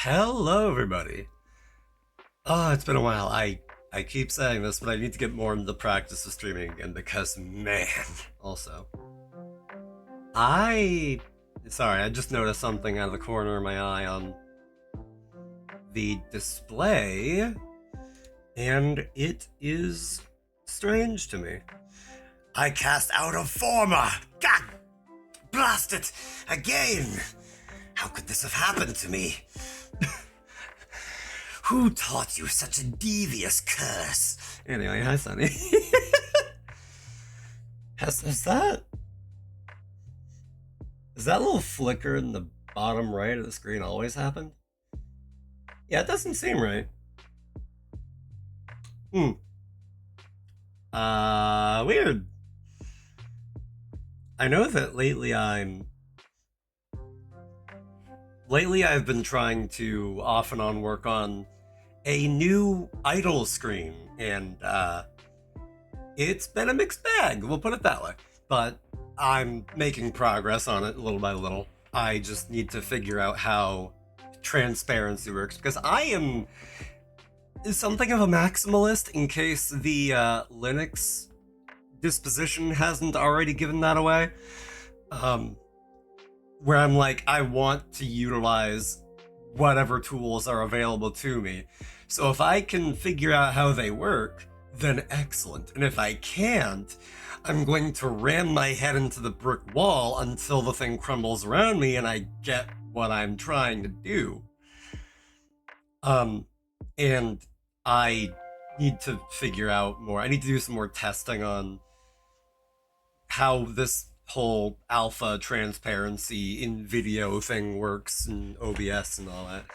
Hello, everybody. Oh, it's been a while. I keep saying this, but I need to get more into the practice of streaming again because, man. Also, I sorry, I just noticed something out of the corner of my eye on the display, and it is strange to me. I cast out of forma. God, blast it again. How could this have happened to me? Who taught you such a devious curse? Anyway, hi, Sunny. has that little flicker in the bottom right of the screen always happened? Yeah, it doesn't seem right. Weird. I know that lately I've been trying to off and on work on a new idle screen, and it's been a mixed bag, we'll put it that way. But I'm making progress on it little by little. I just need to figure out how transparency works, because I am something of a maximalist in case the Linux disposition hasn't already given that away. Where I'm like, I want to utilize whatever tools are available to me. So if I can figure out how they work, then excellent. And if I can't, I'm going to ram my head into the brick wall until the thing crumbles around me and I get what I'm trying to do. And I need to figure out more. I need to do some more testing on how this whole alpha transparency in video thing works in OBS and all that.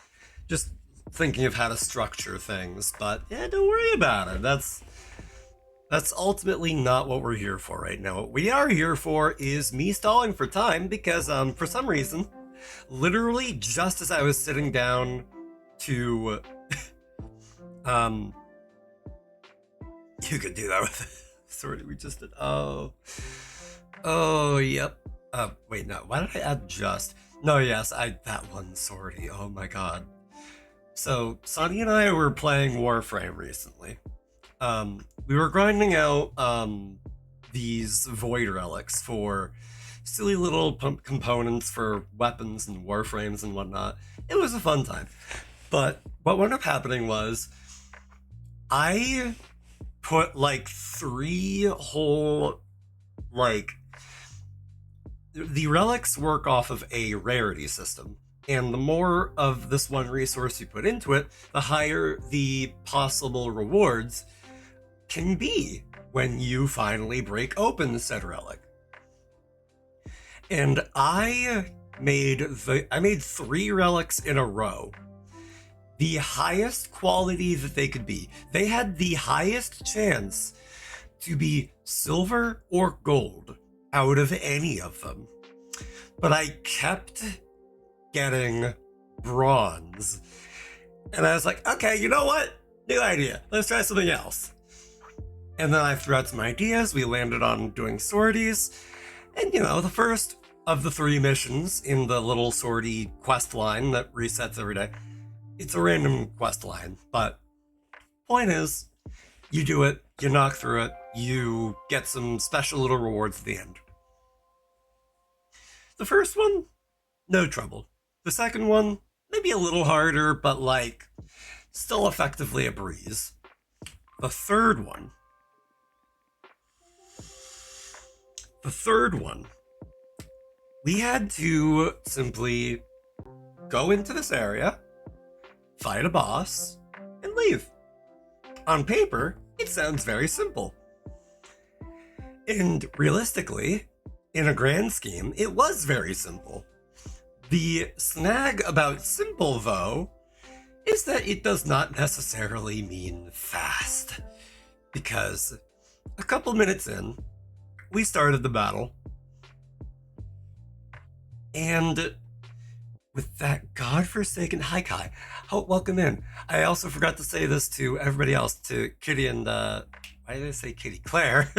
Just thinking of how to structure things, but yeah, don't worry about it. That's ultimately not what we're here for right now. What we are here for is me stalling for time because for some reason, literally just as I was sitting down to you could do that with sorry, we just did. Oh, yep. Wait, no. Why did I add just? No, yes, that one, sorry. Oh my god. So, Sonny and I were playing Warframe recently. We were grinding out, these Void Relics for silly little components for weapons and Warframes and whatnot. It was a fun time. But what wound up happening was, I put, like, 3 whole, like, the relics work off of a rarity system, and the more of this one resource you put into it, the higher the possible rewards can be when you finally break open said relic. And I made 3 relics in a row, the highest quality that they could be. They had the highest chance to be silver or gold out of any of them. But I kept getting bronze. And I was like, okay, you know what? New idea. Let's try something else. And then I threw out some ideas. We landed on doing sorties. And, the first of the 3 missions in the little sortie quest line that resets every day, it's a random quest line. But point is, you do it, you knock through it, you get some special little rewards at the end. The first one, no trouble. The second one, maybe a little harder, but still effectively a breeze. The third one, we had to simply go into this area, fight a boss, and leave. On paper, it sounds very simple. And realistically, in a grand scheme, it was very simple. The snag about simple, though, is that it does not necessarily mean fast. Because a couple minutes in, we started the battle, and with that godforsaken hi Kai, welcome in. I also forgot to say this to everybody else, to Kitty and why did I say Kitty? Claire.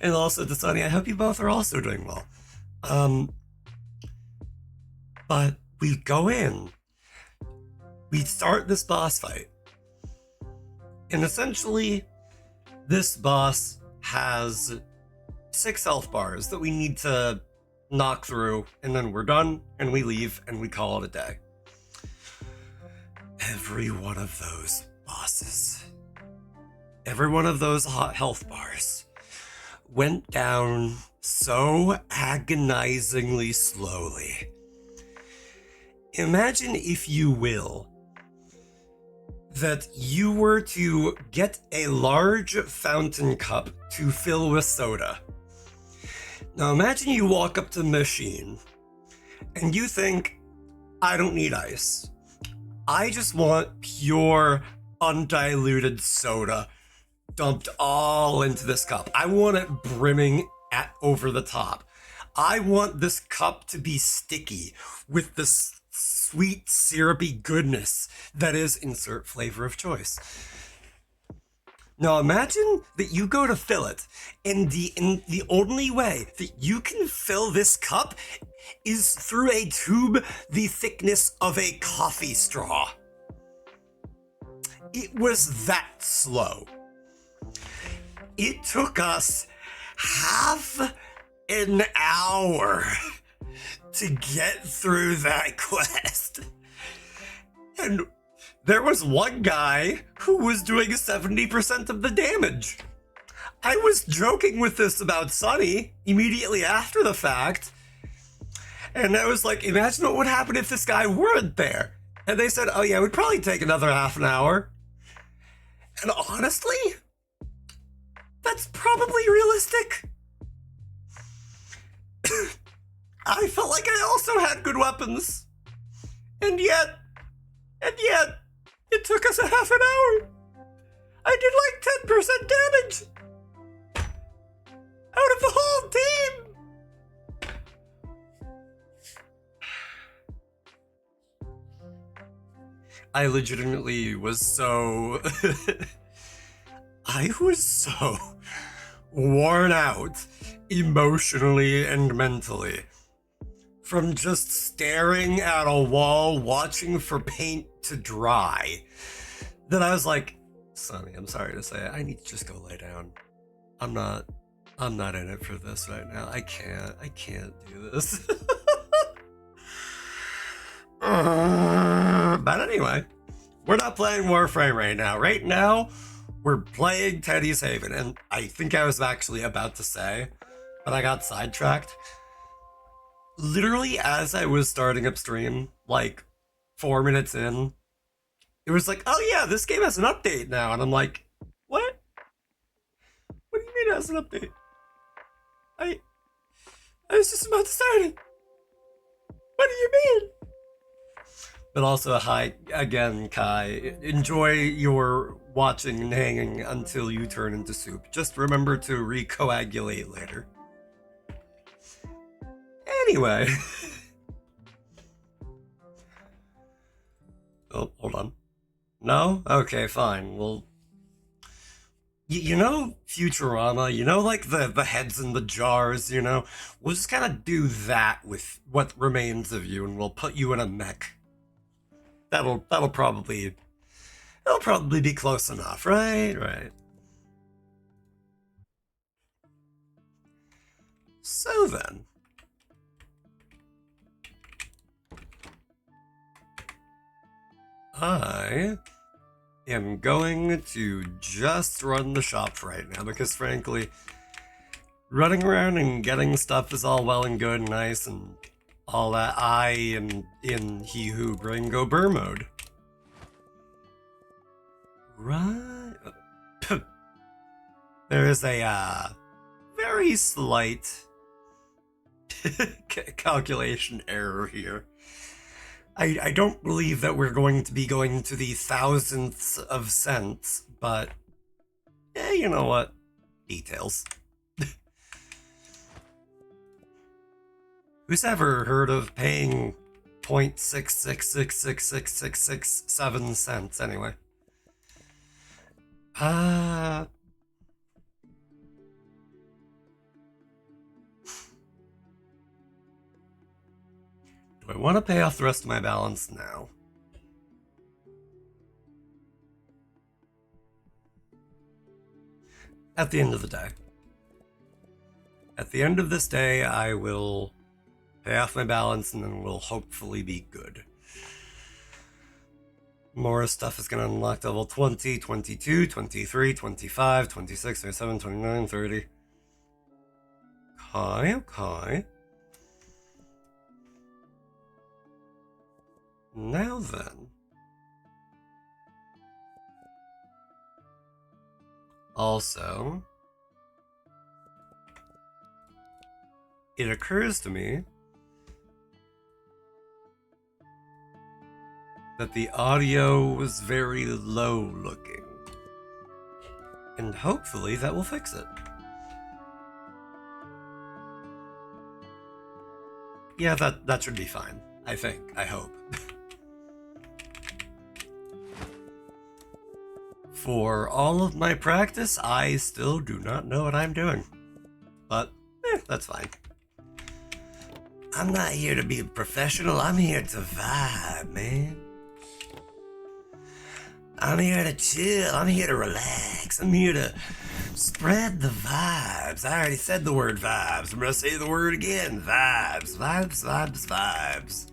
And also to Sonny, I hope you both are also doing well. But We go in, we start this boss fight, and essentially, this boss has 6 health bars that we need to knock through, and then we're done, and we leave, and we call it a day. Every one of those bosses, every one of those hot health bars went down so agonizingly slowly. Imagine, if you will, that you were to get a large fountain cup to fill with soda. Now imagine you walk up to the machine and you think, I don't need ice. I just want pure, undiluted soda dumped all into this cup. I want it brimming at over the top. I want this cup to be sticky with this sweet, syrupy goodness that is insert flavor of choice. Now imagine that you go to fill it, and the only way that you can fill this cup is through a tube the thickness of a coffee straw. It was that slow. It took us half an hour to get through that quest. And there was one guy who was doing 70% of the damage. I was joking with this about Sunny immediately after the fact. And I was like, imagine what would happen if this guy weren't there. And they said, oh yeah, it would probably take another half an hour. And honestly, that's probably realistic. I felt like I also had good weapons. And yet, it took us a half an hour. I did like 10% damage out of the whole team. I legitimately was so... I was so worn out emotionally and mentally from just staring at a wall watching for paint to dry that I was like, Sunny, I'm sorry to say it, I need to just go lay down. I'm not in it for this right now. I can't do this. But anyway, we're not playing Warframe right now. Right now, we're playing Teddy's Haven, and I think I was actually about to say, but I got sidetracked. Literally, as I was starting up stream, like 4 minutes in, it was like, oh yeah, this game has an update now. And I'm like, what? What do you mean it has an update? I was just about to start it. What do you mean? But also, hi again, Kai. Enjoy your watching and hanging until you turn into soup. Just remember to recoagulate later. Anyway. Oh, hold on. No? Okay, fine. Well, you know Futurama? You know, like the heads in the jars, you know? We'll just kind of do that with what remains of you, and we'll put you in a mech. That'll probably be close enough, right? Right. So then, I am going to just run the shop right now because frankly, running around and getting stuff is all well and good and nice and all that. I am in He Who Gringo Burr mode. Right. There is a very slight calculation error here. I don't believe that we're going to be going to the thousandths of cents, but you know what? Details. Who's ever heard of paying 0.6666667 cents anyway? Do I want to pay off the rest of my balance now? At the end of the day. At the end of this day, I will pay off my balance and then we'll hopefully be good. More stuff is going to unlock level 20, 22, 23, 25, 26, 27, 29, 30. Okay. Now then. Also, it occurs to me that the audio was very low looking. And hopefully that will fix it. Yeah, that should be fine. I think. I hope. For all of my practice, I still do not know what I'm doing. But, that's fine. I'm not here to be a professional, I'm here to vibe, man. I'm here to chill, I'm here to relax, I'm here to spread the vibes. I already said the word vibes, I'm gonna say the word again. Vibes, vibes, vibes, vibes.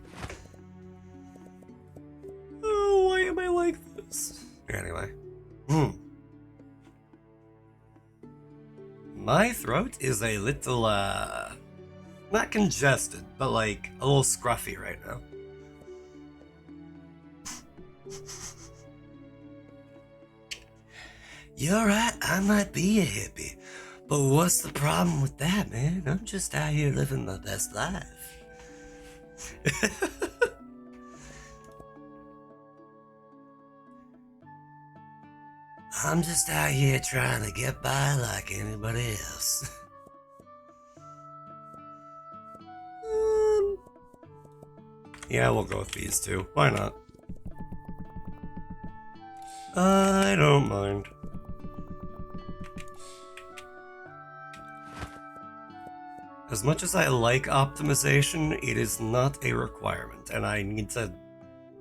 Oh, why am I like this? Anyway. My throat is a little, not congested, but like a little scruffy right now. You're right, I might be a hippie, but what's the problem with that, man? I'm just out here living my best life. I'm just out here trying to get by like anybody else. Yeah, we'll go with these two. Why not? I don't mind. As much as I like optimization, it is not a requirement, and I need to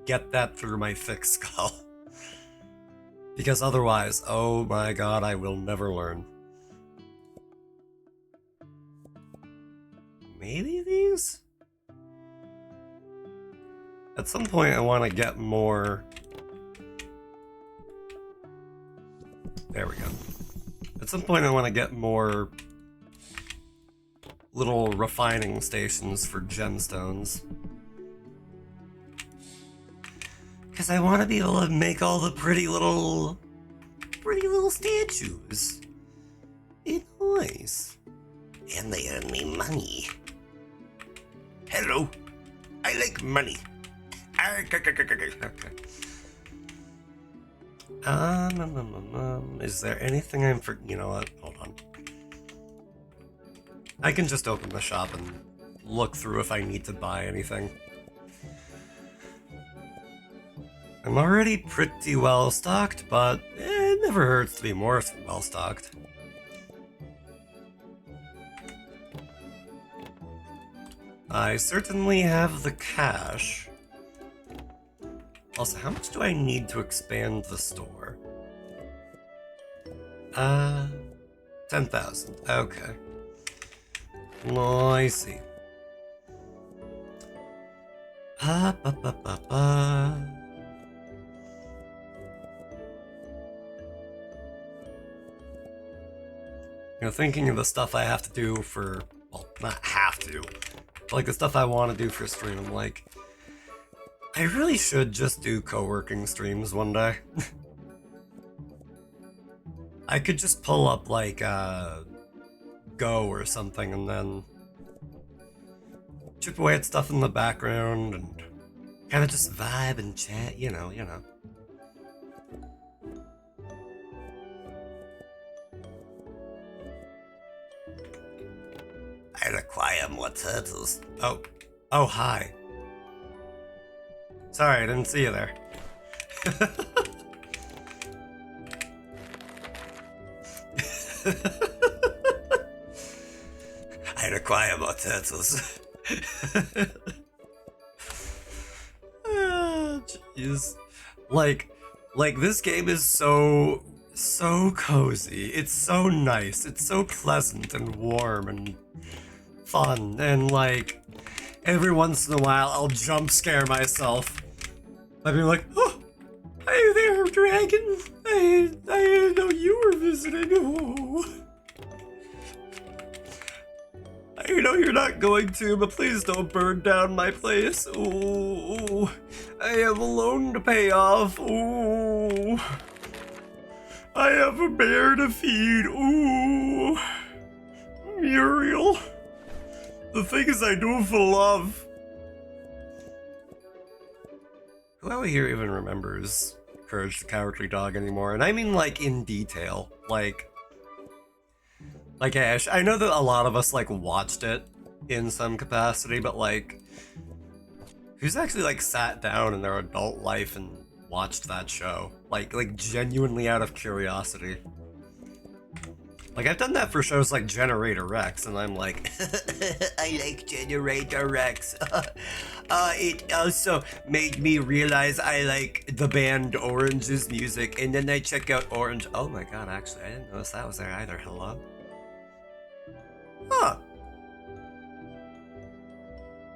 get that through my thick skull. Because otherwise, oh my god, I will never learn. Maybe these? At some point I want to get more... There we go. At some point I want to get more little refining stations for gemstones. Because I want to be able to make all the pretty little statues. It's nice. And they earn me money. Hello, I like money. Okay. Is there anything I'm for? You know what? Hold on. I can just open the shop and look through if I need to buy anything. I'm already pretty well stocked, but it never hurts to be more well stocked. I certainly have the cash. Also, how much do I need to expand the store? 10,000. Okay. Oh, I see. You know, thinking of the stuff I have to do for, well, not have to, but like the stuff I want to do for stream, I'm like, I really should just do co-working streams one day. I could just pull up like Go or something and then chip away at stuff in the background and kind of just vibe and chat, you know. I require more turtles. Oh, hi. Sorry, I didn't see you there. I require more turtles. cookies. Like, this game is so cozy. It's so nice. It's so pleasant and warm and fun. And like, every once in a while, I'll jump scare myself by being like, "Oh, hey there, dragon! I didn't know you were visiting. Oh. I know you're not going to, but please don't burn down my place. Ooh, I have a loan to pay off. Ooh, I have a bear to feed. Ooh, Muriel, the things I do for love." Who out here even remembers Courage the Cowardly Dog anymore? And I mean, like, in detail. Like Ash, I know that a lot of us, like, watched it in some capacity, but, like, who's actually, like, sat down in their adult life and watched that show? Like, genuinely out of curiosity. Like, I've done that for shows like Generator Rex, and I'm like, I like Generator Rex. It also made me realize I like the band Orange's music, and then I check out Orange. Oh my god, actually, I didn't notice that was there either. Hello? Huh.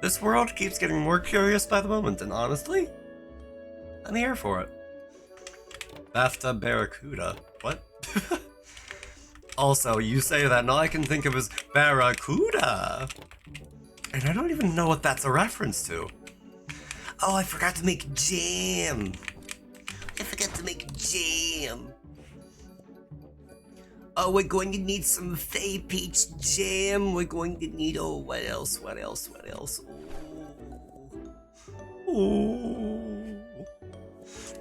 This world keeps getting more curious by the moment, and honestly, I'm here for it. Bathtub Barracuda. What? Also, you say that, and all I can think of is Barracuda. And I don't even know what that's a reference to. Oh, I forgot to make jam. Oh, we're going to need some Fay Peach jam. We're going to need, oh, what else? Oh.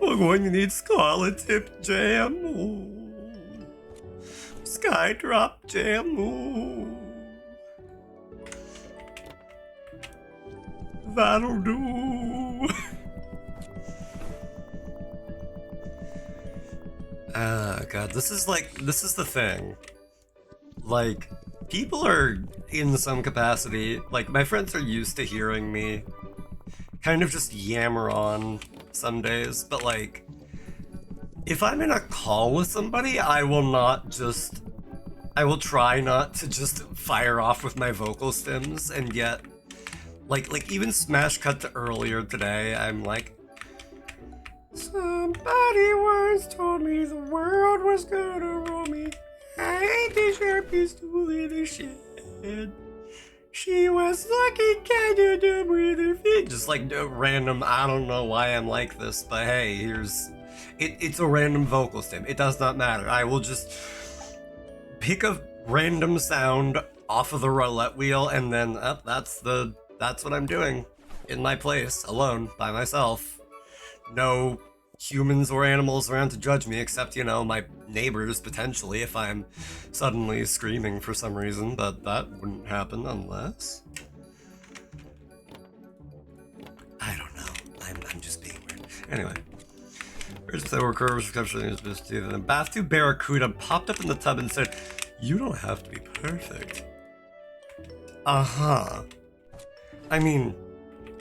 We're going to need Scarlet Tip jam. Ooh. Skydrop jam. Ooh. That'll do. God, this is the thing. Like, people are in some capacity, like, my friends are used to hearing me kind of just yammer on some days, but like, if I'm in a call with somebody, I will try not to just fire off with my vocal stems, and yet, like even smash cut to earlier today, I'm like, somebody once told me the world was gonna roll me. I ain't the sharpest tool in the shed. She was looking kinda dumb with her feet. Just like random, I don't know why I'm like this, but hey, it's a random vocal stem. It does not matter. I will just pick a random sound off of the roulette wheel, and then that's what I'm doing in my place, alone, by myself. No humans or animals around to judge me, except, my neighbors, potentially, if I'm suddenly screaming for some reason, but that wouldn't happen unless... I don't know. I'm just being weird. Anyway. Where's the word curves? Then Bathtub Barracuda popped up in the tub and said, "You don't have to be perfect." Uh-huh. I mean,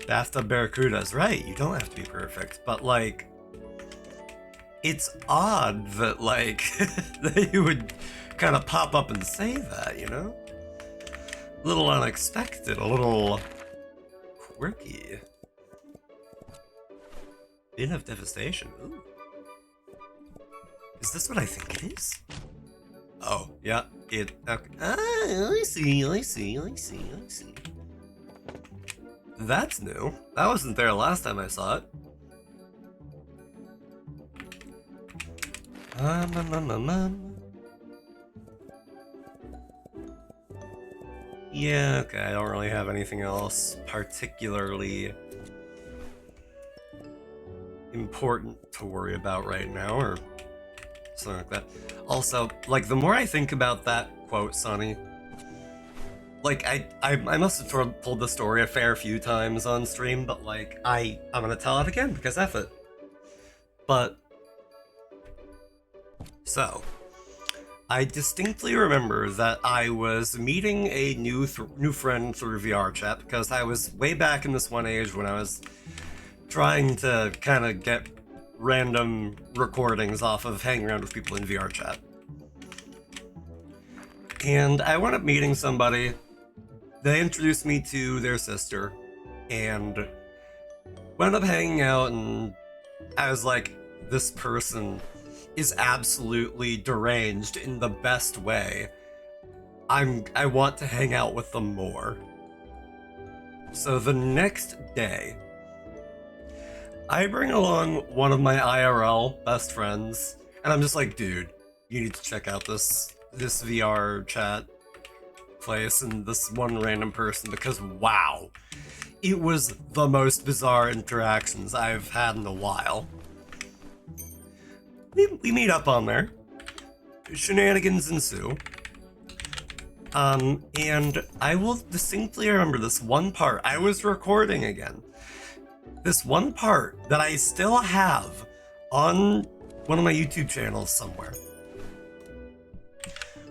Bathtub Barracuda's right, you don't have to be perfect, but like, it's odd that like, that you would kind of pop up and say that, A little unexpected, a little quirky. Bin of Devastation, ooh. Is this what I think it is? Oh, yeah, okay. I see. That's new. That wasn't there last time I saw it. Yeah, okay, I don't really have anything else particularly important to worry about right now, or something like that. Also, like, the more I think about that quote, Sonny, like, I must have told the story a fair few times on stream, but like, I'm gonna tell it again because F it. But so, I distinctly remember that I was meeting a new friend through VR chat, because I was way back in this one age when I was trying to kind of get random recordings off of hanging around with people in VR chat. And I wound up meeting somebody. They introduced me to their sister, and wound up hanging out, and I was like, this person is absolutely deranged in the best way. I want to hang out with them more. So the next day, I bring along one of my IRL best friends, and I'm just like, dude, you need to check out this VR chat place and this one random person, because wow, it was the most bizarre interactions I've had in a while. We meet up on there. Shenanigans ensue. And I will distinctly remember this one part. I was recording again. This one part that I still have on one of my YouTube channels somewhere,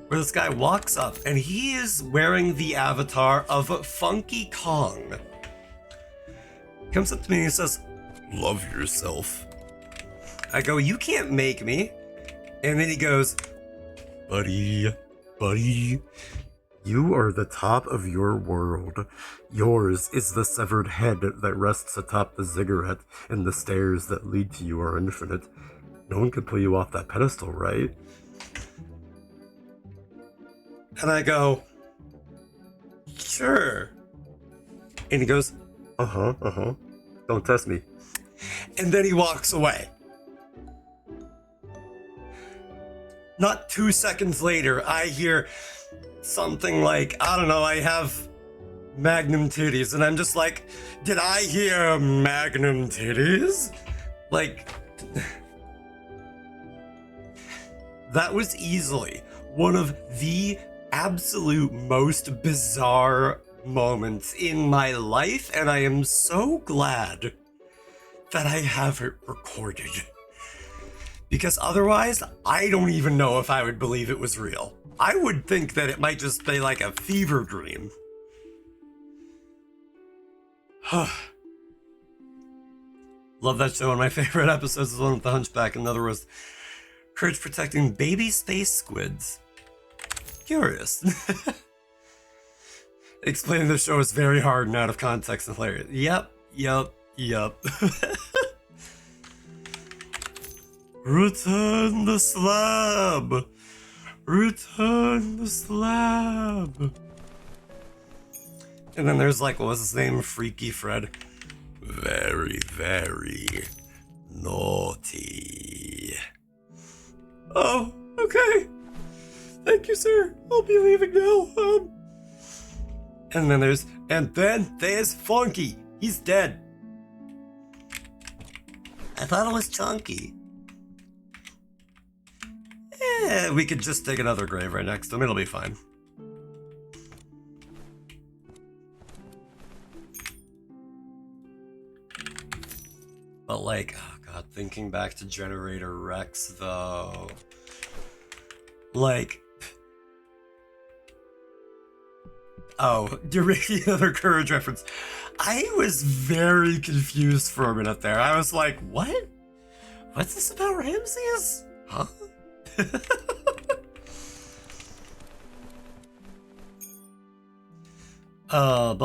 where this guy walks up and he is wearing the avatar of Funky Kong. Comes up to me and says, "Love yourself." I go, "You can't make me." And then he goes, buddy, you are the top of your world. Yours is the severed head that rests atop the ziggurat, and the stairs that lead to you are infinite. No one can pull you off that pedestal, right? And I go, sure. And he goes, uh-huh. Don't test me. And then he walks away. Not 2 seconds later, I hear something like, I don't know, I have magnum titties. And I'm just like, did I hear magnum titties? Like, that was easily one of the absolute most bizarre moments in my life, and I am so glad that I have it recorded. Because otherwise, I don't even know if I would believe it was real. I would think that it might just be like a fever dream. Love that show, and my favorite episodes is the one with the Hunchback. In other words, courage protecting baby space squids. Curious. Explaining the show is very hard and out of context and hilarious. Yep. Return the slab! Return the slab! And then there's like, what was his name? Freaky Fred. Very, very naughty. Oh, okay. Thank you, sir. I'll be leaving now. And then there's Funky. He's dead. I thought it was Chunky. We could just take another grave right next to him. It'll be fine. But like, oh god, thinking back to Generator Rex though. Like, oh, another Courage reference. I was very confused for a minute there. I was like, what? What's this about Ramses? Huh? But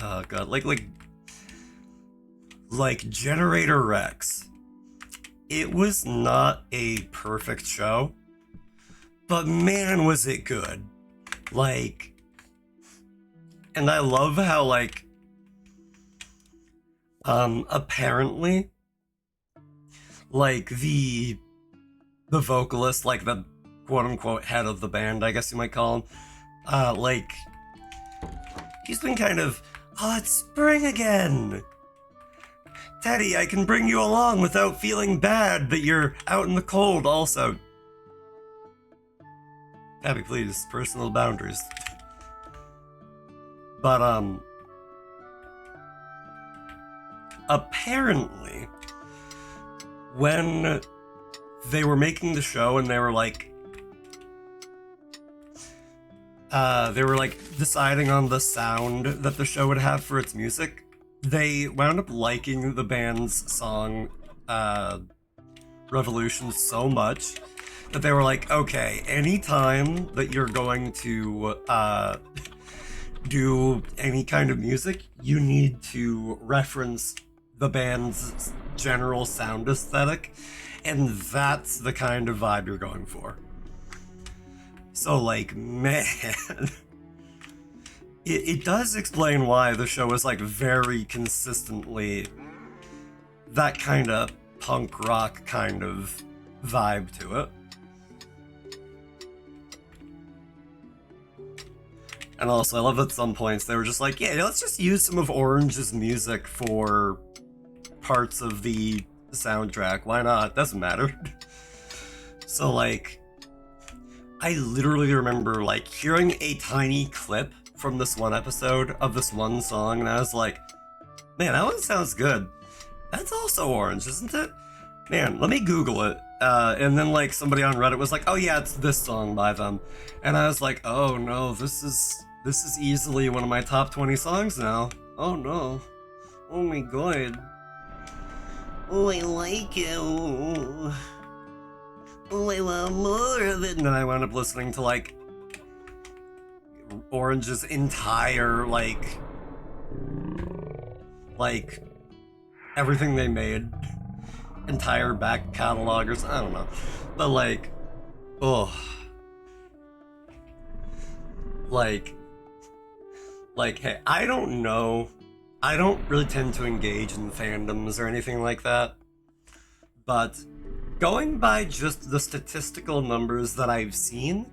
oh god, like Generator Rex. It was not a perfect show, but man, was it good. Like, and I love how, like, apparently, like, the vocalist, like, the quote-unquote head of the band, I guess you might call him, like, he's been kind of, oh, it's spring again! Teddy, I can bring you along without feeling bad that you're out in the cold also. Abby, please, personal boundaries. But, apparently, when they were making the show and they were like, they were like deciding on the sound that the show would have for its music. They wound up liking the band's song Revolution so much that they were like, okay, anytime that you're going to do any kind of music, you need to reference the band's general sound aesthetic, and that's the kind of vibe you're going for. So, like, man, it does explain why the show is, like, very consistently that kind of punk rock kind of vibe to it. And also, I love at some points they were just like, yeah, let's just use some of Orange's music for parts of the soundtrack. Why not? Doesn't matter. So, like, I literally remember, like, hearing a tiny clip from this one episode of this one song, and I was like, man, that one sounds good. That's also Orange, isn't it? Man, let me Google it. And then, like, somebody on Reddit was like, oh yeah, it's this song by them. And I was like, oh no, this is easily one of my top 20 songs now. Oh no. Oh my god. Oh, I like it. Oh, I want more of it. And then I wound up listening to, like, Orange's entire, like, everything they made. Entire back catalog or something. I don't know. But, like, oh. Like, hey, I don't know. I don't really tend to engage in fandoms or anything like that. But going by just the statistical numbers that I've seen,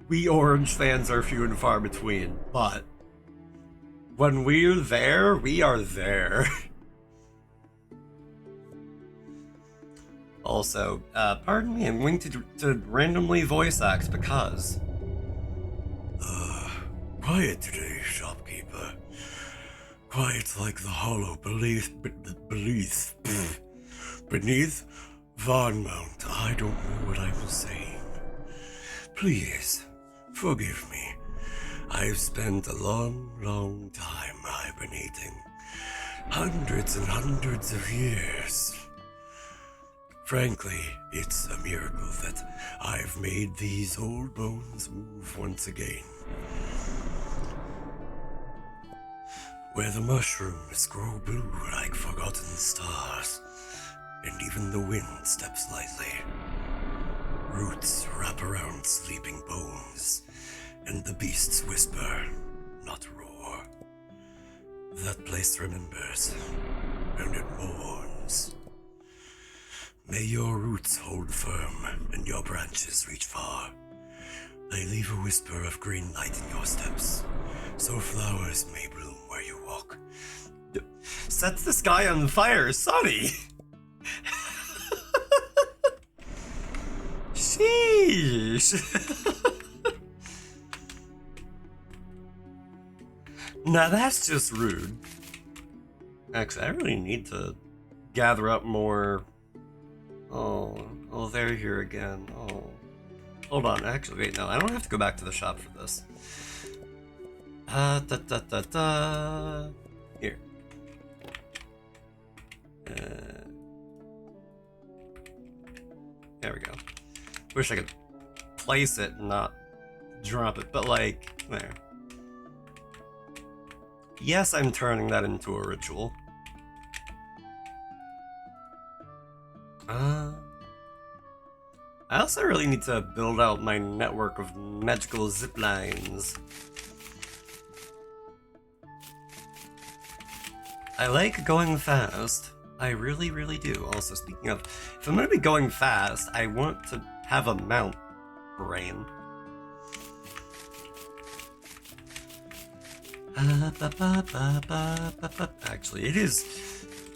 we Orange fans are few and far between. But when we're there, we are there. Also, pardon me, I'm going to randomly voice act because... quiet today, shopkeeper. Quiet like the hollow beneath Von Mount. I don't know what I was saying. Please, forgive me. I've spent a long, long time hibernating. Hundreds and hundreds of years. Frankly, it's a miracle that I've made these old bones move once again. Where the mushrooms grow blue like forgotten stars, and even the wind steps lightly. Roots wrap around sleeping bones, and the beasts whisper, not roar. That place remembers, and it mourns. May your roots hold firm, and your branches reach far. They leave a whisper of green light in your steps, so flowers may bloom where you walk. Sets the sky on fire, Sonny! Sheesh! Now that's just rude. Actually, I really need to gather up more... Oh, they're here again. Oh. Hold on, actually, wait, no, I don't have to go back to the shop for this. Here. There we go. Wish I could place it and not drop it, but like, there. Yes, I'm turning that into a ritual. I also really need to build out my network of magical zip lines. I like going fast. I really, really do. Also, speaking of, if I'm going to be going fast, I want to have a mount brain. Actually, it is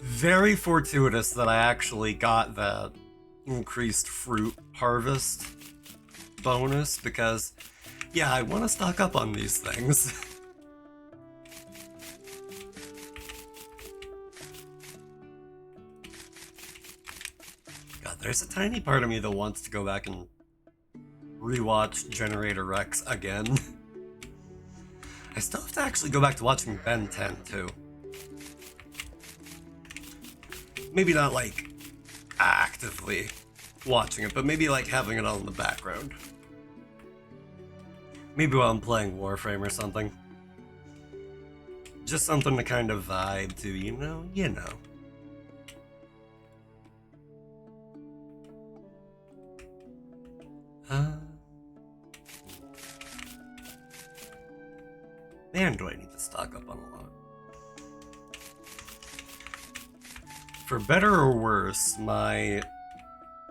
very fortuitous that I actually got that increased fruit harvest bonus because, yeah, I want to stock up on these things. God, there's a tiny part of me that wants to go back and rewatch Generator Rex again. I still have to actually go back to watching Ben 10 too. Maybe not like actively watching it, but maybe like having it on in the background. Maybe while I'm playing Warframe or something. Just something to kind of vibe to, you know? You know. Man, do I need to stock up on a lot. For better or worse, my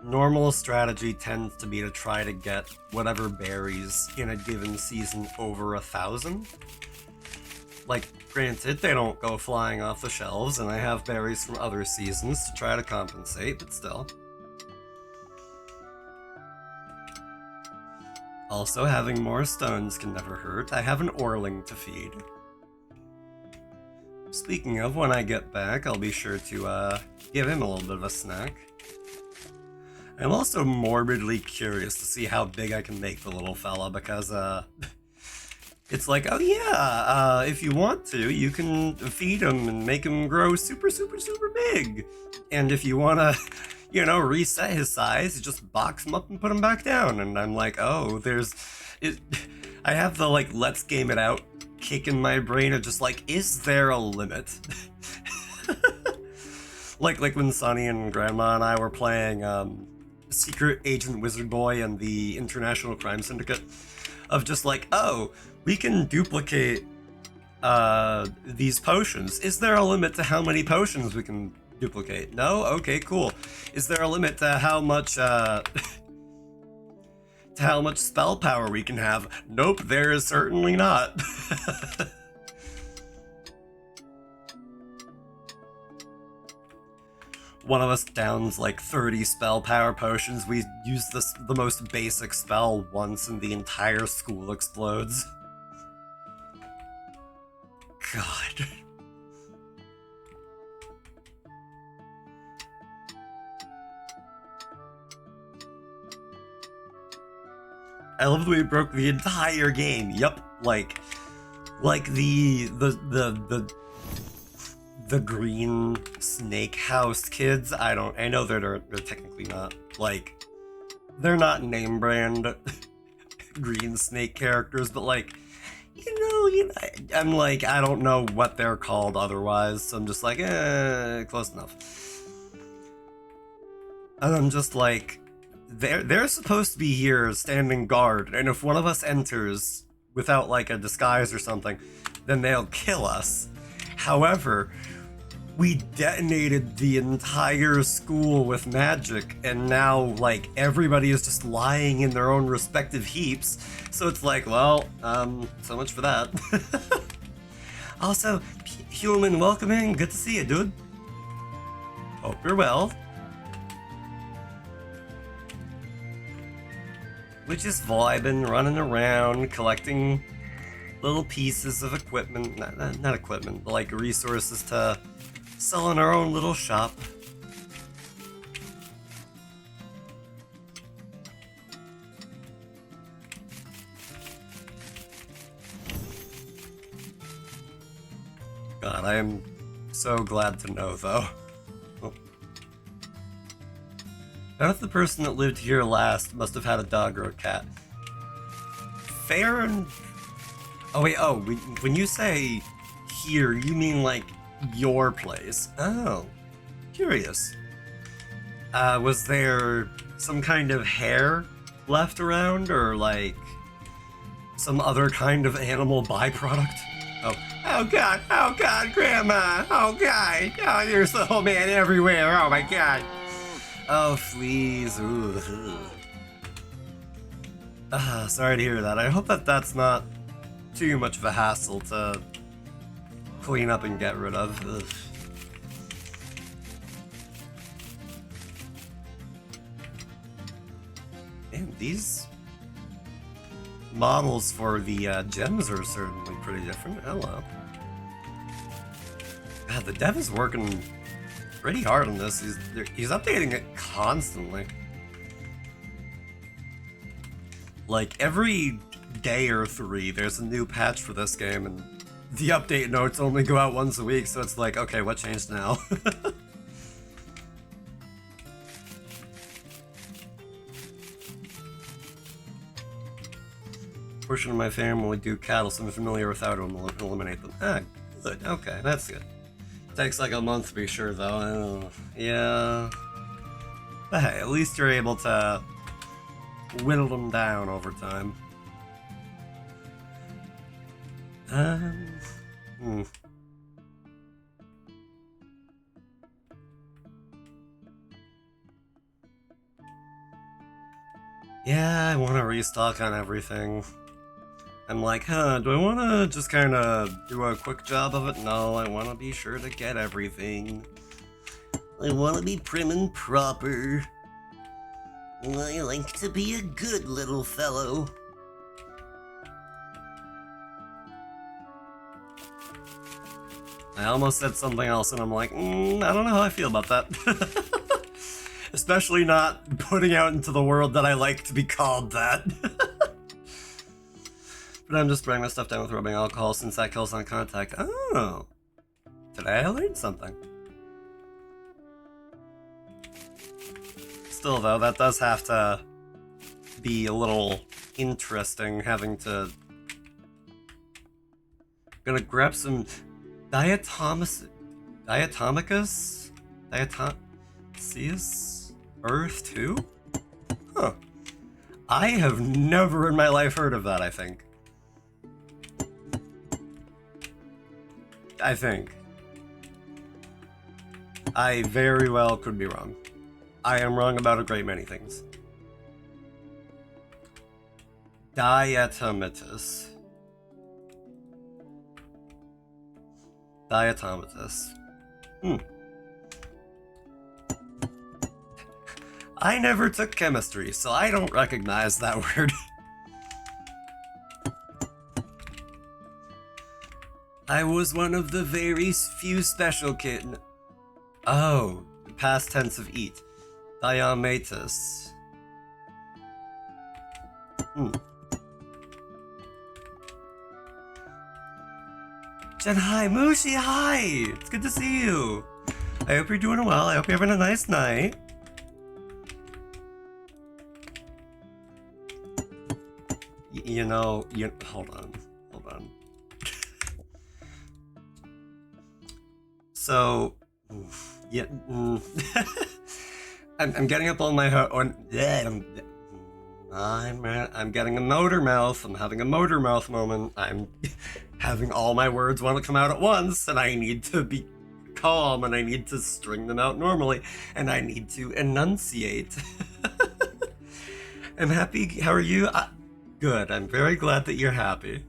normal strategy tends to be to try to get whatever berries in a given season over 1,000. Like, granted, they don't go flying off the shelves, and I have berries from other seasons to try to compensate, but still. Also, having more stones can never hurt. I have an Orling to feed. Speaking of, when I get back, I'll be sure to give him a little bit of a snack. I'm also morbidly curious to see how big I can make the little fella, because it's like, oh yeah, if you want to, you can feed him and make him grow super, super, super big. And if you want to, you know, reset his size, just box him up and put him back down. And I'm like, oh, I have the, like, let's game it out kick in my brain of just like, is there a limit? like when Sonny and Grandma and I were playing Secret Agent Wizard Boy and the International Crime Syndicate, of just like, oh, we can duplicate these potions. Is there a limit to how many potions we can duplicate? No? Okay, cool. Is there a limit to how much to how much spell power we can have? Nope, there is certainly not. One of us downs like 30 spell power potions. We use the most basic spell once and the entire school explodes. God. I love that we broke the entire game. Yup, like the green snake house kids. I know they're technically not, like, they're not name brand green snake characters, but like, you know, I'm like, I don't know what they're called otherwise, so I'm just like, close enough. And I'm just like, they're supposed to be here standing guard, and if one of us enters without like a disguise or something, then they'll kill us. However, we detonated the entire school with magic, and now like everybody is just lying in their own respective heaps. So it's like, well, so much for that. Also, human, welcome in. Good to see you, dude. Hope you're well. We're just vibing, running around, collecting little pieces of equipment, not equipment, but like resources to sell in our own little shop. God, I am so glad to know, though. I bet the person that lived here last must have had a dog or a cat. Fair and... Oh wait, when you say here, you mean like your place. Oh, curious. Was there some kind of hair left around, or like some other kind of animal byproduct? Oh god, Grandma, oh god, oh, there's the whole man everywhere, oh my god. Oh, fleas. Sorry to hear that. I hope that that's not too much of a hassle to clean up and get rid of. Ugh. And these models for the gems are certainly pretty different. Hello. God, the dev is working pretty hard on this. He's updating it constantly. Like, every day or 3, there's a new patch for this game, and the update notes only go out once a week, so it's like, okay, what changed now? Portion of my family do cattle, so I'm familiar with how to eliminate them. Ah, good. Okay, that's good. Takes like a month to be sure, though. Yeah. But hey, at least you're able to whittle them down over time. Yeah, I want to restock on everything. I'm like, do I want to just kind of do a quick job of it? No, I want to be sure to get everything. I want to be prim and proper. I like to be a good little fellow. I almost said something else, and I'm like, I don't know how I feel about that. Especially not putting out into the world that I like to be called that. But I'm just spraying my stuff down with rubbing alcohol since that kills on contact. Oh. Today I learned something. Still though, that does have to be a little interesting having to... Gonna grab some Diatomicus? Earth 2? Huh. I have never in my life heard of that, I think. I very well could be wrong. I am wrong about a great many things. Diatomatus. I never took chemistry, so I don't recognize that word. I was one of the very few special kids. Oh, past tense of eat. Diamatus. Jen, hi. Mushi, hi. It's good to see you. I hope you're doing well. I hope you're having a nice night. Hold on. So, yeah, I'm getting up on my I'm getting a motor mouth. I'm having a motor mouth moment. I'm having all my words want to come out at once, and I need to be calm, and I need to string them out normally, and I need to enunciate. I'm happy. How are you? Good. I'm very glad that you're happy.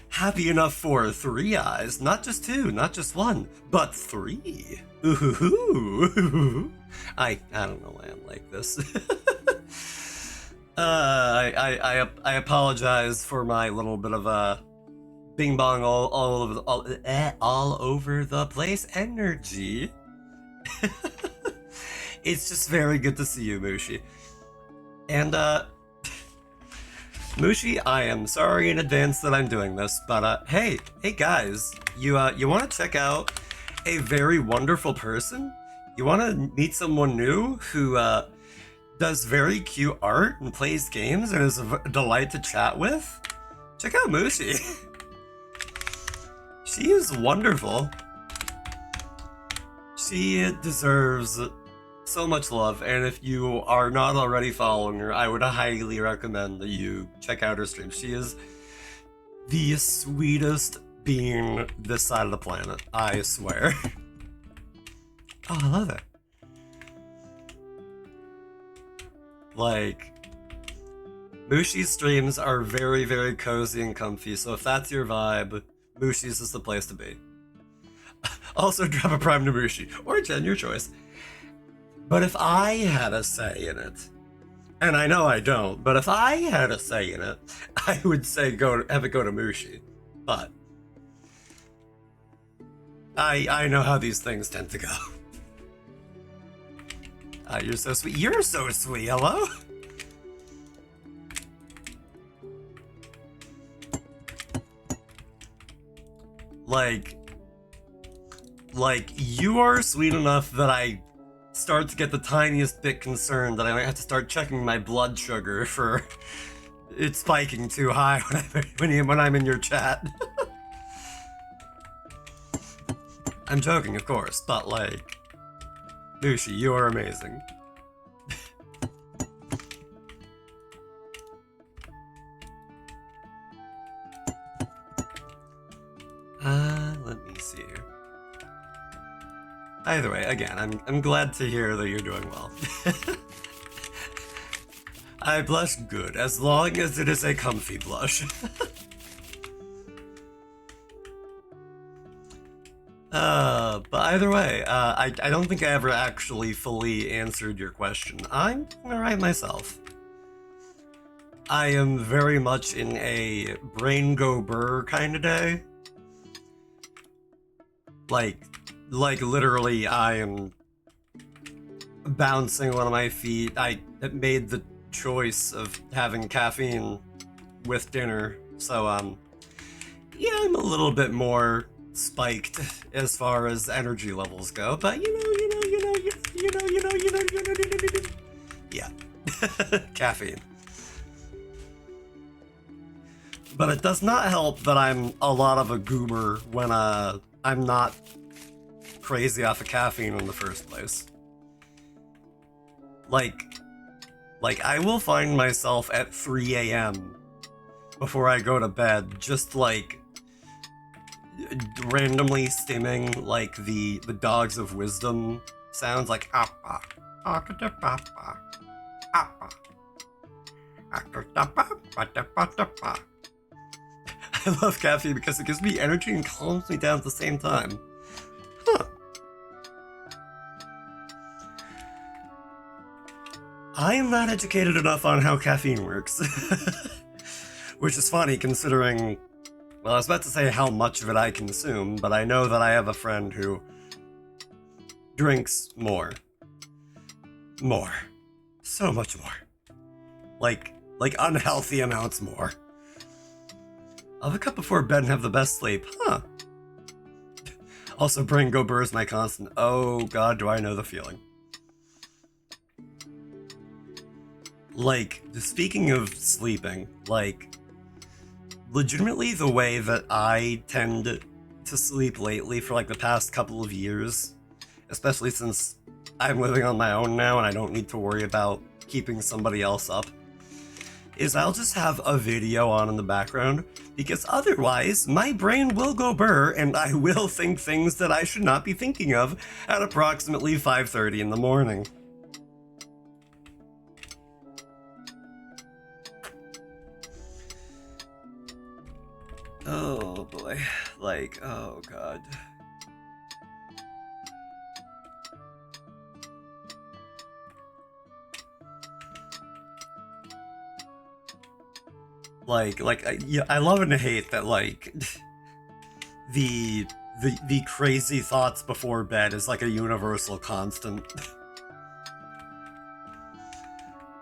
Happy enough for 3 eyes, not just 2, not just 1, but 3. Ooh. I don't know why I'm like this. I apologize for my little bit of a bing bong all over the place energy. It's just very good to see you, Mushi. And Mushi, I am sorry in advance that I'm doing this, but hey guys, you want to check out a very wonderful person? You want to meet someone new who does very cute art and plays games and is a delight to chat with? Check out Mushi. She is wonderful. She deserves so much love, and if you are not already following her, I would highly recommend that you check out her stream. She is the sweetest being this side of the planet, I swear. Oh, I love it. Like, Mushi's streams are very, very cozy and comfy, so if that's your vibe, Mushi's is the place to be. Also, drop a prime to Mushi, or Jen, your choice. But if I had a say in it, and I know I don't, but if I had a say in it, I would say have it go to Mushi. But I know how these things tend to go. You're so sweet. You're so sweet. Hello? Like, you are sweet enough that I start to get the tiniest bit concerned that I might have to start checking my blood sugar for it spiking too high when I'm in your chat. I'm joking, of course, but like, Nushi, you are amazing. Let me see here. Either way, again, I'm glad to hear that you're doing well. I blush good, as long as it is a comfy blush. But either way, I don't think I ever actually fully answered your question. I'm doing alright myself. I am very much in a brain go burr kind of day. Like literally, I am bouncing on my feet. I made the choice of having caffeine with dinner, so yeah, I'm a little bit more spiked as far as energy levels go. But yeah, caffeine. But it does not help that I'm a lot of a goober when I'm not crazy off of caffeine in the first place. Like I will find myself at 3 a.m. before I go to bed, just like randomly stimming like the Dogs of Wisdom sounds, like appa, akadapapa, appa, akadapapa. I love caffeine because it gives me energy and calms me down at the same time. Huh. I am not educated enough on how caffeine works. Which is funny considering, well, I was about to say how much of it I consume, but I know that I have a friend who drinks more. More. So much more. Like unhealthy amounts more. I'll have a cup before bed and have the best sleep. Huh. Also, brain go burr is my constant. Oh god, do I know the feeling. Like, speaking of sleeping, like, legitimately the way that I tend to sleep lately for like the past couple of years, especially since I'm living on my own now and I don't need to worry about keeping somebody else up, is I'll just have a video on in the background, because otherwise my brain will go burr and I will think things that I should not be thinking of at approximately 5:30 in the morning. Oh boy, like, oh god. I love and hate that, like, the crazy thoughts before bed is like a universal constant.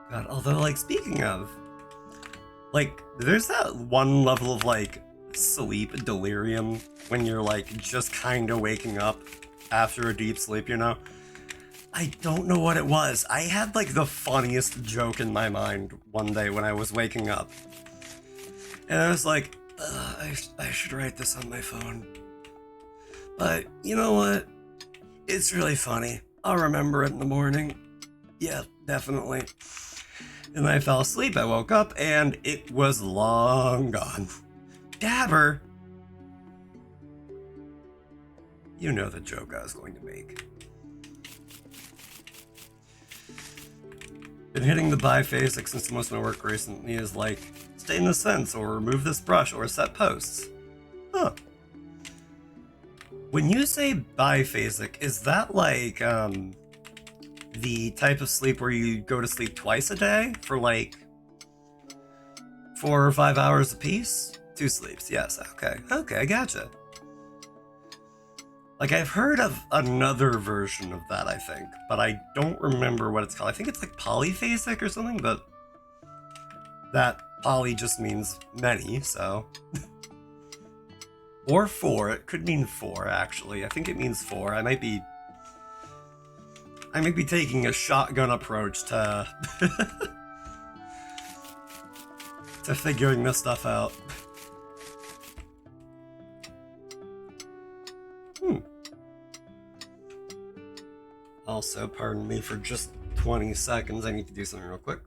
God, although, like, speaking of, like, there's that one level of, like, sleep delirium when you're, like, just kinda waking up after a deep sleep, you know? I don't know what it was. I had, like, the funniest joke in my mind one day when I was waking up. And I was like, I should write this on my phone. But, you know what? It's really funny. I'll remember it in the morning. Yeah, definitely. And I fell asleep. I woke up, and it was long gone. Dabber! You know the joke I was going to make. Been hitting the biphasic since most of my work recently is like, stay in the sense, or remove this brush, or set posts. Huh. When you say biphasic, is that like, the type of sleep where you go to sleep twice a day for like 4 or 5 hours apiece? 2 sleeps, yes, okay, I gotcha. Like, I've heard of another version of that, I think, but I don't remember what it's called. I think it's like polyphasic or something, but that poly just means many, so. Or 4. It could mean 4, actually. I think it means 4. I might be taking a shotgun approach to to figuring this stuff out. Also, pardon me for just 20 seconds. I need to do something real quick.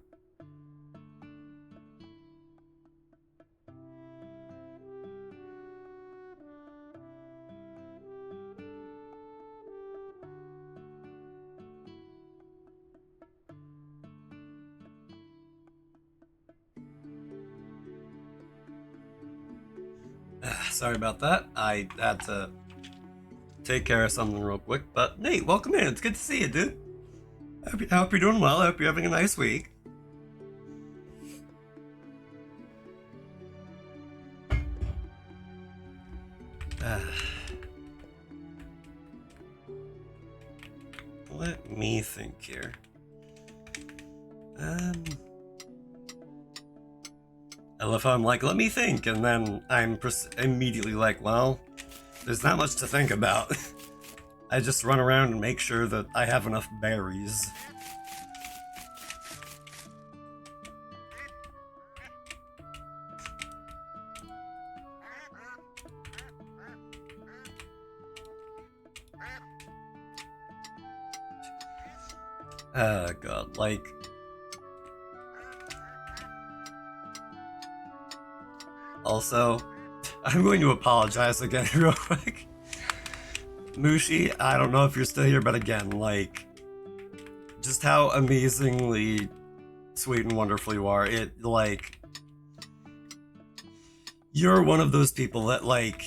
Sorry about that. I had to take care of something real quick. But Nate, welcome in. It's good to see you, dude. I hope you're doing well. I hope you're having a nice week. Let me think here. I love how I'm like, let me think, and then I'm immediately like, well, there's not much to think about. I just run around and make sure that I have enough berries. Oh god, like... Also, I'm going to apologize again real quick. Mushi, I don't know if you're still here, but again, like, just how amazingly sweet and wonderful you are. It, like, you're one of those people that, like,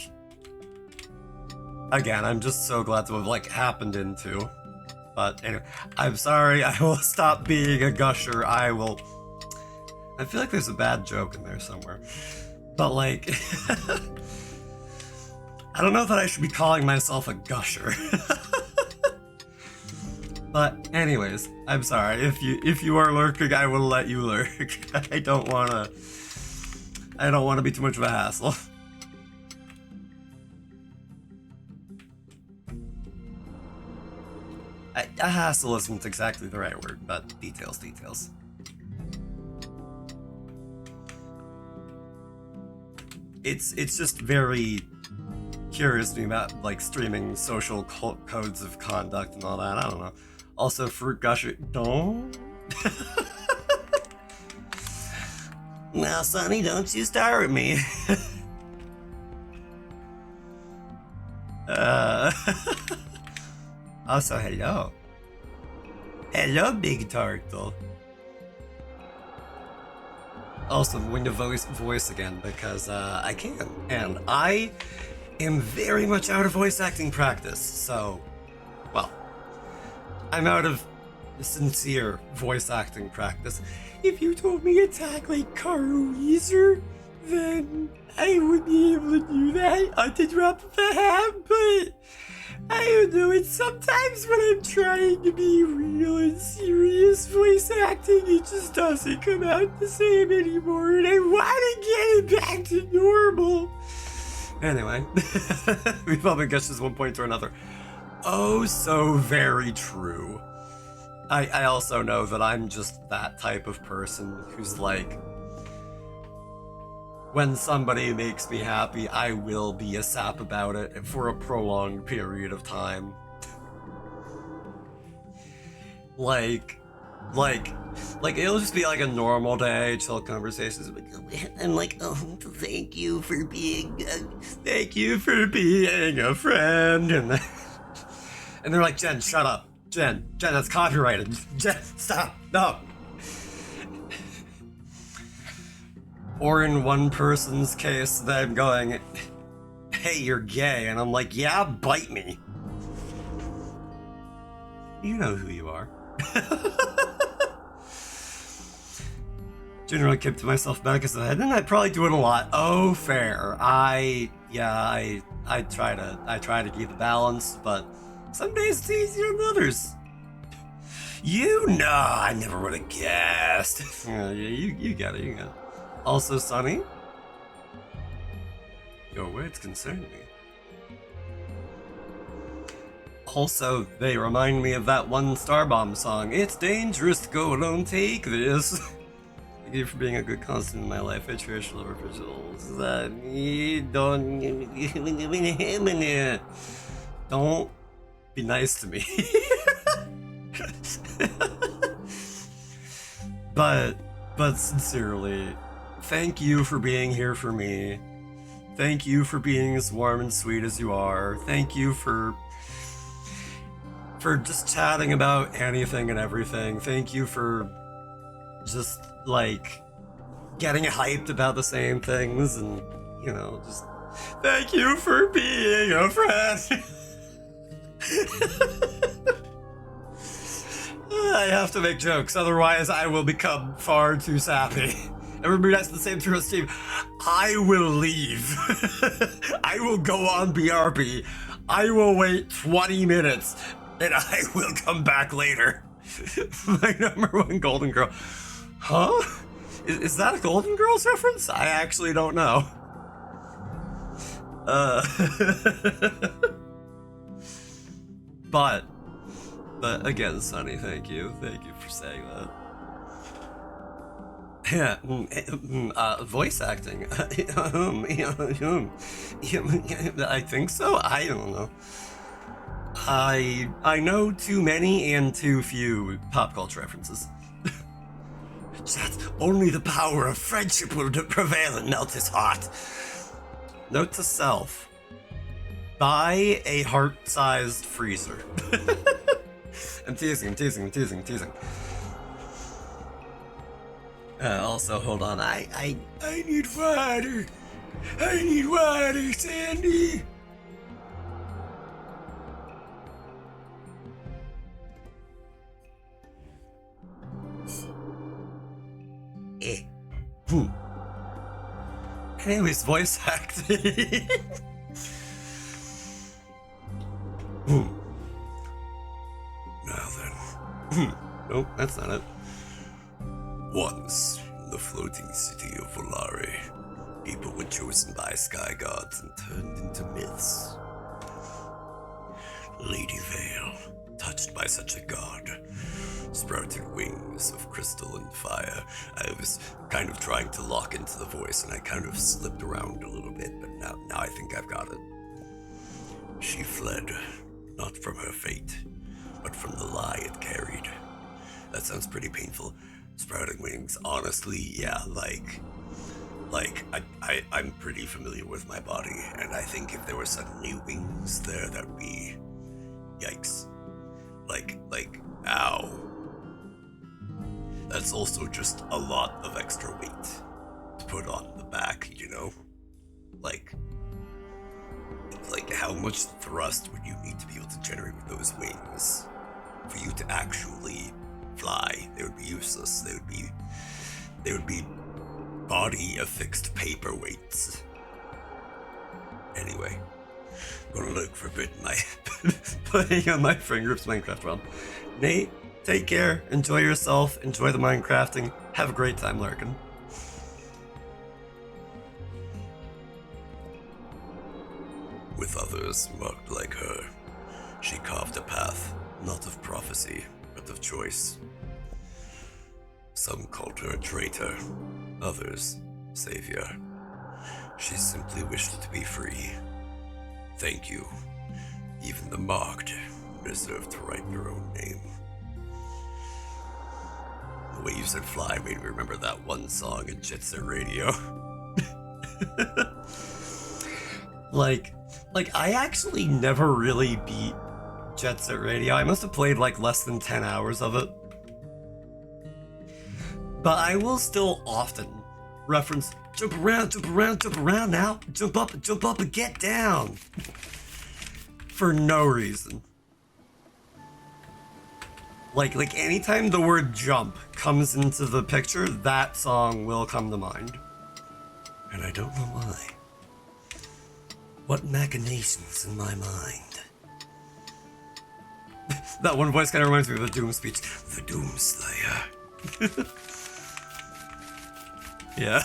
again, I'm just so glad to have, like, happened into. But anyway, I'm sorry, I will stop being a gusher. I feel like there's a bad joke in there somewhere. But, like, I don't know that I should be calling myself a gusher. But anyways, I'm sorry. If you are lurking, I will let you lurk. I don't wanna be too much of a hassle. A hassle isn't exactly the right word, but details. It's just very curious to me about, like, streaming social codes of conduct and all that. I don't know. Also, Fruit Gusher, don't. Now, Sonny, don't you start with me. Also, hello. Hello, Big Turtle. Also, I'm going to voice again because I can. And I am very much out of voice acting practice, so, well, I'm out of sincere voice acting practice. If you told me to talk like Carl Weezer, then I would be able to do that on the drop of a hat, but I don't know, it's sometimes when I'm trying to be real and serious voice acting, it just doesn't come out the same anymore, and I want to get it back to normal. Anyway, we've all been gushes one point or another. Oh, so very true. I also know that I'm just that type of person who's like, when somebody makes me happy, I will be a sap about it for a prolonged period of time. Like it'll just be like a normal day, chill conversations. I'm like, oh, thank you for being a friend, and they're like, Jen, shut up, Jen, that's copyrighted. Jen, stop, no. Or in one person's case, them going, hey, you're gay, and I'm like, yeah, bite me. You know who you are. Generally kept to myself back as a head, and I probably do it a lot. Oh, fair. I try to keep the balance, but some days it's easier than others. I never would have guessed. Yeah, you got it. Also, Sonny, Your words concern me. Also, they remind me of that one Starbomb song. It's dangerous to go alone, take this. Thank you for being a good constant in my life. I cherish love rituals. Don't be nice to me. but sincerely, thank you for being here for me. Thank you for being as warm and sweet as you are. Thank you for just chatting about anything and everything. Thank you for just, like, getting hyped about the same things and, you know, just thank you for being a friend. I have to make jokes, otherwise I will become far too sappy. Everybody has the same through Steve. I will leave. I will go on BRB. I will wait 20 minutes and I will come back later. My #1 Golden Girl. Huh? Is that a Golden Girls reference? I actually don't know. But again, Sunny, thank you. Thank you for saying that. Yeah, voice acting. I think so. I don't know. I know too many and too few pop culture references. Chat, only the power of friendship will prevail and melt his heart. Note to self: buy a heart-sized freezer. I'm teasing. Also, hold on. I need water. I need water, Sandy. Anyways, voice acting. Now then. Nope, that's not it. Once, in the floating city of Volare, people were chosen by sky gods and turned into myths. Lady Vale, touched by such a god, sprouted wings of crystal and fire. I was kind of trying to lock into the voice and I kind of slipped around a little bit, but now I think I've got it. She fled, not from her fate, but from the lie it carried. That sounds pretty painful. Sprouting wings, honestly, yeah, I'm pretty familiar with my body, and I think if there were suddenly wings there, that would be, yikes. Like, ow. That's also just a lot of extra weight to put on the back, you know? Like how much thrust would you need to be able to generate with those wings for you to actually fly? They would be useless. They would be body affixed paperweights. Anyway, gonna look for a bit in my playing on my friend group's Minecraft realm. Nate, take care, enjoy yourself, enjoy the Minecrafting, have a great time lurking. With others marked like her, she carved a path, not of prophecy, but of choice. Some called her a traitor, others, savior. She simply wished to be free. Thank you. Even the marked deserve to write their own name. The way you said fly made me remember that one song in Jet Set Radio. Like, I actually never really beat Jet Set Radio. I must have played like less than 10 hours of it. But I will still often reference jump around now, jump up and get down. For no reason. Like anytime the word jump comes into the picture, that song will come to mind. And I don't know why. What machinations in my mind? That one voice kind of reminds me of the Doom speech. The Doom Slayer. Yeah.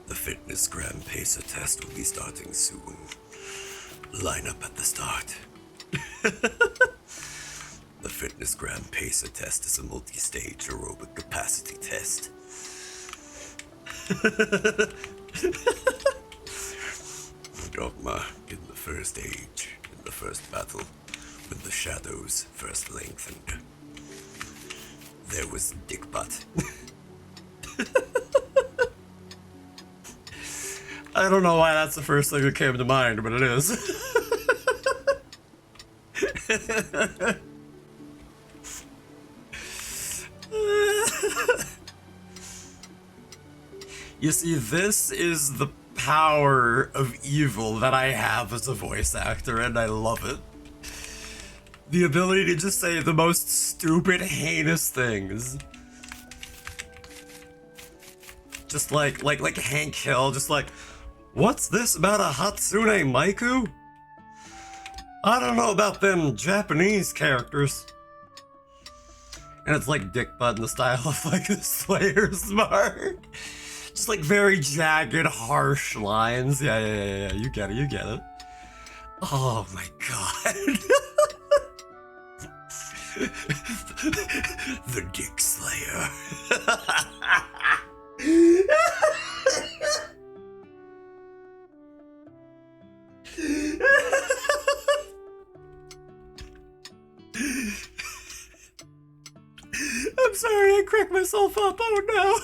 The fitness gram pacer test will be starting soon. Line up at the start. The fitness gram pacer test is a multi-stage aerobic capacity test. Dogma in the first age, in the first battle, when the shadows first lengthened. There was dick butt. I don't know why that's the first thing that came to mind, but it is. You see, this is the power of evil that I have as a voice actor, and I love it. The ability to just say the most stupid, heinous things. Just like Hank Hill, just like, what's this about a Hatsune Miku? I don't know about them Japanese characters. And it's like dick butt in the style of like the Slayer's mark. Just like very jagged, harsh lines. Yeah, you get it. Oh my god. The Dick Slayer. I'm sorry, I cracked myself up. Oh no.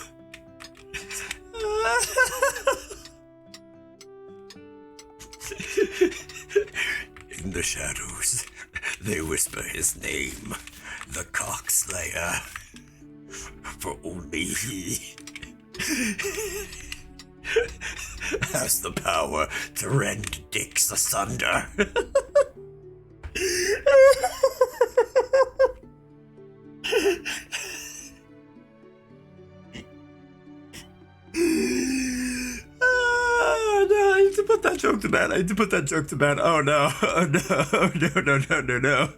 In the shadows, they whisper his name, the Cockslayer. For only he has the power to rend dicks asunder. Oh no, I need to put that joke to bed. Oh no, no.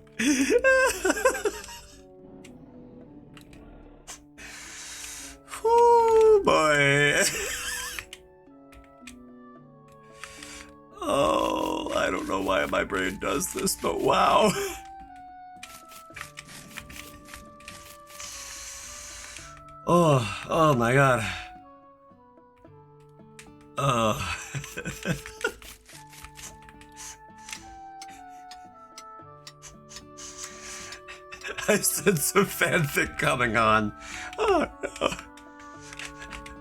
Oh boy. Oh, I don't know why my brain does this, but wow. Oh my god. Oh. I sense some fanfic coming on. Oh no.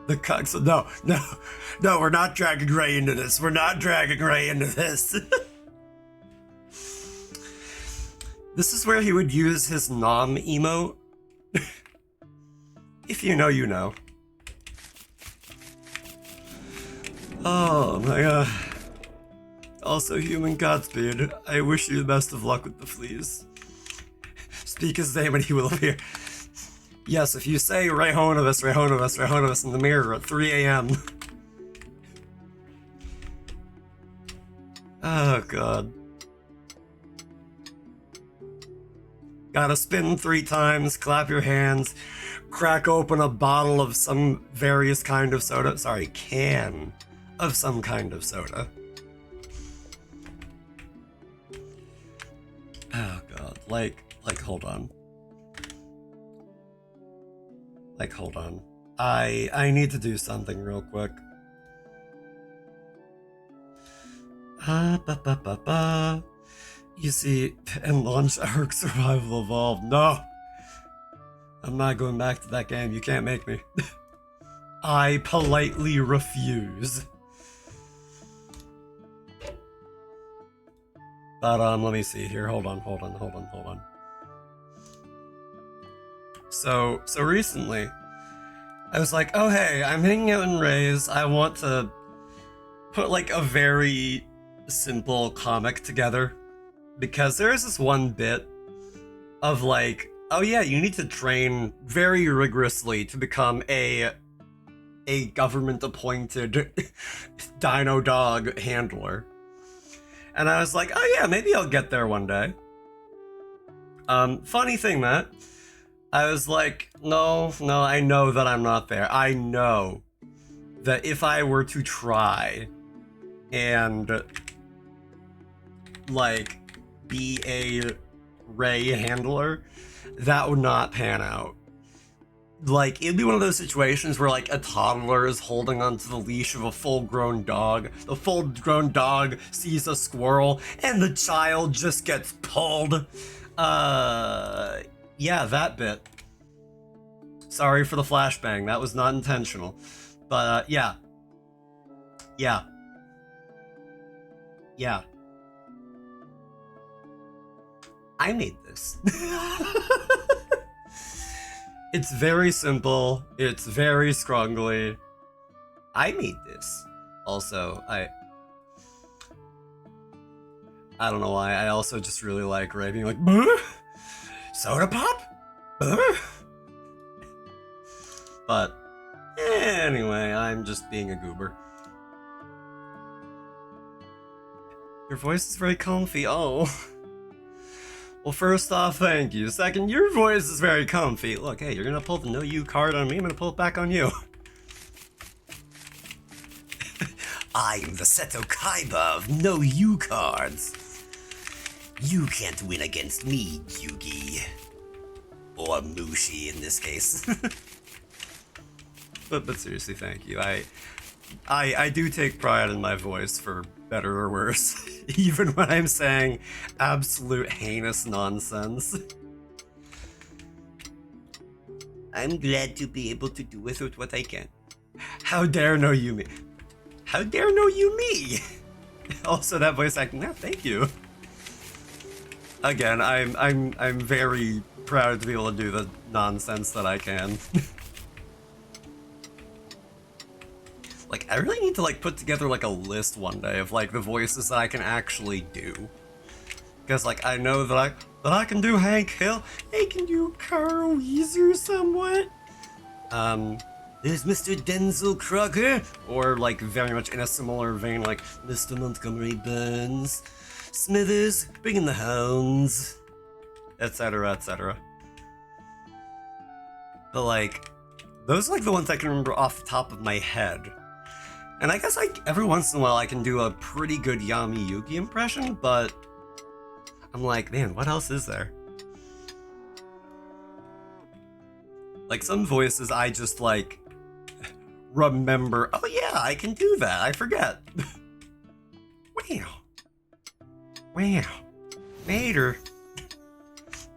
The cocks. No, we're not dragging Ray into this. This is where he would use his nom emote. If you know, you know. Oh my god. Also, human Godspeed. I wish you the best of luck with the fleas. Speak his name and he will appear. Yes, if you say Rayhonovus in the mirror at 3 a.m. Oh god. Gotta spin 3 times, clap your hands, crack open a bottle of some various kind of soda. Sorry, can of some kind of soda. Oh god, like hold on. Hold on. I need to do something real quick. You see, and launch Ark Survival Evolved. No! I'm not going back to that game. You can't make me. I politely refuse. But let me see here. Hold on. So recently, I was like, oh hey, I'm hanging out in Ray's. I want to put like a very simple comic together. Because there is this one bit of like, oh yeah, you need to train very rigorously to become a government-appointed dino dog handler. And I was like, oh yeah, maybe I'll get there one day. Funny thing, Matt. I was like, no, no, I know that I'm not there. I know that if I were to try and like be a Ray handler, that would not pan out. Like, it'd be one of those situations where like a toddler is holding onto the leash of a full-grown dog. The full-grown dog sees a squirrel and the child just gets pulled. Yeah, that bit. Sorry for the flashbang, that was not intentional. But yeah. Yeah. Yeah. I made this. It's very simple. It's very scrungly. I made this. Also, I don't know why. I also just really like Ray being like, "Brr? Soda pop? Brr?" But anyway, I'm just being a goober. Your voice is very comfy. Oh. Well, first off, thank you. Second, your voice is very comfy. Look, hey, you're gonna pull the no you card on me, I'm gonna pull it back on you. I'm the Seto Kaiba of no you cards. You can't win against me, Yugi. Or Mushi in this case. but seriously, thank you. I do take pride in my voice, for better or worse, even when I'm saying absolute heinous nonsense. I'm glad to be able to do with it what I can. How dare know you me? How dare know you me? Also, that voice acting. No, thank you. Again, I'm very proud to be able to do the nonsense that I can. Like, I really need to like put together like a list one day of like the voices that I can actually do. Because like I know that I can do Hank Hill, I can do Carl Weezer somewhat. There's Mr. Denzel Crocker, or like very much in a similar vein, like Mr. Montgomery Burns, Smithers, bring in the hounds, etc., etc. But like, those are like the ones I can remember off the top of my head. And I guess like every once in a while I can do a pretty good Yami Yugi impression, but I'm like, man, what else is there? Like some voices I just like remember, oh yeah, I can do that, I forget. Wow. Wow. Mater.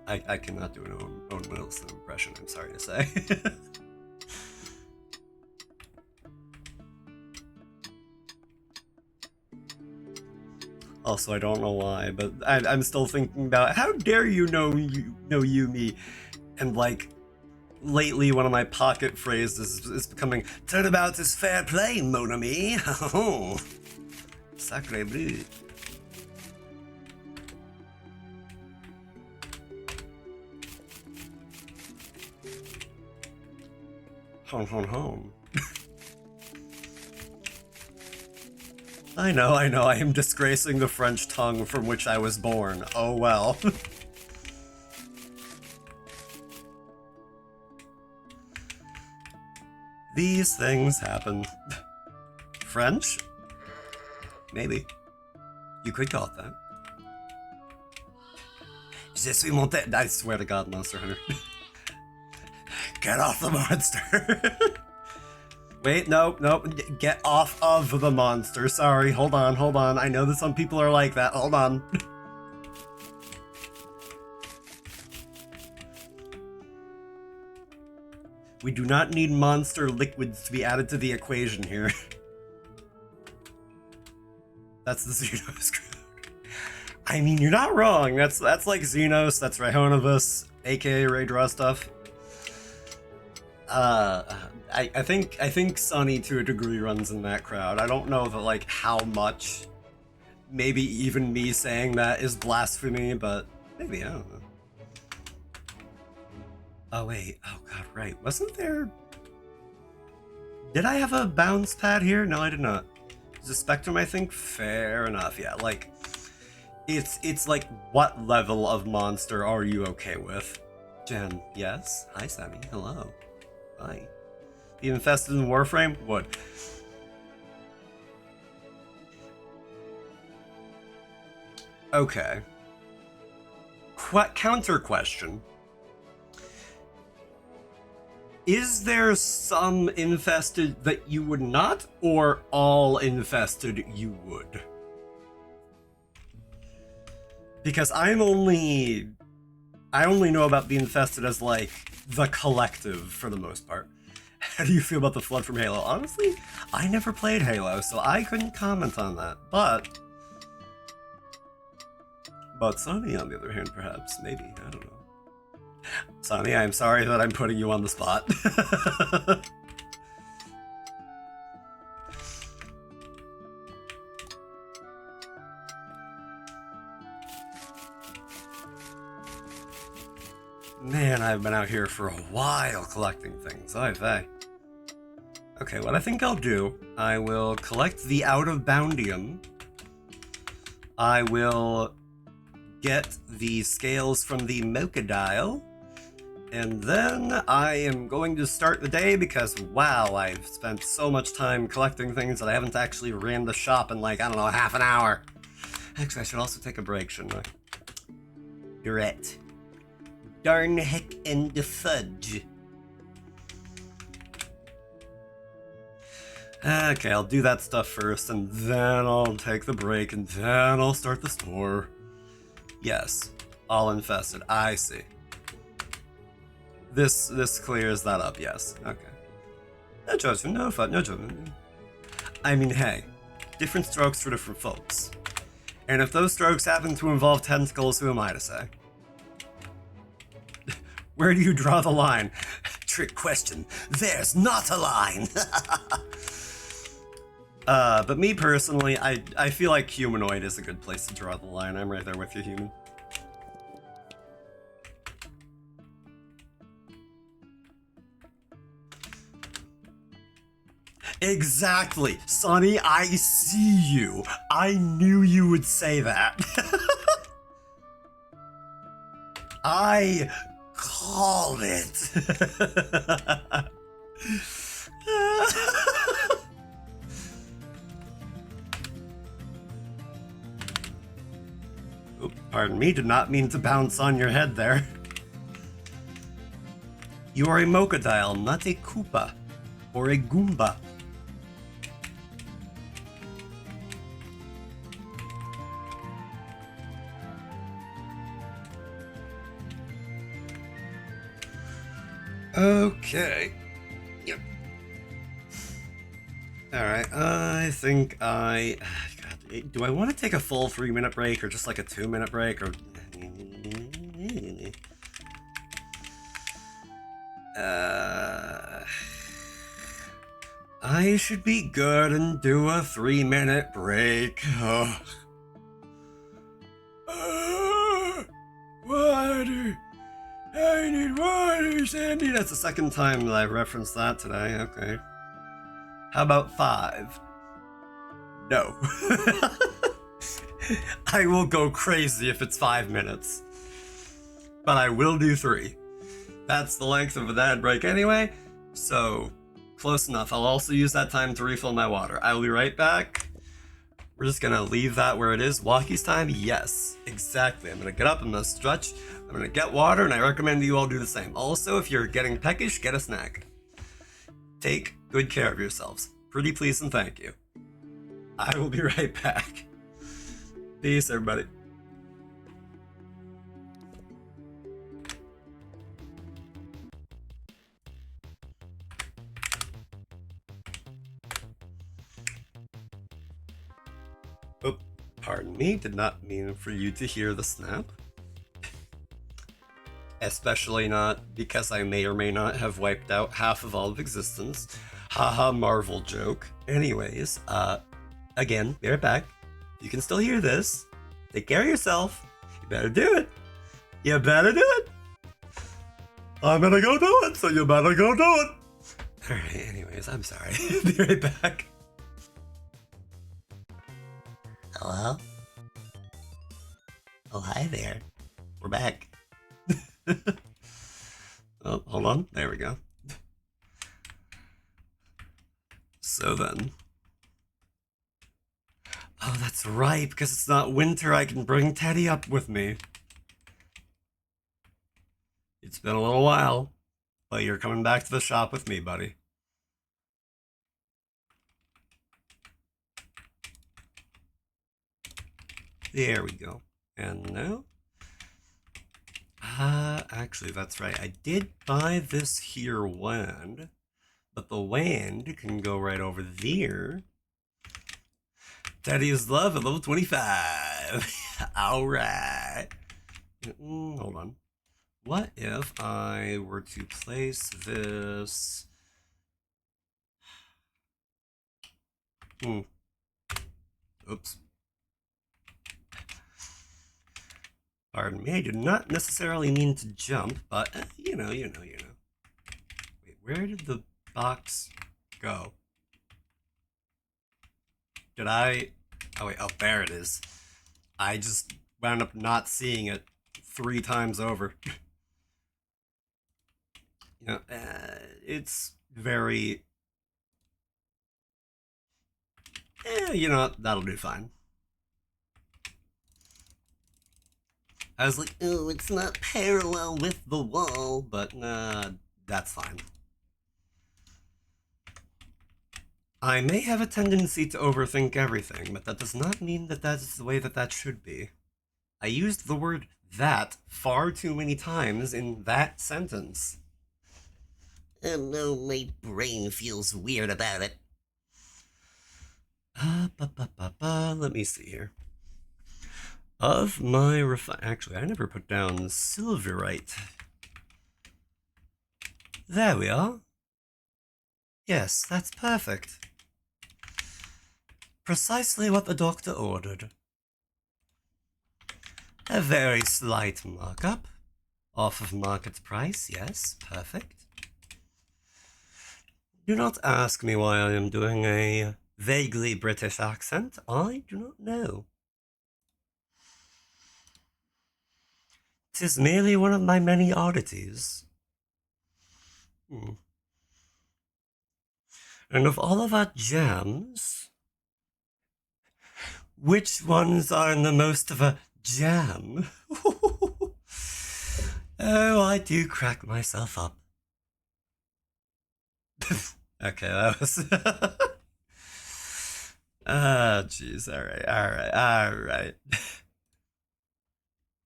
I cannot do an Owen Wilson impression, I'm sorry to say. Also, I don't know why, but I'm still thinking about how dare you know me, and like lately one of my pocket phrases is becoming "Turnabout is fair play, mon ami." Oh, sacre bleu. Hon hon hon. I know, I am disgracing the French tongue from which I was born. Oh well. These things happen. French? Maybe. You could call it that. Je suis monté. I swear to God, Monster Hunter. Get off the monster. Wait, no, get off of the monster. Sorry, hold on. I know that some people are like that. Hold on. We do not need monster liquids to be added to the equation here. That's the Xenos crowd. I mean, you're not wrong. That's like Xenos, that's Raihonovus, aka Raydra stuff. I think Sunny to a degree runs in that crowd. I don't know that like how much. Maybe even me saying that is blasphemy, but maybe, I don't know. Oh wait, oh god, right. Wasn't there... Did I have a bounce pad here? No, I did not. Is a Spectrum, I think? Fair enough, yeah, like... It's like, what level of monster are you okay with? Jen, yes. Hi, Sammy. Hello. Hi. Be infested in Warframe? Would. Okay. Counter question. Is there some infested that you would not, or all infested you would? Because I only know about the infested as like the collective for the most part. How do you feel about the flood from Halo? Honestly, I never played Halo, so I couldn't comment on that. But Sonny, on the other hand, perhaps, maybe, I don't know. Sonny, I'm sorry that I'm putting you on the spot. Man, I've been out here for a while collecting things. Oy vey. Okay, what I think I'll do, I will collect the Out of Boundium. I will get the scales from the Mokadile. And then I am going to start the day because, wow, I've spent so much time collecting things that I haven't actually ran the shop in like, I don't know, half an hour. Actually, I should also take a break, shouldn't I? You're it. Darn heck and the fudge. Okay, I'll do that stuff first, and then I'll take the break, and then I'll start the store. Yes, all infested. I see. This clears that up, yes. Okay. No judgment, no fun, no judgment. I mean, hey, different strokes for different folks. And if those strokes happen to involve tentacles, who am I to say? Where do you draw the line? Trick question. There's not a line! But me personally, I feel like humanoid is a good place to draw the line. I'm right there with you, human. Exactly. Sonny, I see you. I knew you would say that. I called it. Oop, pardon me, did not mean to bounce on your head there. You are a Mokadile, not a Koopa. Or a Goomba. Okay. Yep. Alright, I think God, do I want to take a full 3-minute break or just like a 2-minute break or... I should be good and do a 3-minute break. Water! I need water, Sandy! That's the second time that I've referenced that today, okay. How about 5? No. I will go crazy if it's 5 minutes. But I will do 3. That's the length of an ad break anyway, so close enough. I'll also use that time to refill my water. I will be right back. We're just gonna leave that where it is. Walkie's time? Yes, exactly. I'm gonna get up, I'm gonna stretch, I'm gonna get water, and I recommend you all do the same. Also, if you're getting peckish, get a snack. Take good care of yourselves. Pretty please and thank you. I will be right back. Peace, everybody. Oh, pardon me, did not mean for you to hear the snap. Especially not because I may or may not have wiped out half of all of existence. Haha, Marvel joke. Anyways, again, be right back. You can still hear this. Take care of yourself. You better do it. You better do it. I'm gonna go do it, so you better go do it. Alright, anyways, I'm sorry. Be right back. Hello? Oh, hi there. We're back. Oh, hold on. There we go. So then. Oh, that's right. Because it's not winter, I can bring Teddy up with me. It's been a little while, but you're coming back to the shop with me, buddy. There we go. And now? Actually, that's right. I did buy this here wand, but the wand can go right over there. Teddy's love at level 25. Alright. Hold on. What if I were to place this... Oops. Pardon me, I did not necessarily mean to jump, but you know. Wait, where did the box go? Did I... Oh wait, oh, there it is. I just wound up not seeing it 3 times over. It's very... that'll do fine. I was like, oh, it's not parallel with the wall, but that's fine. I may have a tendency to overthink everything, but that does not mean that that's the way that should be. I used the word that far too many times in that sentence. Oh no, my brain feels weird about it. Let me see here. Of my actually, I never put down silverite. There we are. Yes, that's perfect. Precisely what the doctor ordered. A very slight markup. Off of market price, yes, perfect. Do not ask me why I am doing a vaguely British accent. I do not know. 'Tis merely one of my many oddities. And of all of our jams, which ones are in the most of a jam? Oh, I do crack myself up. Okay, that was... Ah, jeez, alright.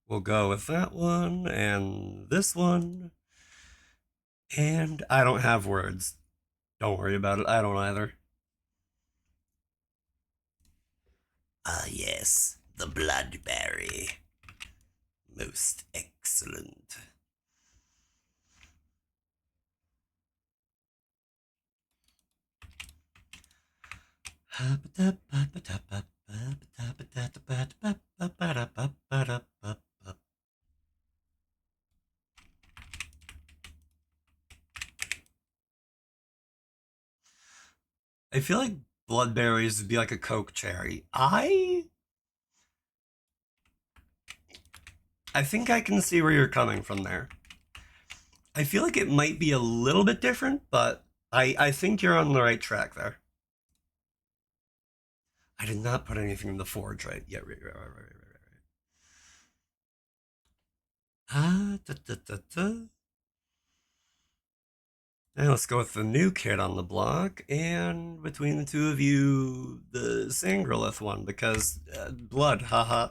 We'll go with that one, and this one, and I don't have words. Don't worry about it, I don't either. Ah, yes, the bloodberry. Most excellent. I feel like bloodberries would be like a Coke cherry. I think I can see where you're coming from there. I feel like it might be a little bit different, but I think you're on the right track there. I did not put anything in the forge, right? Yeah, right. And let's go with the new kid on the block, and between the two of you, the Sangrelith one, because blood, haha.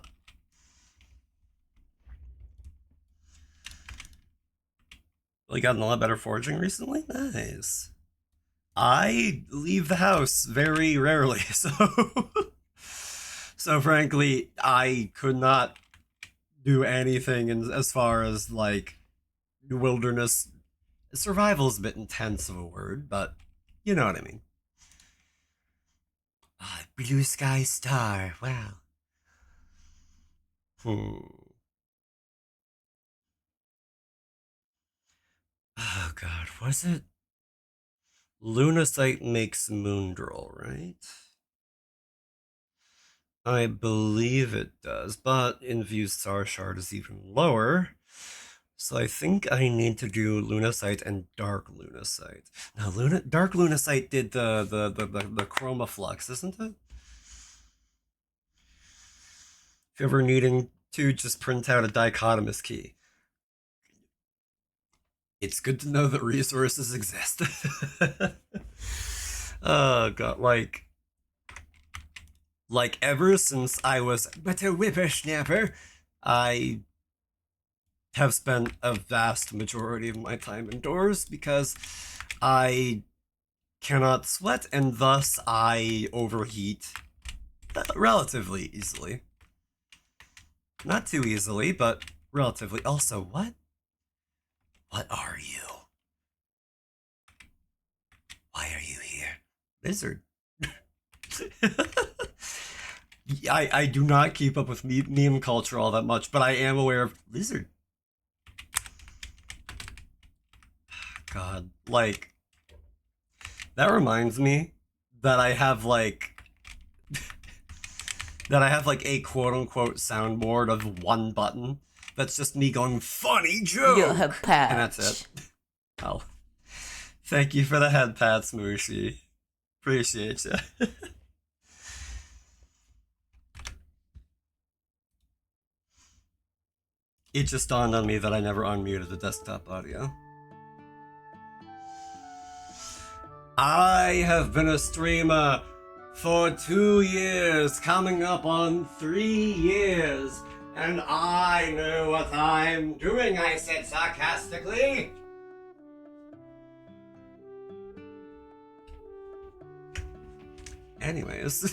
Really gotten a lot better foraging recently? Nice. I leave the house very rarely, so... So frankly, I could not do anything as far as, like, wilderness... Survival's a bit intense of a word, but you know what I mean. Blue sky star, wow. Oh god, was it? Lunacite makes Moondroll, right? I believe it does, but Infused Star Shard is even lower. So I think I need to do Lunacite and Dark Lunacite. Now, Dark Lunacite did the Chroma Flux, isn't it? If you're ever needing to just print out a dichotomous key, it's good to know that resources exist. Oh god, like ever since I was but a whippersnapper, I have spent a vast majority of my time indoors because I cannot sweat and thus I overheat relatively easily. Not too easily, but relatively. Also, what? What are you? Why are you here? Lizard. I do not keep up with meme culture all that much, but I am aware of lizard. God, like, that reminds me that I have like a quote unquote soundboard of one button that's just me going funny joke. You're a patch. And that's it. Oh, thank you for the head pat, Smooshy. Appreciate you. It just dawned on me that I never unmuted the desktop audio. I have been a streamer for 2 years, coming up on 3 years, and I know what I'm doing, I said sarcastically. Anyways.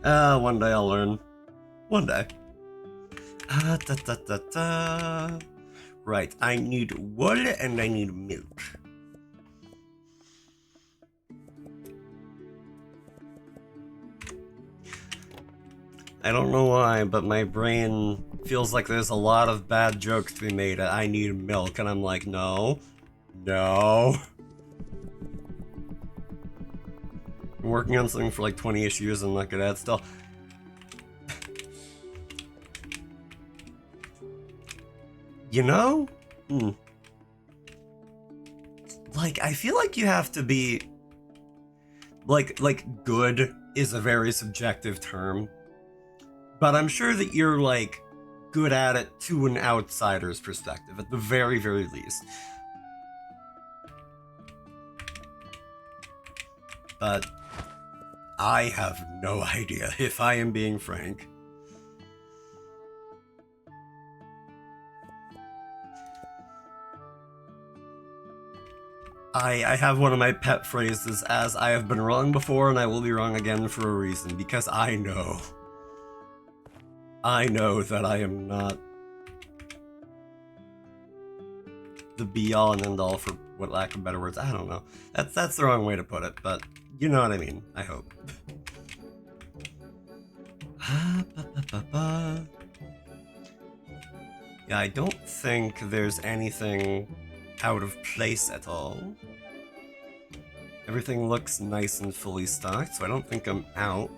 One day I'll learn. One day. Right, I need wool and I need milk. I don't know why, but my brain feels like there's a lot of bad jokes to be made. I need milk, and I'm like, no. No. I'm working on something for like 20 issues and I'm not good at it still. You know? Like, I feel like you have to be... Like, good is a very subjective term. But I'm sure that you're, like, good at it to an outsider's perspective, at the very, very least. But I have no idea, if I am being frank. I have one of my pet phrases as I have been wrong before and I will be wrong again for a reason, because I know that I am not the be-all and end-all, for what lack of better words. I don't know. That's the wrong way to put it, but you know what I mean, I hope. Yeah, I don't think there's anything out of place at all. Everything looks nice and fully stocked, so I don't think I'm out.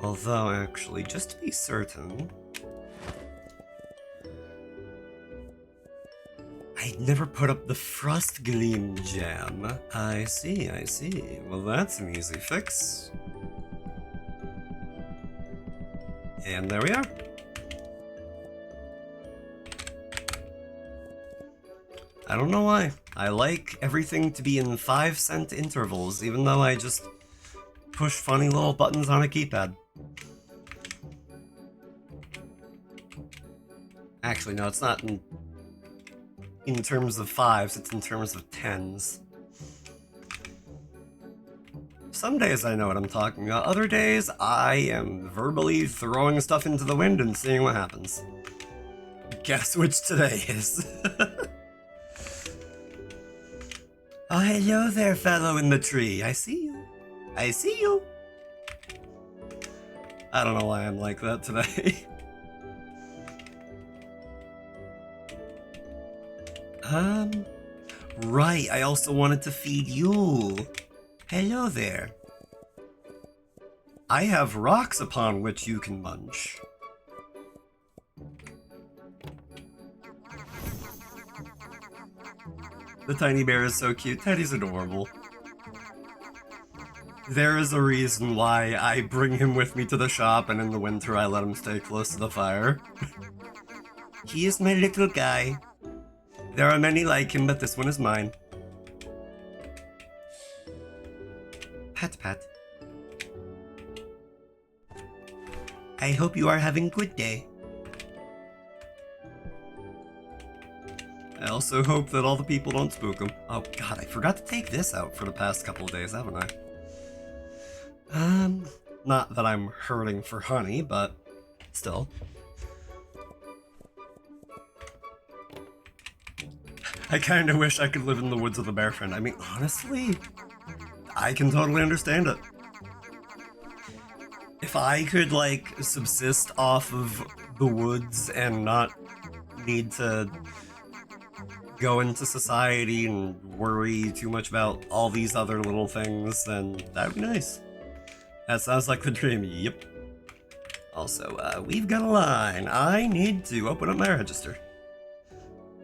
Although, actually, just to be certain... I never put up the Frostgleam gem. I see. Well, that's an easy fix. And there we are. I don't know why. I like everything to be in 5-cent intervals, even though I just push funny little buttons on a keypad. Actually, no, it's not in terms of 5s, it's in terms of 10s. Some days I know what I'm talking about, other days I am verbally throwing stuff into the wind and seeing what happens. Guess which today is. Oh, hello there, fellow in the tree. I see you. I see you. I don't know why I'm like that today. Right, I also wanted to feed you. Hello there. I have rocks upon which you can munch. The tiny bear is so cute. Teddy's adorable. There is a reason why I bring him with me to the shop, and in the winter I let him stay close to the fire. He is my little guy. There are many like him, but this one is mine. Pat pat. I hope you are having a good day. I also hope that all the people don't spook him. Oh god, I forgot to take this out for the past couple of days, haven't I? Not that I'm hurting for honey, but still. I kinda wish I could live in the woods with a bear friend. I mean, honestly, I can totally understand it. If I could, like, subsist off of the woods and not need to go into society and worry too much about all these other little things, then that would be nice. That sounds like the dream, yep. Also, we've got a line. I need to open up my register.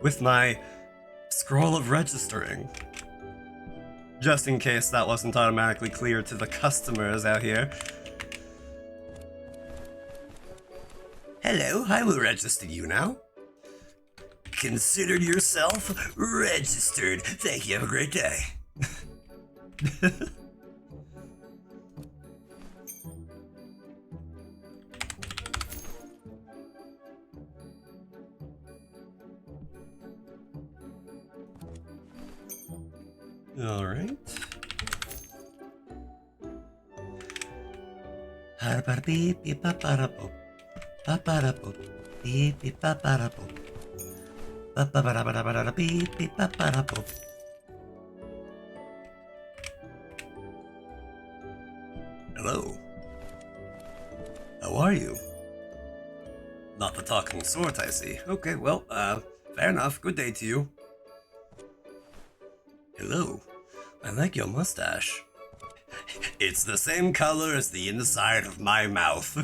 With my scroll of registering. Just in case that wasn't automatically clear to the customers out here. Hello, I will register you now. Consider yourself registered. Thank you, have a great day. Alright. Hello. How are you? Not the talking sort, I see. Okay, well, fair enough. Good day to you. Hello. I like your mustache. It's the same color as the inside of my mouth.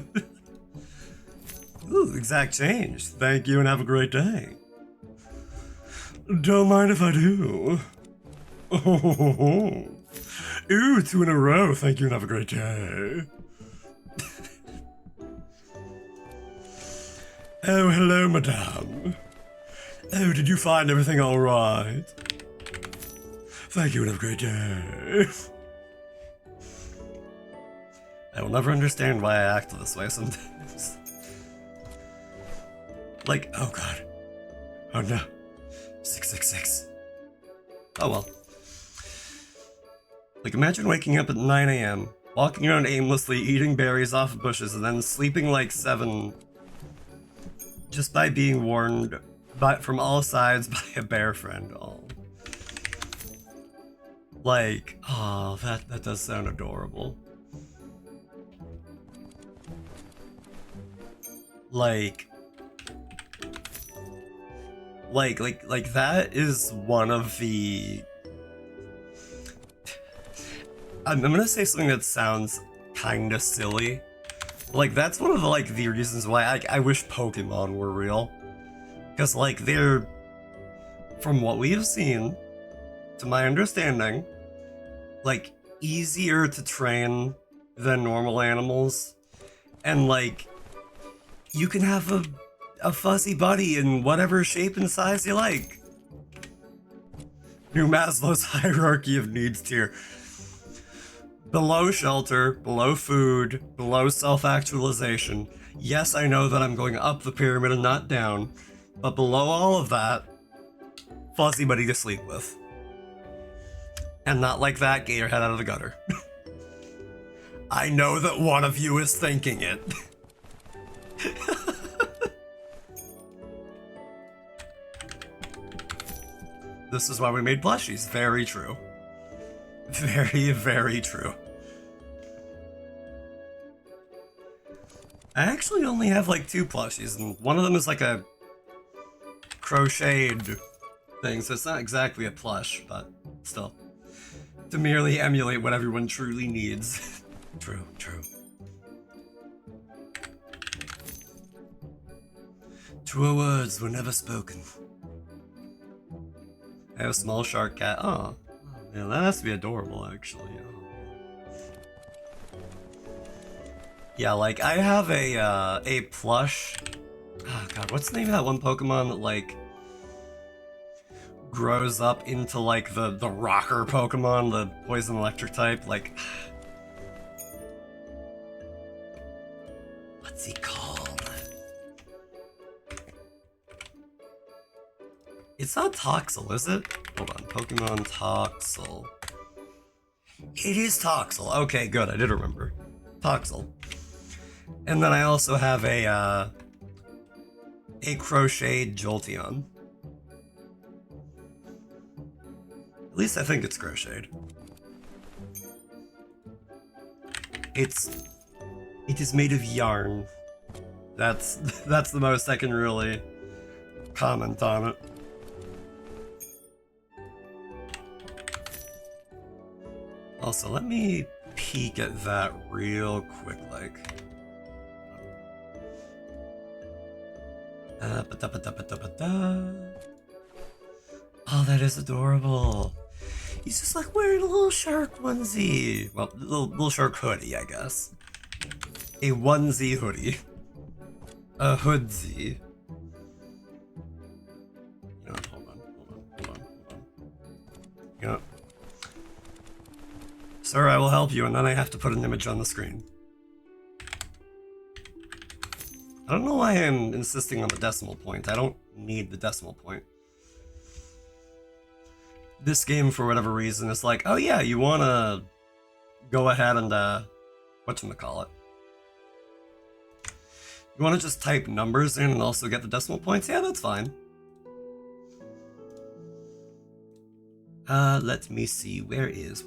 Ooh, exact change. Thank you and have a great day. Don't mind if I do. Oh, ooh, 2 in a row. Thank you and have a great day. Oh, hello, madame. Oh, did you find everything all right? Thank you and have a great day. I will never understand why I act this way sometimes. Like, oh god. Oh no. 666. Oh well. Like, imagine waking up at 9 a.m., walking around aimlessly, eating berries off of bushes, and then sleeping like 7 just by being warned from all sides by a bear friend. Oh. Like, oh, that does sound adorable. Like that is one of the... I'm gonna say something that sounds kinda silly. Like, that's one of the, like, the reasons why I wish Pokemon were real. Because, like, they're... From what we have seen, to my understanding, like, easier to train than normal animals. And, like, you can have a fuzzy buddy in whatever shape and size you like. New Maslow's hierarchy of needs tier. Below shelter, below food, below self-actualization. Yes, I know that I'm going up the pyramid and not down, but below all of that, fuzzy buddy to sleep with. And not like that, get your head out of the gutter. I know that one of you is thinking it. This is why we made plushies. Very true. Very, very true. I actually only have like 2 plushies, and one of them is like a crocheted thing, so it's not exactly a plush, but still. To merely emulate what everyone truly needs. True, true. Truer words were never spoken. I have a small shark cat. Oh, man, that has to be adorable, actually. Yeah, like, I have a plush... Oh god, what's the name of that one Pokemon that, like, grows up into, like, the rocker Pokemon, the poison electric type? Like... What's he called? It's not Toxel, is it? Hold on, Pokemon Toxel. It is Toxel. Okay, good, I did remember. Toxel. And then I also have a crocheted Jolteon. At least I think it's crocheted. It is made of yarn. That's the most I can really comment on it. Also, let me peek at that real quick, like. Oh, that is adorable. He's just like wearing a little shark onesie. Well, little shark hoodie, I guess. A onesie hoodie. A hoodsie. You know, hold on. You know. Sir, I will help you, and then I have to put an image on the screen. I don't know why I'm insisting on the decimal point. I don't need the decimal point. This game, for whatever reason, is like, oh yeah, you wanna go ahead and, whatchamacallit? You wanna just type numbers in and also get the decimal points? Yeah, that's fine. Let me see, where is?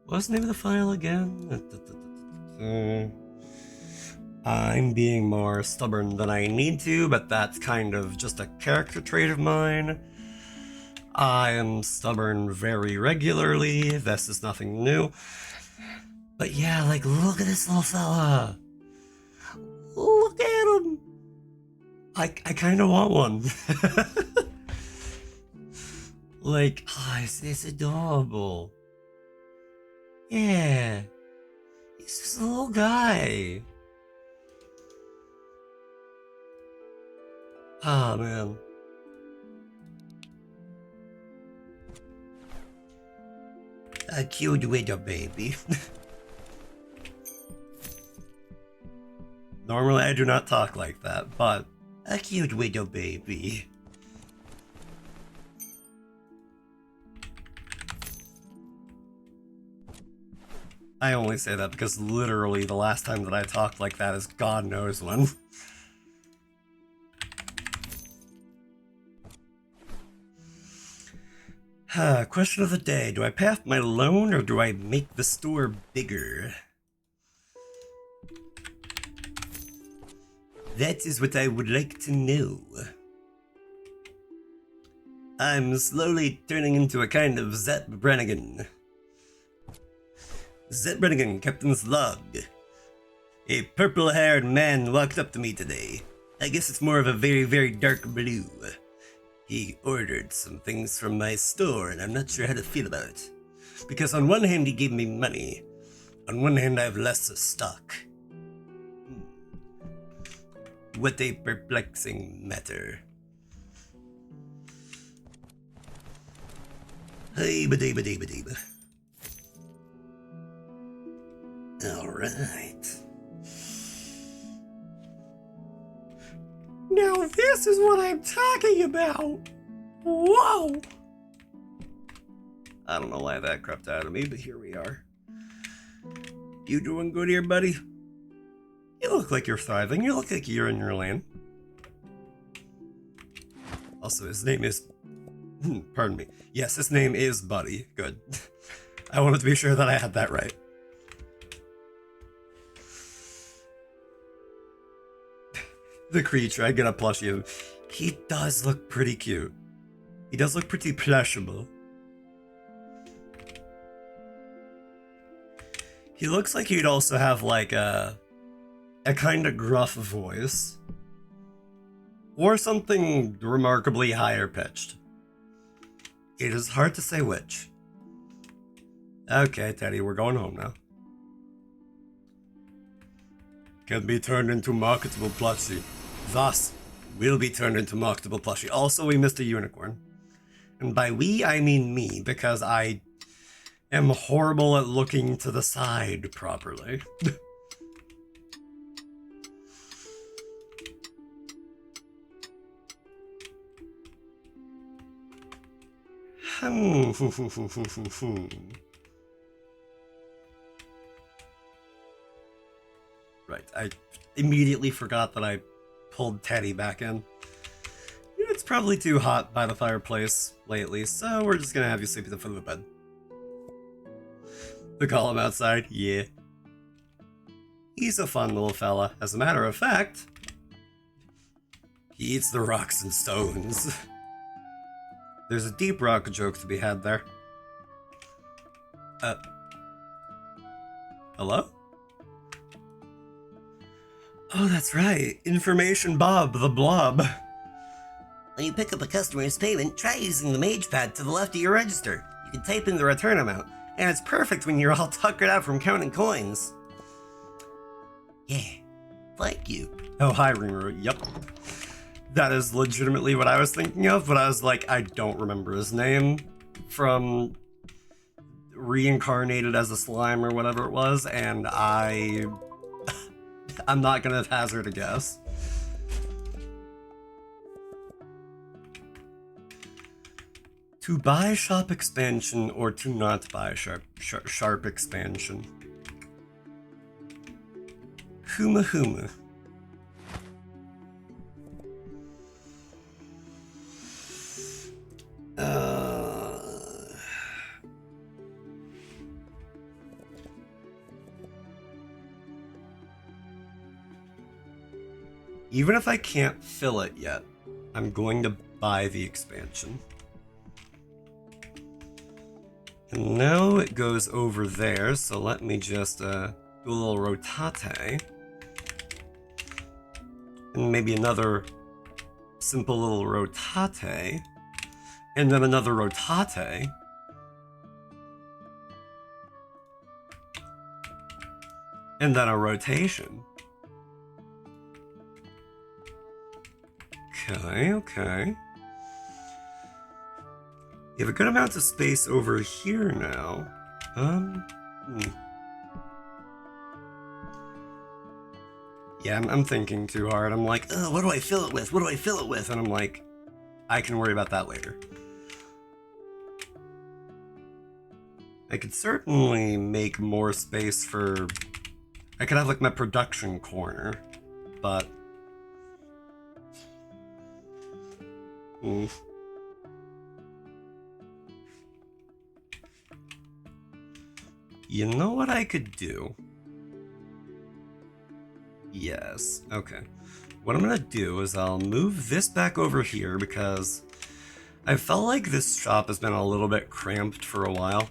What's the name of the file again? I'm being more stubborn than I need to, but that's kind of just a character trait of mine. I am stubborn very regularly. This is nothing new. But yeah, like, look at this little fella. Look at him. I kind of want one. Like, oh, it's adorable. Yeah. He's just a little guy. Oh, man. A cute little baby. Normally I do not talk like that, but a cute little baby. I only say that because literally the last time that I talked like that is God knows when. Question of the day. Do I pay off my loan or do I make the store bigger? That is what I would like to know. I'm slowly turning into a kind of Zep Brannigan. Zep Brannigan, Captain's Log. A purple-haired man walked up to me today. I guess it's more of a very, very dark blue. He ordered some things from my store, and I'm not sure how to feel about it. Because on one hand, he gave me money. On one hand, I have less stock. What a perplexing matter. Hey-ba-dee-ba-dee-ba-dee-ba. Alright. Now this is what I'm talking about! Whoa! I don't know why that crept out of me, but here we are. You doing good here, buddy? You look like you're thriving. You look like you're in your lane. Also, his name is... pardon me. Yes, his name is Buddy. Good. I wanted to be sure that I had that right. the creature. I get a plushie of him. He does look pretty cute. He does look pretty plushable. He looks like he'd also have like a kind of gruff voice. Or something remarkably higher pitched. It is hard to say which. Okay, Teddy, we're going home now. Can be turned into marketable plushie. Thus, will be turned into marketable plushie. Also, we missed a unicorn. And by we, I mean me, because I am horrible at looking to the side properly. Right, I immediately forgot that I pulled Teddy back in. It's probably too hot by the fireplace lately, so we're just gonna have you sleep at the foot of the bed. The column outside, yeah. He's a fun little fella. As a matter of fact, he eats the rocks and stones. There's a deep rock joke to be had there. Hello? Oh, that's right. Information Bob, the blob. When you pick up a customer's payment, try using the mage pad to the left of your register. You can type in the return amount, and it's perfect when you're all tuckered out from counting coins. Yeah, thank you. Oh, hi, Rimuru. Yep. That is legitimately what I was thinking of, but I was like, I don't remember his name from reincarnated as a slime or whatever it was, and I'm not gonna hazard a guess. To buy shop expansion or to not buy sharp expansion? Huma Huma. Even if I can't fill it yet, I'm going to buy the expansion. And now it goes over there, so let me just do a little rotate. And maybe another simple little rotate. And then another rotate. And then a rotation. Okay. You have a good amount of space over here now. Yeah, I'm thinking too hard. I'm like, oh, what do I fill it with? What do I fill it with? And I'm like, I can worry about that later. I could certainly make more space for... I could have like my production corner, but... You know what I could do? Yes, okay. What I'm gonna do is I'll move this back over here because I felt like this shop has been a little bit cramped for a while.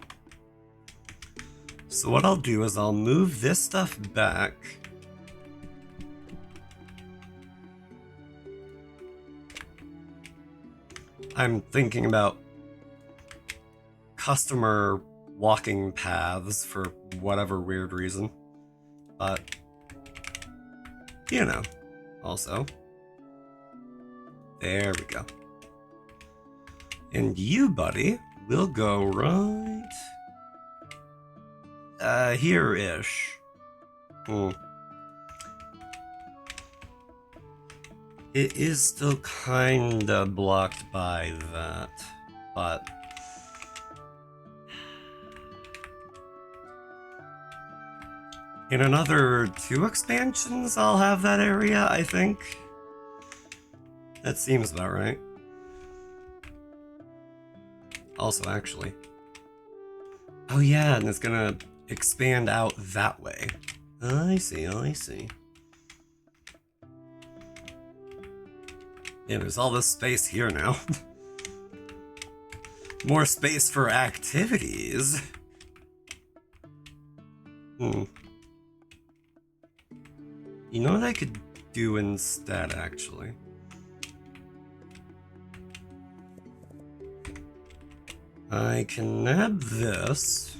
So what I'll do is I'll move this stuff back. I'm thinking about customer walking paths for whatever weird reason. But, you know, also. There we go. And you, buddy, will go right... here-ish. It is still kinda blocked by that, but... In another 2 expansions, I'll have that area, I think. That seems about right. Also, actually. Oh yeah, and it's gonna expand out that way. I see. Yeah, there's all this space here now. More space for activities. You know what I could do instead, actually? I can nab this.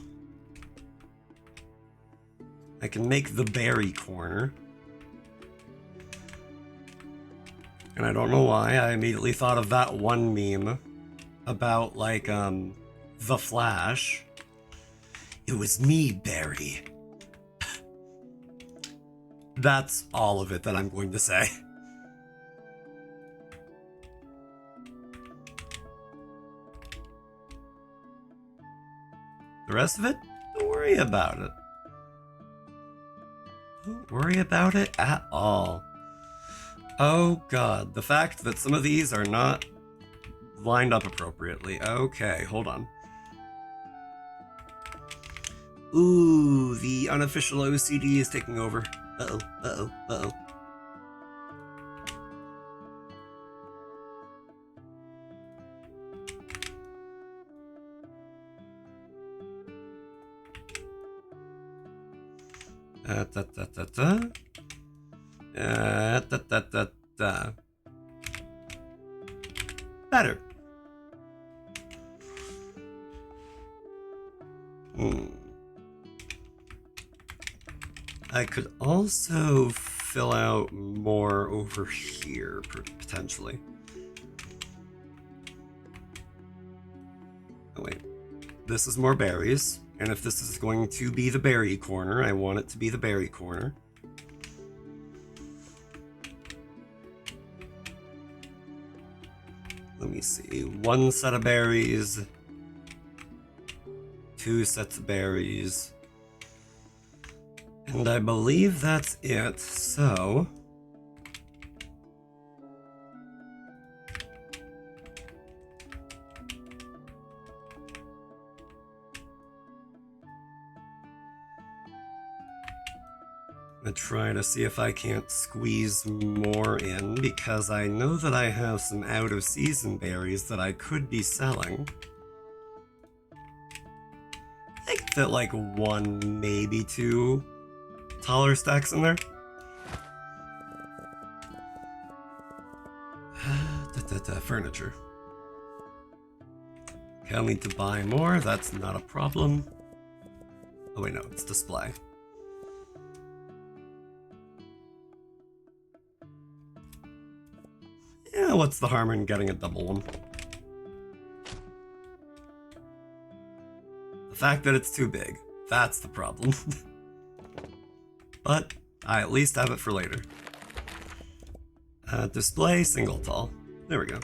I can make the berry corner. And I don't know why, I immediately thought of that one meme about, like, The Flash. It was me, Barry. That's all of it that I'm going to say. The rest of it, don't worry about it. Don't worry about it at all. Oh god, the fact that some of these are not lined up appropriately. Okay, hold on. Ooh, the unofficial OCD is taking over. Uh-oh, uh-oh, uh-oh. Better. I could also fill out more over here, potentially. Oh wait, this is more berries, and if this is going to be the berry corner, I want it to be the berry corner. Let me see, 1 set of berries, 2 sets of berries, and I believe that's it, so... I'm gonna try to see if I can't squeeze more in, because I know that I have some out-of-season berries that I could be selling. I think that like 1, maybe 2 taller stacks in there. Furniture. Okay, I'll need to buy more, that's not a problem. Oh wait, no, it's display. Yeah, what's the harm in getting a double one? The fact that it's too big, that's the problem. But I at least have it for later. Display single tall. There we go.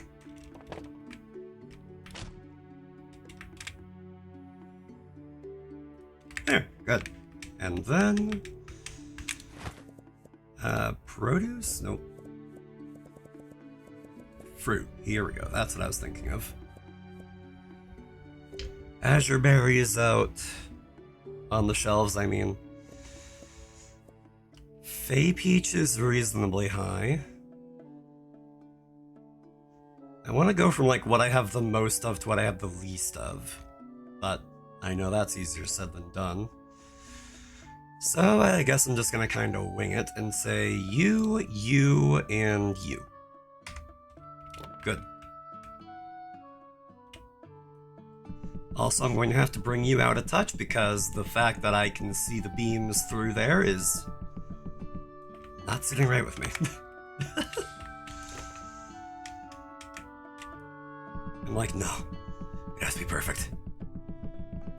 There, good. And then... produce? Nope. Fruit. Here we go. That's what I was thinking of. Azure berry is out. On the shelves, I mean. Fey peach is reasonably high. I want to go from like what I have the most of to what I have the least of. But I know that's easier said than done. So I guess I'm just gonna kind of wing it and say you, and you. Good. Also, I'm going to have to bring you out a touch because the fact that I can see the beams through there is not sitting right with me. I'm like, no, it has to be perfect.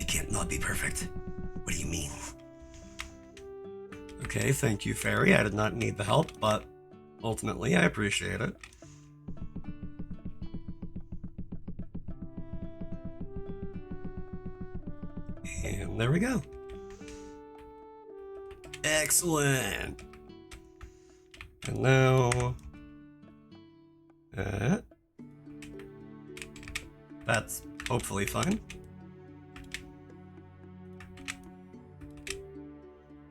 It can't not be perfect. What do you mean? Okay, thank you, Fairy. I did not need the help, but ultimately I appreciate it. And there we go. Excellent. And now... that's hopefully fine.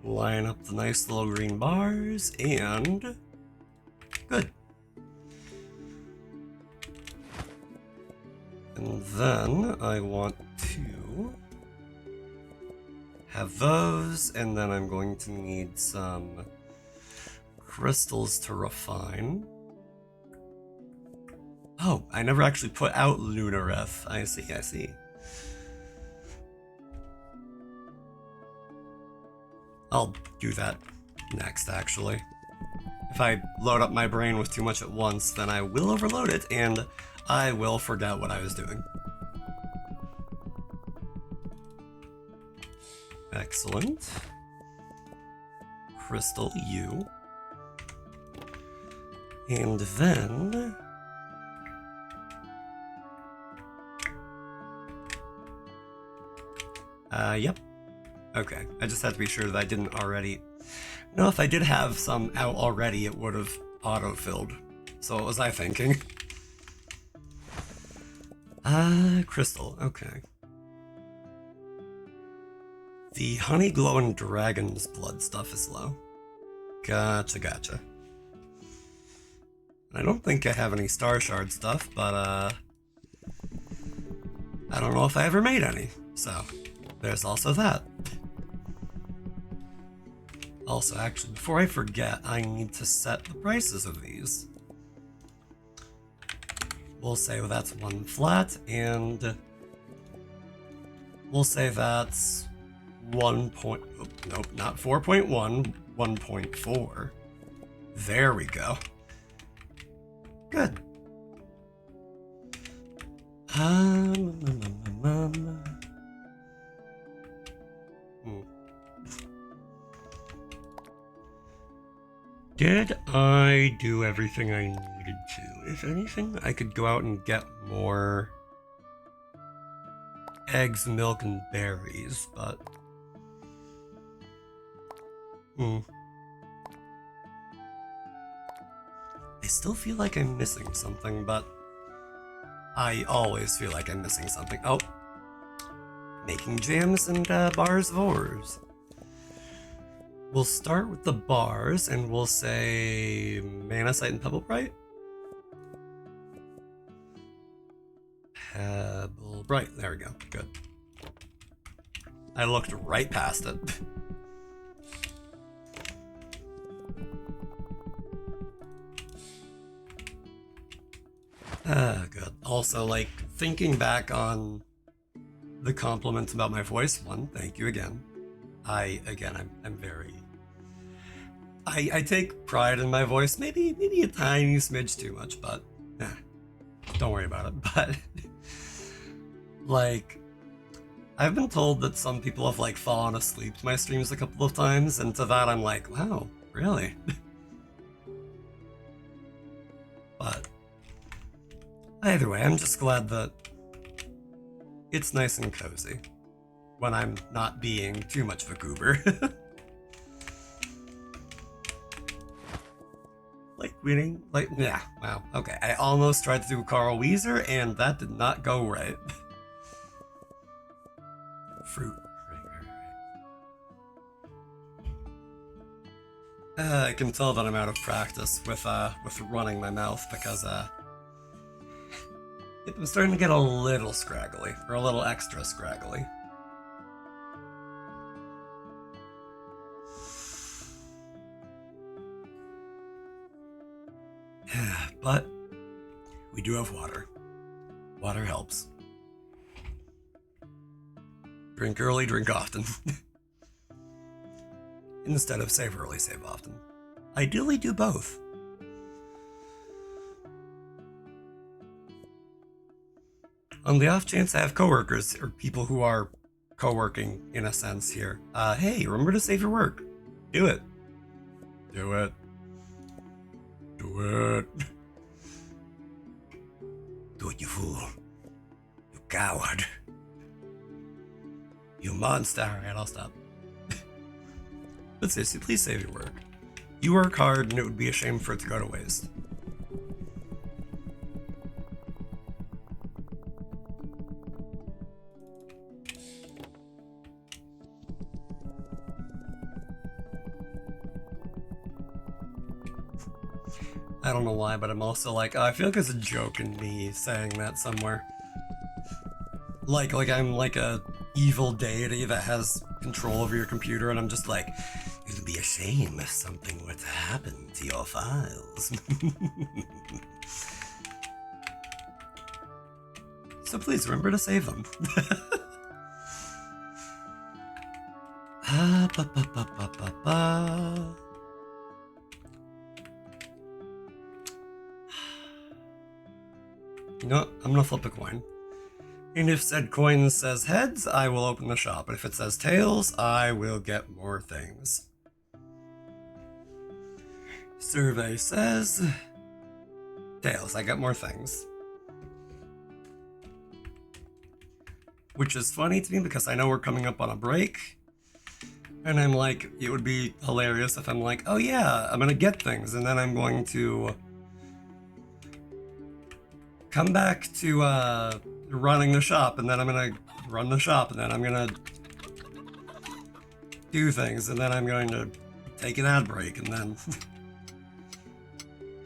Line up the nice little green bars, and... good. And then I want to have those, and then I'm going to need some crystals to refine. Oh, I never actually put out Lunareth. I see, I see. I'll do that next, actually. If I load up my brain with too much at once, then I will overload it, and I will forget what I was doing. Excellent. Crystal U. And then... yep. Okay, I just had to be sure that I didn't already... No, if I did have some out already, it would have auto-filled. So what was I thinking? Crystal, okay. The honey glowing dragon's blood stuff is low. Gotcha, gotcha. I don't think I have any star shard stuff, but I don't know if I ever made any, so there's also that. Also, actually, before I forget, I need to set the prices of these. We'll say that's 1 flat, and we'll say that's 1 point... Oh, nope, not 4.1, 1.4. There we go. Good. Did I do everything I needed to? If anything, I could go out and get more eggs, milk, and berries, but... I still feel like I'm missing something, but I always feel like I'm missing something. Oh, making jams and bars of ores. We'll start with the bars, and we'll say Manasite and Pebblebright. Pebblebright, there we go, good. I looked right past it. Good. Also, like, thinking back on the compliments about my voice, thank you again. I'm very... I take pride in my voice, maybe a tiny smidge too much, but don't worry about it. But like, I've been told that some people have like fallen asleep to my streams a couple of times, and to that I'm like, wow, really? But either way, I'm just glad that it's nice and cozy when I'm not being too much of a goober. Like winning, like, yeah, wow, okay. I almost tried to do Carl Weezer, and that did not go right. Fruit, right. I can tell that I'm out of practice with running my mouth, because it was starting to get a little scraggly, or a little extra scraggly. But we do have water. Water helps. Drink early, drink often. Instead of save early, save often. Ideally do both. On the off chance I have coworkers, or people who are co-working in a sense here, hey, remember to save your work. Do it. Do it. Do it. Do it, you fool. You coward. You monster. Alright, I'll stop. But seriously, please save your work. You work hard, and it would be a shame for it to go to waste. I don't know why, but I'm also like, I feel like there's a joke in me saying that somewhere. Like I'm like a evil deity that has control over your computer, and I'm just like, it'll be a shame if something were to happen to your files. So please remember to save them. Ba, ba, ba, ba, ba, ba. You know what? I'm gonna flip a coin. And if said coin says heads, I will open the shop. But if it says tails, I will get more things. Survey says tails, I got more things. Which is funny to me because I know we're coming up on a break. And I'm like, it would be hilarious if I'm like, oh yeah, I'm gonna get things, and then I'm going to come back to running the shop, and then I'm gonna run the shop, and then I'm gonna do things, and then I'm going to take an ad break, and then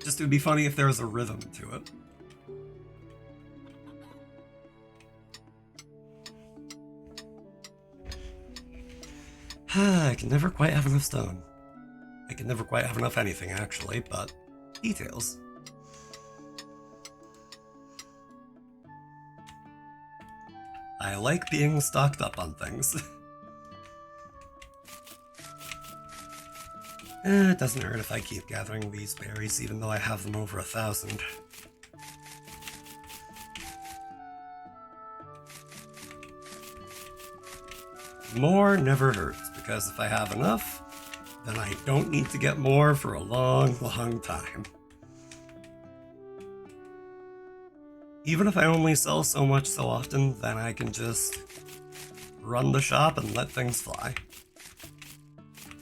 just it would be funny if there was a rhythm to it. I can never quite have enough stone. I can never quite have enough anything, actually, but details. I like being stocked up on things. It doesn't hurt if I keep gathering these berries, even though I have them over 1,000. More never hurts, because if I have enough, then I don't need to get more for a long, long time. Even if I only sell so much so often, then I can just run the shop and let things fly.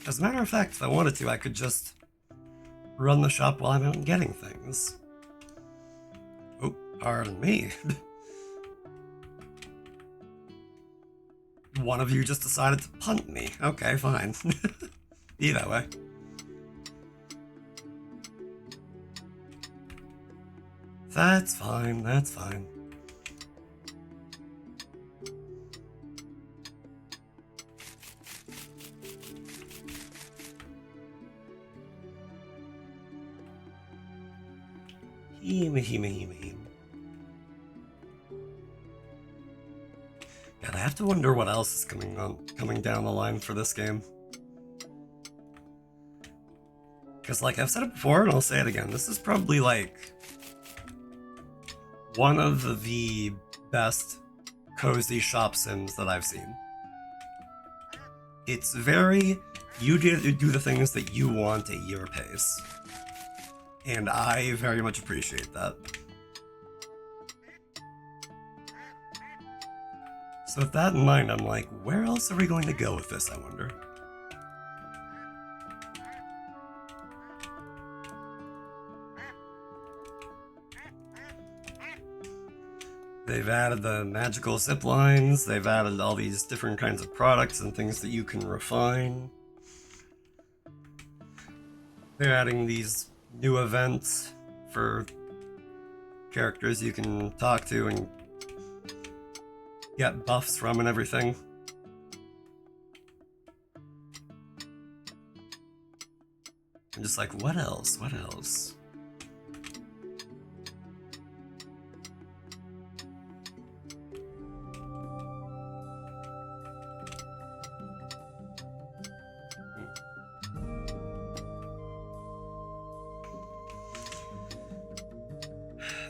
As a matter of fact, if I wanted to, I could just run the shop while I'm out getting things. Oh, pardon me. One of you just decided to punt me. Okay, fine. Be that way. That's fine, that's fine. Heem. God, I have to wonder what else is coming down the line for this game. Because, like, I've said it before, and I'll say it again, this is probably, like, one of the best cozy shop sims that I've seen. It's very, you do the things that you want at your pace. And I very much appreciate that. So with that in mind, I'm like, where else are we going to go with this, I wonder? They've added the magical zip lines, they've added all these different kinds of products and things that you can refine. They're adding these new events for characters you can talk to and get buffs from and everything. I'm just like, what else? What else?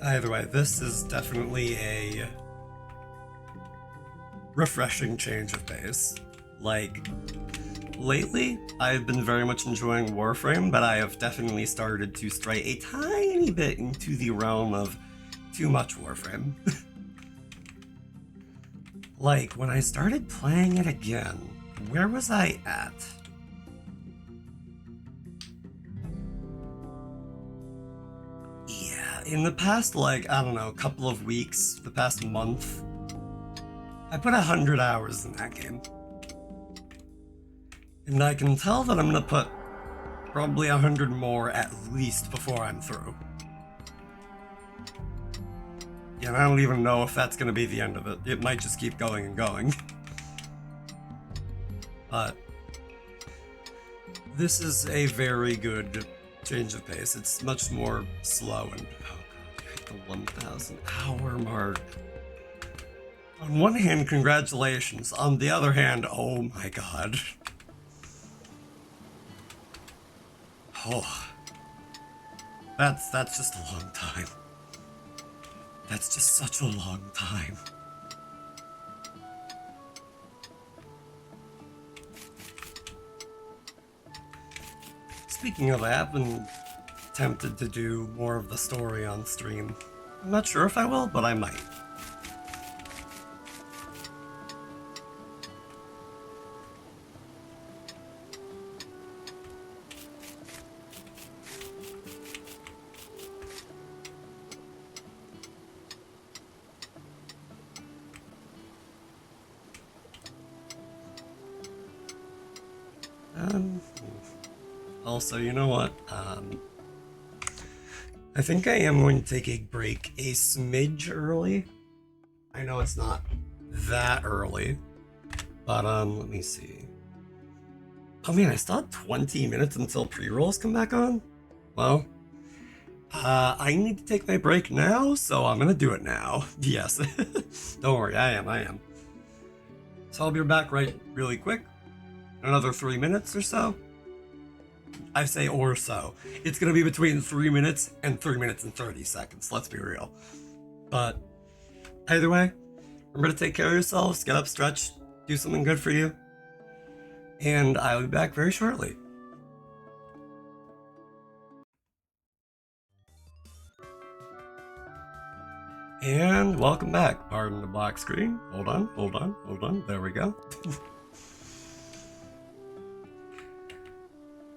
Either way, this is definitely a refreshing change of pace. Like, lately, I've been very much enjoying Warframe, but I have definitely started to stray a tiny bit into the realm of too much Warframe. Like, when I started playing it again, where was I at? Yeah, in the past, like, I don't know, couple of weeks, the past month, I put 100 hours in that game. And I can tell that I'm gonna put probably 100 more at least before I'm through. And I don't even know if that's going to be the end of it. It might just keep going and going. But this is a very good change of pace. It's much more slow and, oh god, I hit the 1,000 hour mark. On one hand, congratulations. On the other hand, oh my god. Oh. That's just a long time. That's just such a long time. Speaking of, I have been tempted to do more of the story on stream. I'm not sure if I will, but I might. Also, you know what? I think I am going to take a break a smidge early. I know it's not that early, but let me see. Oh man, I still have 20 minutes until pre-rolls come back on? Well, I need to take my break now, so I'm gonna do it now. Yes. Don't worry, I am. So I'll be back really quick. Another 3 minutes or so. I say or so. It's gonna be between 3 minutes and 3 minutes and 30 seconds, let's be real. But either way, remember to take care of yourselves, get up, stretch, do something good for you. And I'll be back very shortly. And welcome back. Pardon the black screen. Hold on. There we go.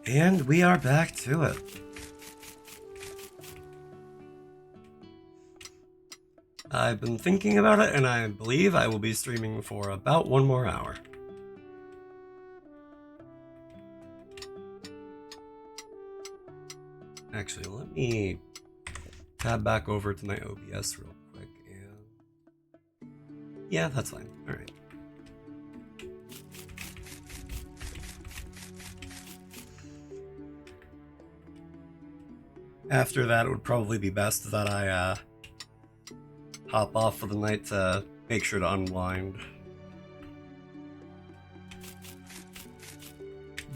And we are back to it. I've been thinking about it, and I believe I will be streaming for about 1 more hour. Actually, let me tab back over to my OBS real quick. And yeah, that's fine. All right. After that, it would probably be best that I hop off for the night to make sure to unwind.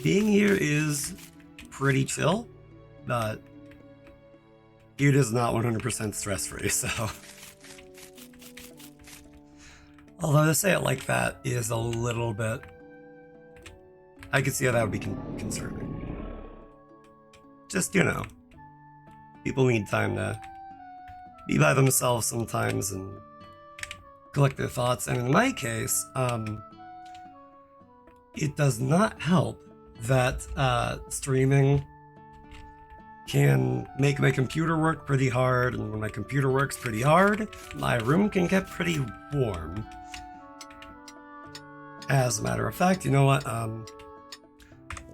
Being here is pretty chill, but it is not 100% stress-free, so... Although to say it like that is a little bit... I could see how that would be concerning. Just, you know, people need time to be by themselves sometimes and collect their thoughts, and in my case, it does not help that streaming can make my computer work pretty hard, and when my computer works pretty hard, my room can get pretty warm. As a matter of fact, you know what,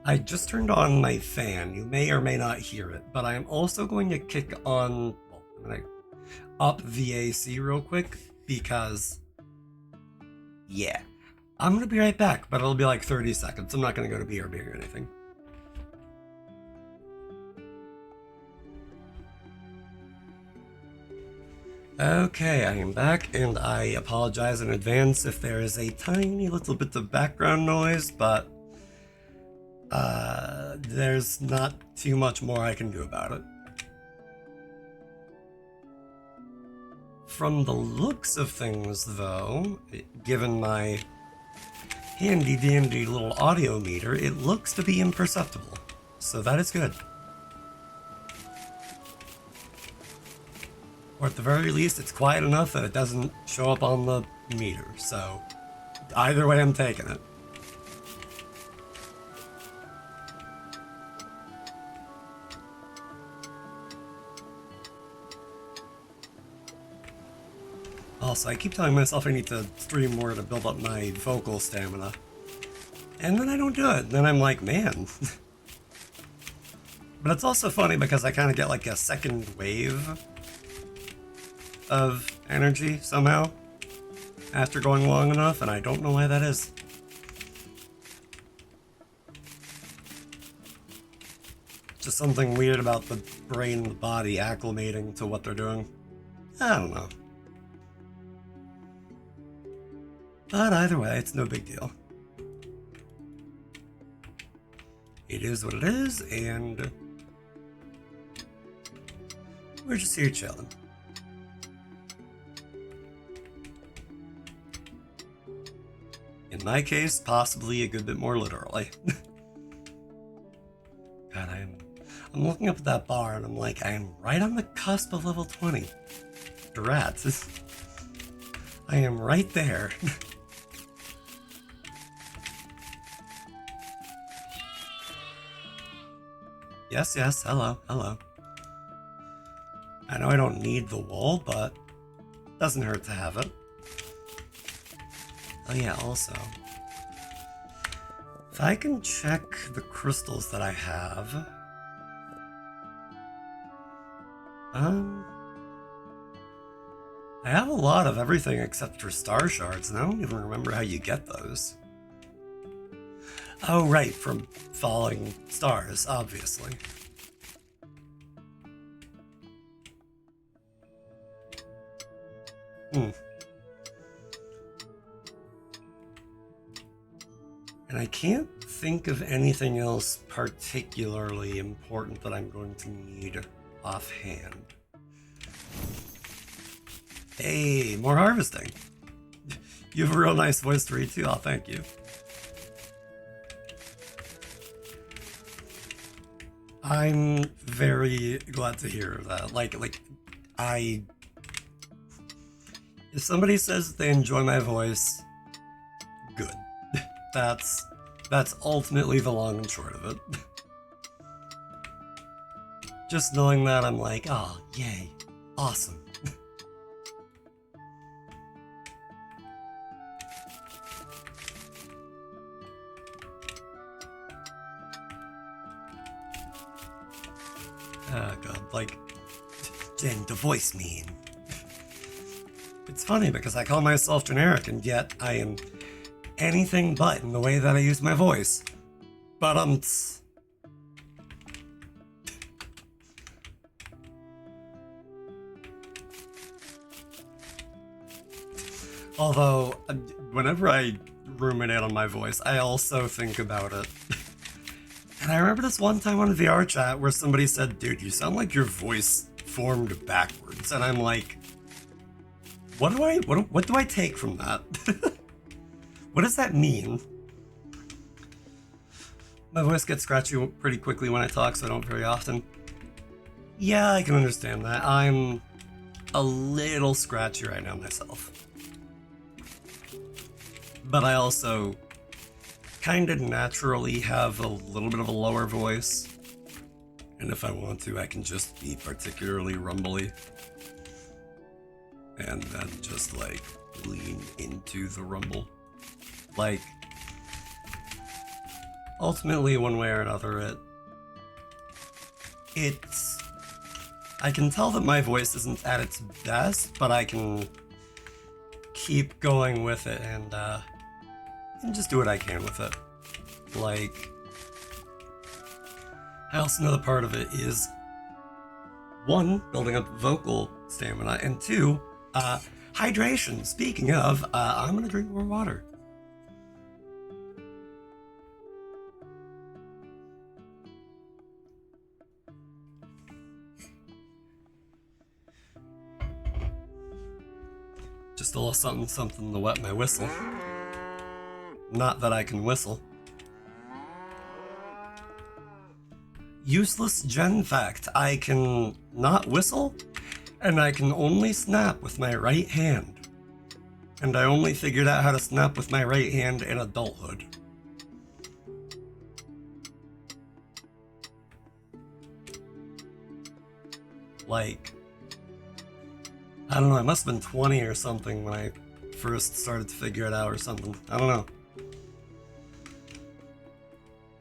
I just turned on my fan. You may or may not hear it, but I am also going to kick on, well, I'm going to up the AC real quick, because, yeah. I'm going to be right back, but it'll be like 30 seconds. I'm not going to go to BRB or anything. Okay, I am back, and I apologize in advance if there is a tiny little bit of background noise, but there's not too much more I can do about it. From the looks of things, though, given my handy-dandy little audio meter, it looks to be imperceptible, so that is good. Or at the very least, it's quiet enough that it doesn't show up on the meter, so either way I'm taking it. Also, I keep telling myself I need to stream more to build up my vocal stamina. And then I don't do it. Then I'm like, man. But it's also funny because I kind of get like a second wave of energy somehow after going long enough, and I don't know why that is. Just something weird about the brain and the body acclimating to what they're doing. I don't know. But either way, it's no big deal. It is what it is, and we're just here chilling. In my case, possibly a good bit more literally. God, I'm looking up at that bar and I'm like, I am right on the cusp of level 20. Rats. I am right there. Yes, yes, hello, hello. I know I don't need the wool, but doesn't hurt to have it. Oh yeah, also, if I can check the crystals that I have, I have a lot of everything except for star shards, and I don't even remember how you get those. Oh, right, from falling stars, obviously. And I can't think of anything else particularly important that I'm going to need offhand. Hey, more harvesting. You have a real nice voice to read too. Oh, thank you. I'm very glad to hear that. If somebody says they enjoy my voice, good. That's ultimately the long and short of it. Just knowing that, I'm like, oh, yay, awesome. Oh god, like, Jen, the voice mean. It's funny because I call myself generic and yet I am anything but in the way that I use my voice. But although, whenever I ruminate on my voice, I also think about it. And I remember this one time on a VR chat where somebody said, dude, you sound like your voice formed backwards. And I'm like, what do I take from that? What does that mean? My voice gets scratchy pretty quickly when I talk, so I don't very often. Yeah, I can understand that. I'm a little scratchy right now myself. But I also kind of naturally have a little bit of a lower voice. And if I want to, I can just be particularly rumbly. And then just, like, lean into the rumble. Like, ultimately, one way or another, I can tell that my voice isn't at its best, but I can keep going with it and just do what I can with it. Like, I also know that part of it is, one, building up vocal stamina, and two, hydration. Speaking of, I'm gonna drink more water. Just a little something something to wet my whistle. Not that I can whistle. Useless gen fact, I can not whistle, and I can only snap with my right hand. And I only figured out how to snap with my right hand in adulthood. Like, I don't know, I must have been 20 or something when I first started to figure it out or something. I don't know.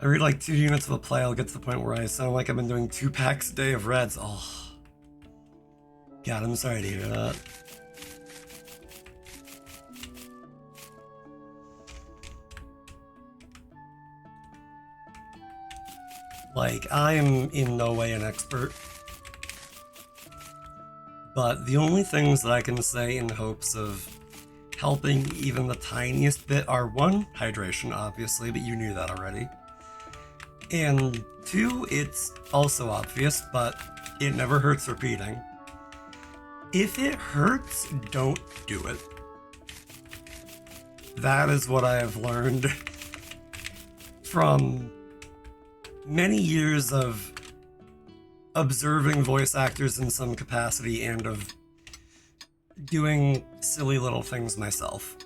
I read like 2 units of a play, I'll get to the point where I sound like I've been doing 2 packs a day of reds. Oh. God, I'm sorry to hear that. Like, I am in no way an expert, but the only things that I can say in hopes of helping even the tiniest bit are one, hydration, obviously, but you knew that already. And two, it's also obvious, but it never hurts repeating. If it hurts, don't do it. That is what I have learned from many years of observing voice actors in some capacity and of doing silly little things myself.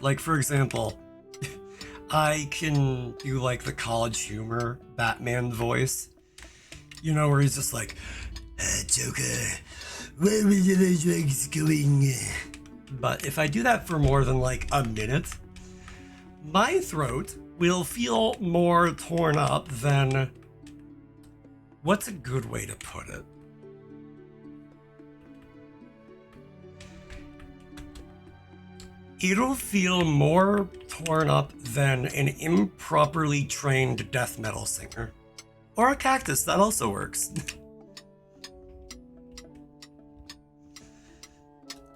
Like, for example, I can do like the College Humor Batman voice. You know, where he's just like, Joker, where are the drugs going? But if I do that for more than like a minute, my throat will feel more torn up than... What's a good way to put it? It'll feel more torn up than an improperly trained death metal singer. Or a cactus, that also works.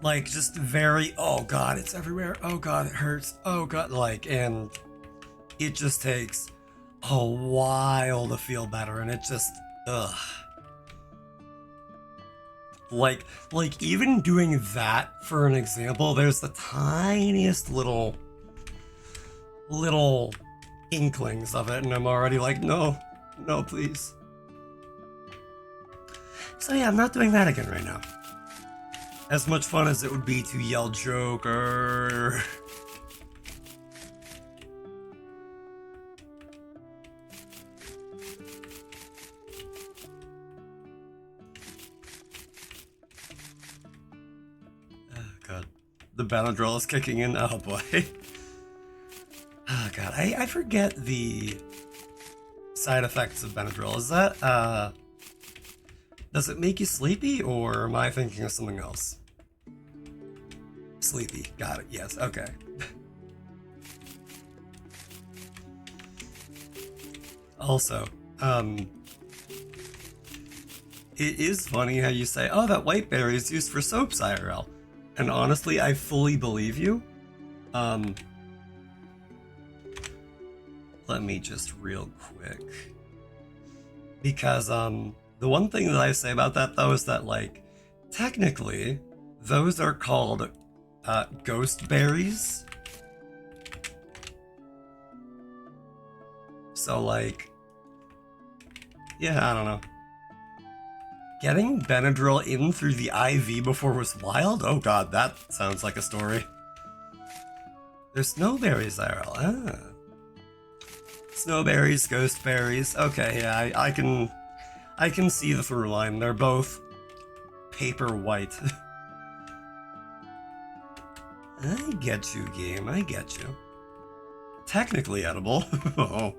Like, just very, oh god, it's everywhere, oh god, it hurts, oh god, like, and it just takes a while to feel better, and it just, ugh. Like even doing that, for an example, there's the tiniest little inklings of it, and I'm already like, no, please. So yeah, I'm not doing that again right now. As much fun as it would be to yell Joker. Oh god. The Benadryl is kicking in. Oh boy. Oh god. I forget the side effects of Benadryl. Is that, does it make you sleepy, or am I thinking of something else? Sleepy. Got it. Yes. Okay. Also, it is funny how you say, oh, that white berry is used for soaps IRL. And honestly, I fully believe you. Let me just real quick. Because, the one thing that I say about that, though, is that, like, technically, those are called, ghost berries. So, like, yeah, I don't know. Getting Benadryl in through the IV before was wild? Oh god, that sounds like a story. There's snowberries IRL. Ah. Snowberries, ghost berries. Okay, yeah, I can see the through line. They're both paper white. I get you, game. I get you. Technically edible. Oh.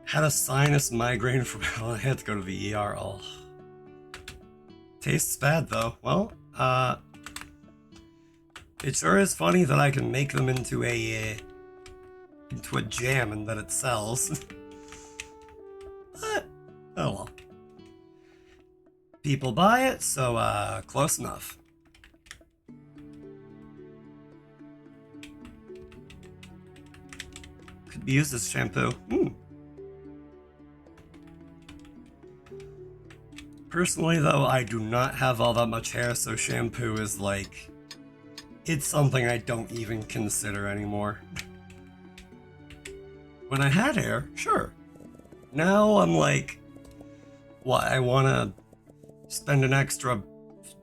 Had a sinus migraine from hell. I had to go to the ER. Oh. Tastes bad though. Well, it sure is funny that I can make them into a jam and that it sells. But, oh well. People buy it, so close enough. Could be used as shampoo. Personally though, I do not have all that much hair, so shampoo is like... It's something I don't even consider anymore. When I had hair, sure. Now I'm like, what, I want to spend an extra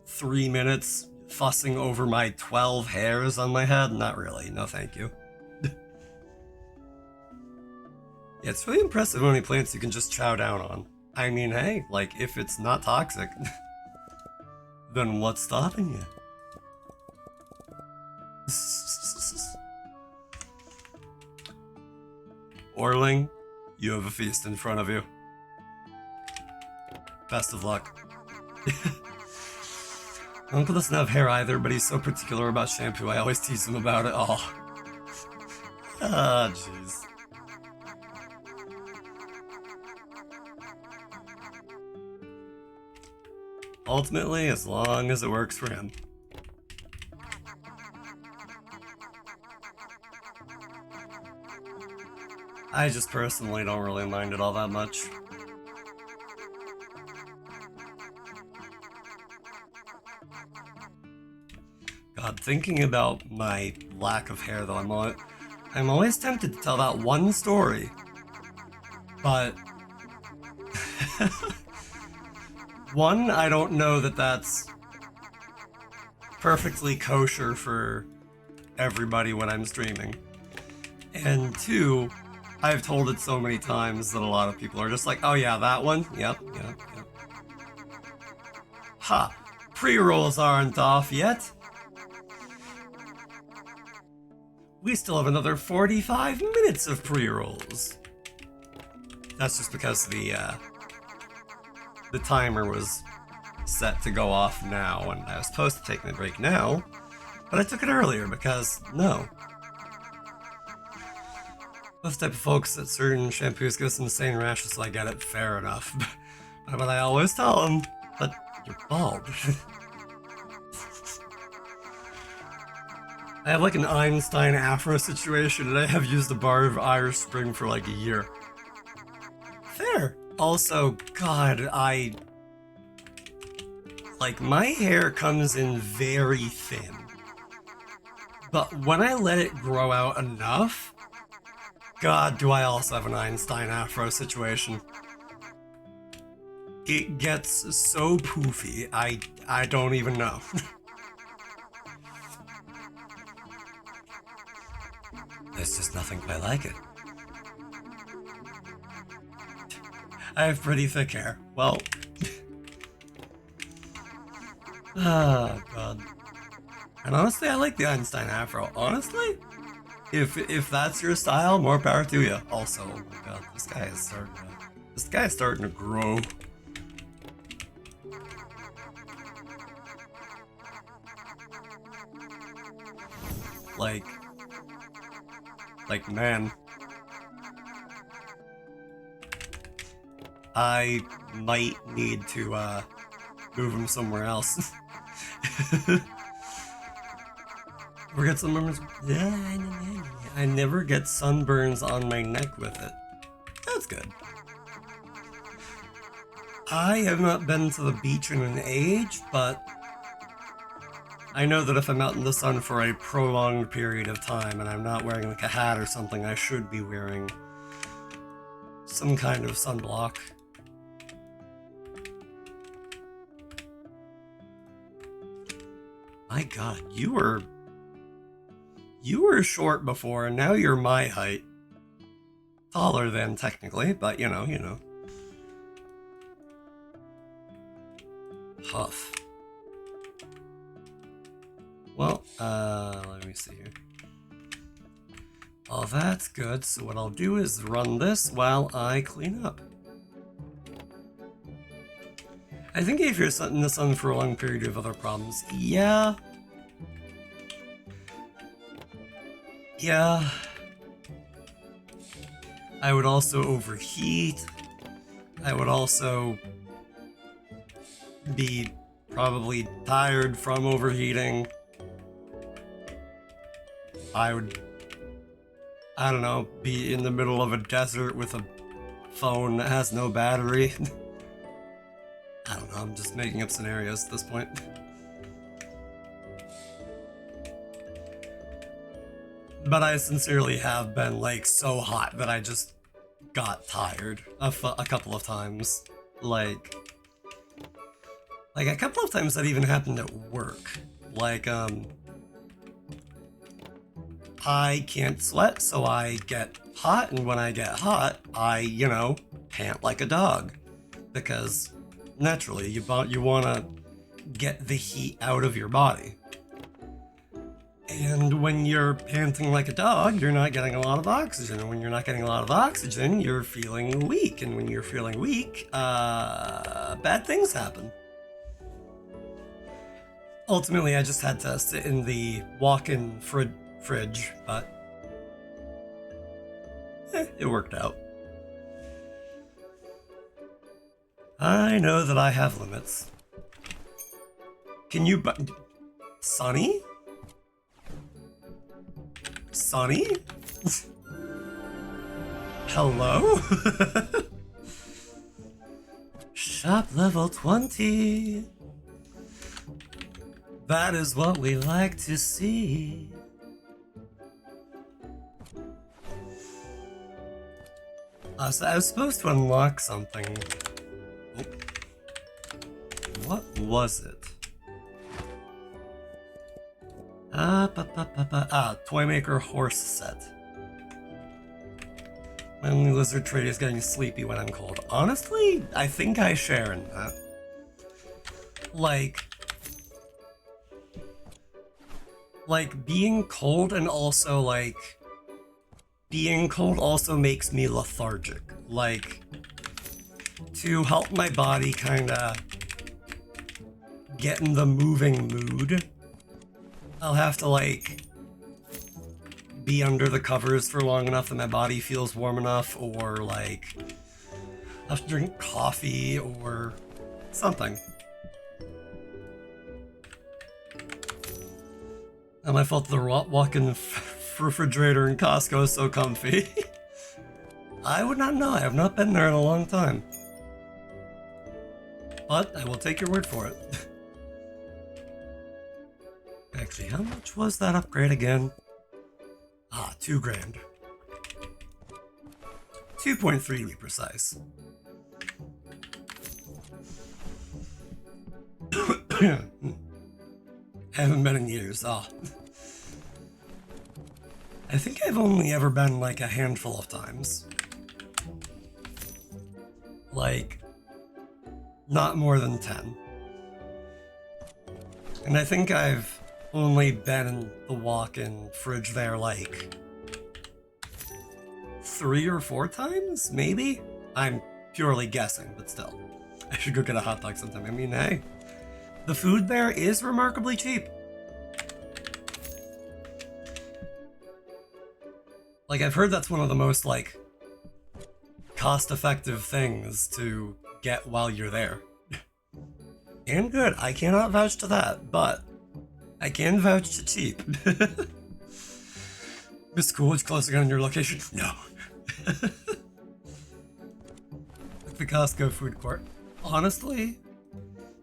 3 minutes fussing over my 12 hairs on my head? Not really, no thank you. Yeah, it's really impressive how many plants you can just chow down on. I mean, hey, like, if it's not toxic, then what's stopping you? Orling, you have a feast in front of you. Best of luck. Uncle doesn't have hair either, but he's so particular about shampoo, I always tease him about it. Oh. Ah, jeez. Ultimately, as long as it works for him. I just personally don't really mind it all that much. God, thinking about my lack of hair though, I'm always tempted to tell that one story, but one, I don't know that that's perfectly kosher for everybody when I'm streaming, and two, I've told it so many times that a lot of people are just like, oh yeah, that one? Yep. Ha! Pre-rolls aren't off yet. We still have another 45 minutes of pre-rolls. That's just because the timer was set to go off now, and I was supposed to take my break now, but I took it earlier because, no. Those type of folks that certain shampoos give us insane rashes, so I get it, fair enough. But I always tell them, but you're bald. I have like an Einstein afro situation, and I have used a bar of Irish Spring for like a year. Fair. Also, God, like, my hair comes in very thin. But when I let it grow out enough, God, do I also have an Einstein afro situation. It gets so poofy, I don't even know. There's just nothing quite like it. I have pretty thick hair. Well... Ah, God. And honestly, I like the Einstein afro. Honestly, if that's your style, more power to you. Also, oh my God, this guy is starting to grow. Like man, I might need to move him somewhere else. Or get sunburns. I never get sunburns on my neck with it. That's good. I have not been to the beach in an age, but I know that if I'm out in the sun for a prolonged period of time and I'm not wearing like a hat or something, I should be wearing some kind of sunblock. My God, you were short before, and now you're my height. Taller than, technically, but you know. Huff. Well, let me see here. Oh, that's good. So what I'll do is run this while I clean up. I think if you're in the sun for a long period of other problems, yeah. Yeah. I would also overheat. I would also be probably tired from overheating. I would, I don't know, be in the middle of a desert with a phone that has no battery. I don't know, I'm just making up scenarios at this point. But I sincerely have been, like, so hot that I just got tired a couple of times. Like, a couple of times that even happened at work. Like, I can't sweat, so I get hot, and when I get hot, I, pant like a dog. Because, naturally, you want to get the heat out of your body. And when you're panting like a dog, you're not getting a lot of oxygen. And when you're not getting a lot of oxygen, you're feeling weak. And when you're feeling weak, bad things happen. Ultimately, I just had to sit in the walk-in fridge, but it worked out. I know that I have limits. Can you Sunny? Sunny? Hello? Shop level 20. That is what we like to see. So I was supposed to unlock something. Oh. What was it? Toymaker horse set. My only lizard trait is getting sleepy when I'm cold. Honestly, I think I share in that. Like being cold and also being cold also makes me lethargic. Like, to help my body kinda get in the moving mood, I'll have to be under the covers for long enough that my body feels warm enough, or I'll have to drink coffee or something. Not my fault the walk-in refrigerator in Costco is so comfy. I would not know. I have not been there in a long time. But I will take your word for it. Actually, how much was that upgrade again? $2 grand. 2.3 to be precise. Haven't been in years. I think I've only ever been a handful of times. Not more than 10. And I think I've only been in the walk-in fridge there 3 or 4 times, maybe? I'm purely guessing, but still. I should go get a hot dog sometime. I mean, hey, the food there is remarkably cheap. I've heard that's one of the most, cost-effective things to get while you're there. And good. I cannot vouch to that, but I can vouch to cheap. Miss Coolidge closing on your location? No. The Costco food court. Honestly,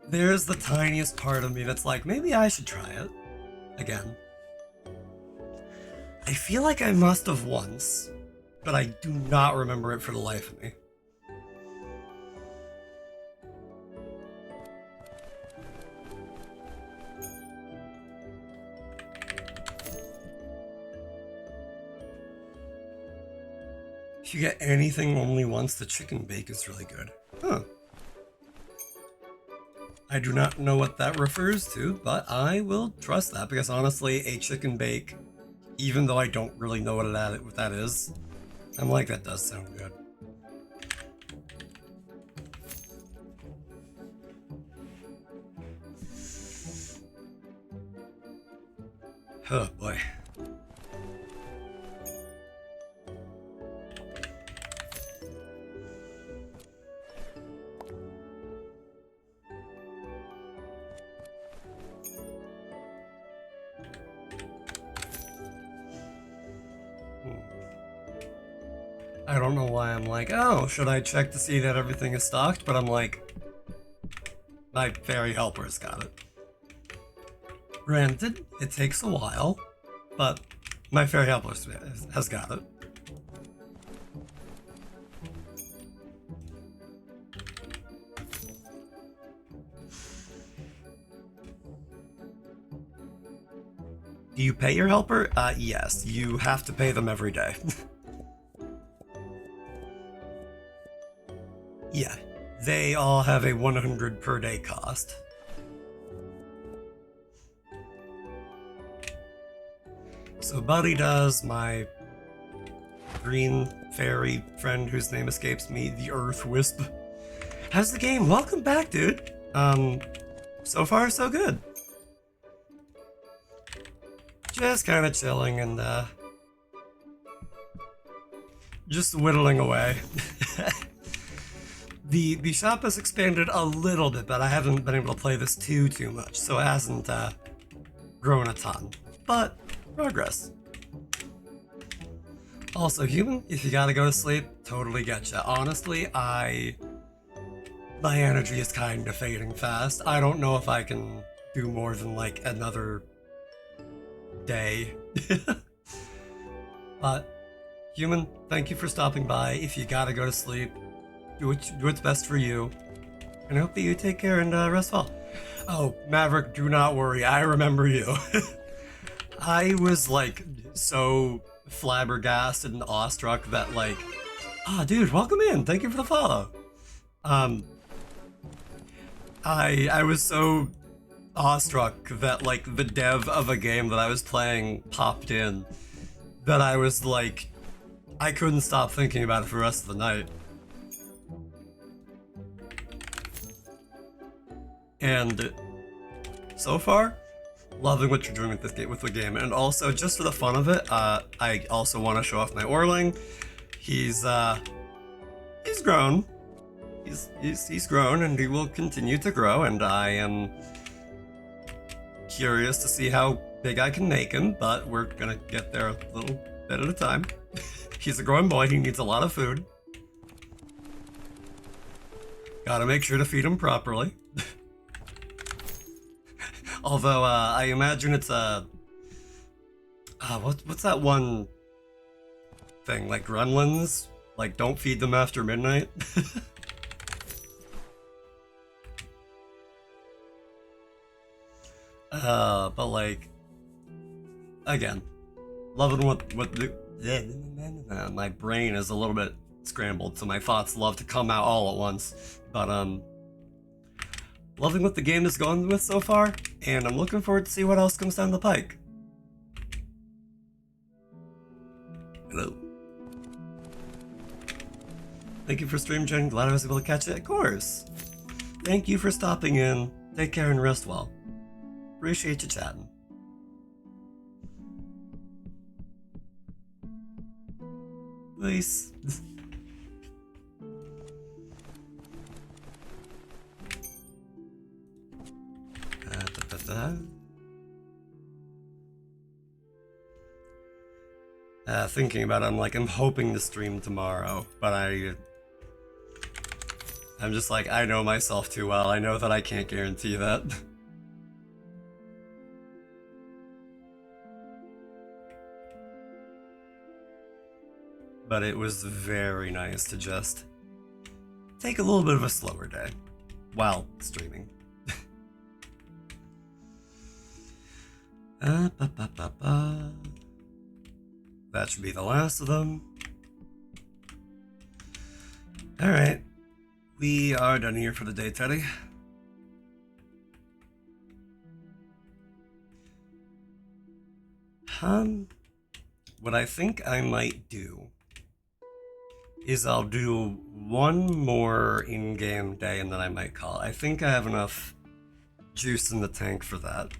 there's the tiniest part of me that's maybe I should try it again. I feel like I must have once, but I do not remember it for the life of me. If you get anything only once, the chicken bake is really good. Huh. I do not know what that refers to, but I will trust that, because honestly, a chicken bake, even though I don't really know what that is, I'm that does sound good. Oh boy. I don't know why I'm oh, should I check to see that everything is stocked? But I'm my fairy helper's got it. Granted, it takes a while, but my fairy helper has got it. Do you pay your helper? Yes, you have to pay them every day. Yeah, they all have a 100 per day cost. So Buddy does, my green fairy friend whose name escapes me, the Earth Wisp. How's the game? Welcome back, dude. So far so good. Just kind of chilling and just whittling away. The shop has expanded a little bit, but I haven't been able to play this too much, so it hasn't grown a ton. But progress. Also, human, if you gotta go to sleep, totally getcha. Honestly, my energy is kind of fading fast. I don't know if I can do more than like another day. But human, thank you for stopping by. If you gotta go to sleep, do what's best for you. And I hope that you take care and rest well. Oh, Maverick, do not worry. I remember you. I was like so flabbergasted and awestruck that like, dude, welcome in. Thank you for the follow. I was so awestruck that like the dev of a game that I was playing popped in that I was like, I couldn't stop thinking about it for the rest of the night. And so far, loving what you're doing with this game, with the game, and also just for the fun of it, I also want to show off my Orling. He's grown. He's grown, and he will continue to grow. And I am curious to see how big I can make him, but we're gonna get there a little bit at a time. He's a growing boy. He needs a lot of food. Gotta make sure to feed him properly. Although, I imagine it's what's that one thing, like gremlins? Like, don't feed them after midnight? But like, again, loving what my brain is a little bit scrambled, so my thoughts love to come out all at once. But, loving what the game is going with so far, and I'm looking forward to see what else comes down the pike. Hello. Thank you for stream joining. Glad I was able to catch it. Of course. Thank you for stopping in. Take care and rest well. Appreciate you chatting. Nice. Thinking about it, I'm hoping to stream tomorrow, but I'm just like, I know myself too well. I know that I can't guarantee that. But it was very nice to just take a little bit of a slower day while streaming. That should be the last of them. Alright. We are done here for the day, Teddy. What I think I might do is I'll do one more in-game day and then I might call it. I think I have enough juice in the tank for that.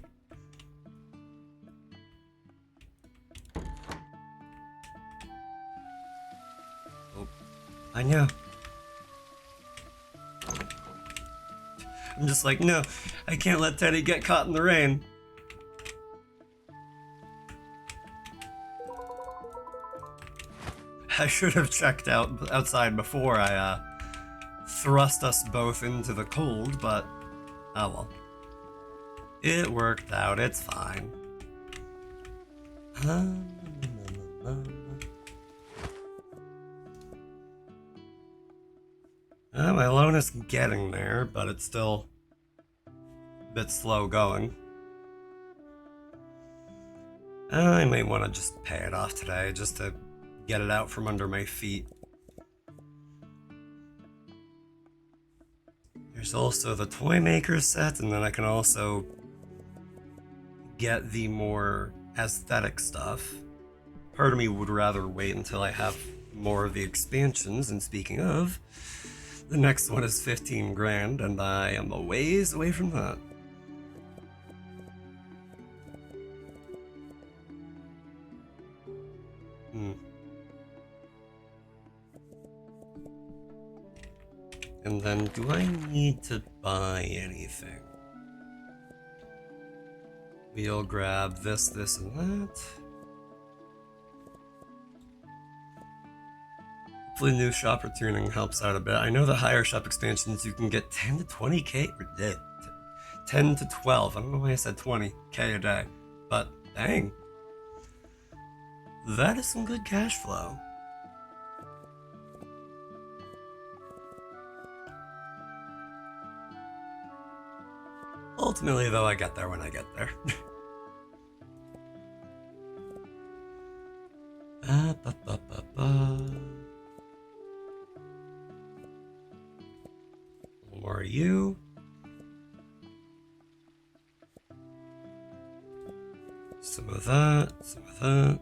Oh, I know. I'm just like, no, I can't let Teddy get caught in the rain. I should have checked outside before I thrust us both into the cold, but oh well. It worked out, it's fine. My loan is getting there, but it's still a bit slow going. I may want to just pay it off today, just to get it out from under my feet. There's also the Toy Maker set, and then I can also get the more aesthetic stuff. Part of me would rather wait until I have more of the expansions, and speaking of, the next one is 15 grand, and I am a ways away from that. And then, do I need to buy anything? We'll grab this, this, and that. Hopefully new shop returning helps out a bit. I know the higher shop expansions you can get 10 to 20k, or 10 to 12. I don't know why I said 20k a day, but dang. That is some good cash flow. Ultimately, though, I get there when I get there. More you. Some of that, some of that.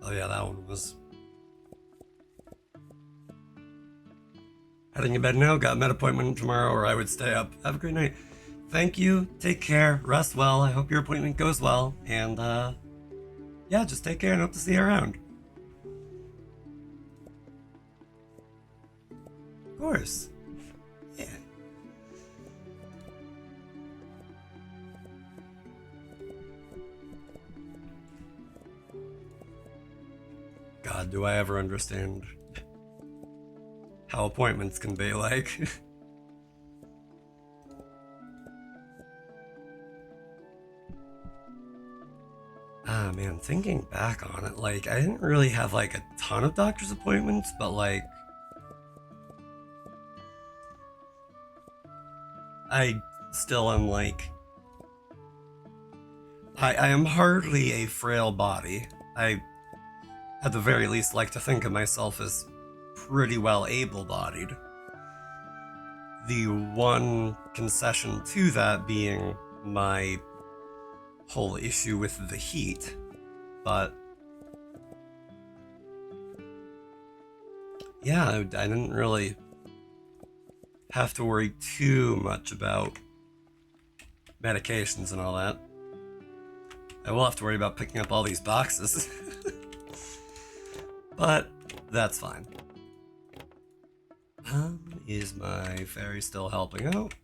Oh yeah, that one was... Heading to bed now, got a med appointment tomorrow or I would stay up. Have a great night. Thank you, take care, rest well, I hope your appointment goes well, and yeah, just take care and hope to see you around. Of course. Yeah. God, do I ever understand how appointments can be like. Ah man, thinking back on it, like, I didn't really have like a ton of doctor's appointments, but like, I still am like, I am hardly a frail body. I, at the very least, like to think of myself as pretty well able-bodied. The one concession to that being my whole issue with the heat, but yeah, I didn't really have to worry too much about medications and all that. I will have to worry about picking up all these boxes. But that's fine. Is my fairy still helping out?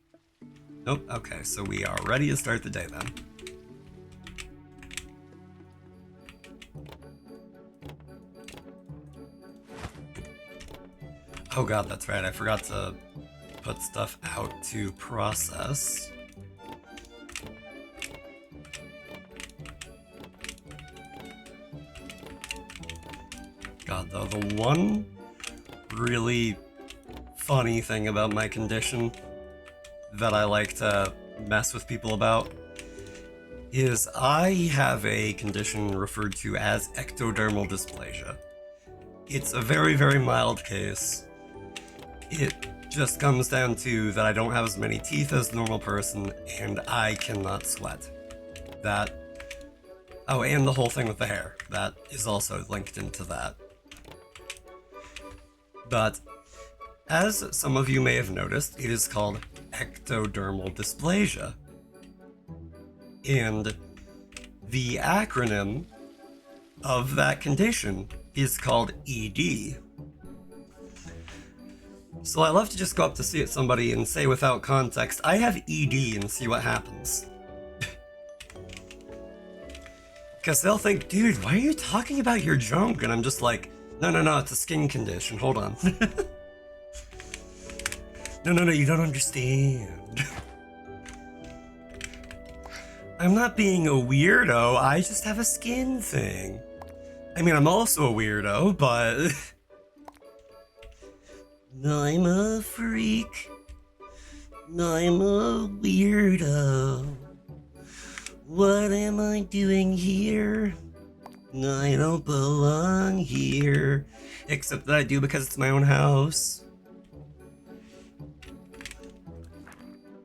Nope, okay, so we are ready to start the day then. Oh god, that's right, I forgot to put stuff out to process. God, though, the one really funny thing about my condition that I like to mess with people about is I have a condition referred to as ectodermal dysplasia. It's a very, very mild case. It just comes down to that I don't have as many teeth as a normal person, and I cannot sweat. That... Oh, and the whole thing with the hair. That is also linked into that. But, as some of you may have noticed, it is called ectodermal dysplasia. And the acronym of that condition is called ED. So I love to just go up to see somebody and say without context, I have ED, and see what happens. Because they'll think, dude, why are you talking about your junk? And I'm just like, no, it's a skin condition, hold on. No, you don't understand. I'm not being a weirdo, I just have a skin thing. I mean, I'm also a weirdo, but... I'm a freak. I'm a weirdo. What am I doing here? I don't belong here. Except that I do because it's my own house.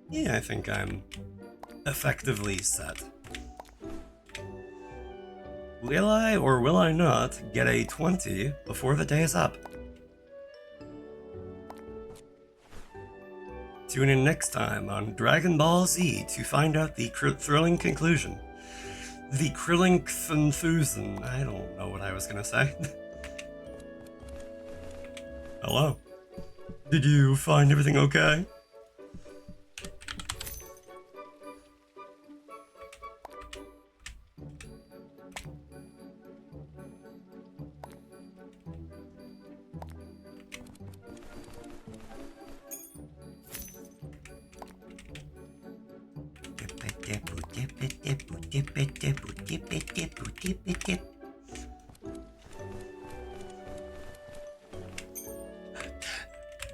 Yeah, I think I'm effectively set. Will I or will I not get a 20 before the day is up? Tune in next time on Dragon Ball Z to find out the thrilling conclusion. The Krillin-Thusen. I don't know what I was gonna say. Hello. Did you find everything okay?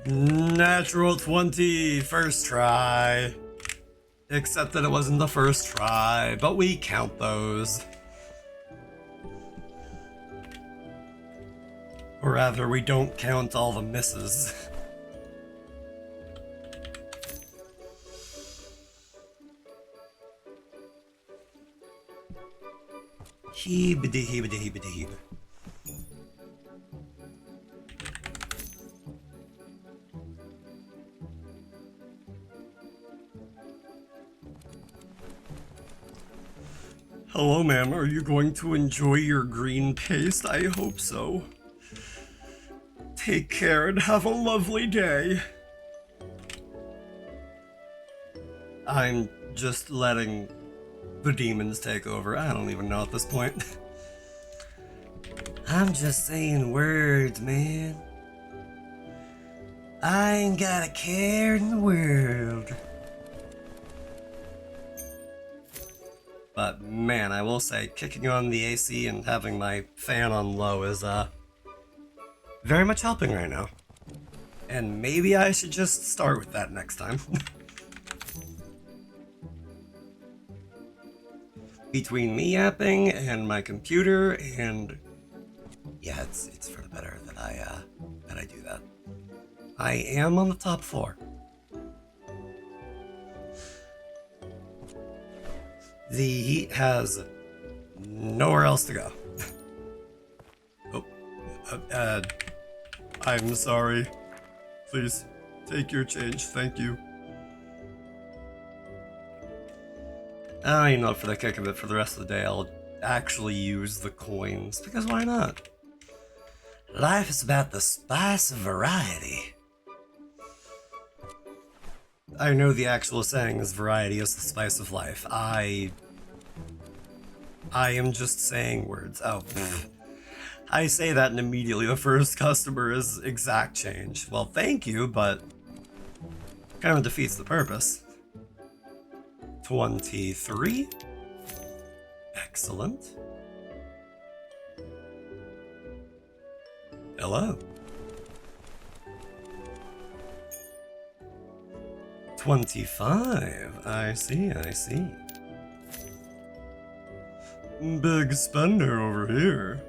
Natural 20, first try. Except that it wasn't the first try, but we count those. Or rather, we don't count all the misses. Heebity heebity heebity heeb. Hello, ma'am. Are you going to enjoy your green paste? I hope so. Take care and have a lovely day. I'm just letting the demons take over. I don't even know at this point. I'm just saying words, man. I ain't got a care in the world. But man, I will say, kicking on the AC and having my fan on low is very much helping right now. And maybe I should just start with that next time. Between me yapping and my computer and yeah, it's for the better that I do that. I am on the top floor. The heat has nowhere else to go. Oh, I'm sorry. Please take your change, thank you. I know for the kick of it, for the rest of the day, I'll actually use the coins, because why not? Life is about the spice of variety. I know the actual saying is variety is the spice of life. I am just saying words. Oh, I say that and immediately the first customer is exact change. Well, thank you, but kind of defeats the purpose. 23. Excellent. Hello. 25. I see, I see. Big spender over here.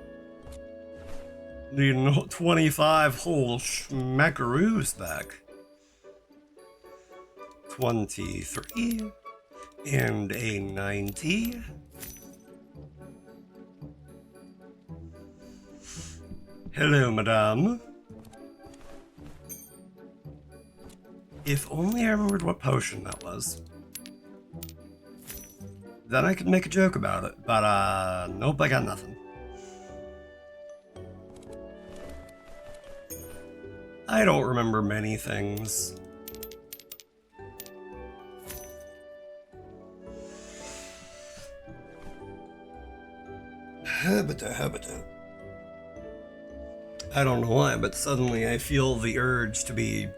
Needing 25 whole schmackaroos back. 23. And a 90. Hello, madame. If only I remembered what potion that was. Then I could make a joke about it, but nope, I got nothing. I don't remember many things. Habita. I don't know why, but suddenly I feel the urge to be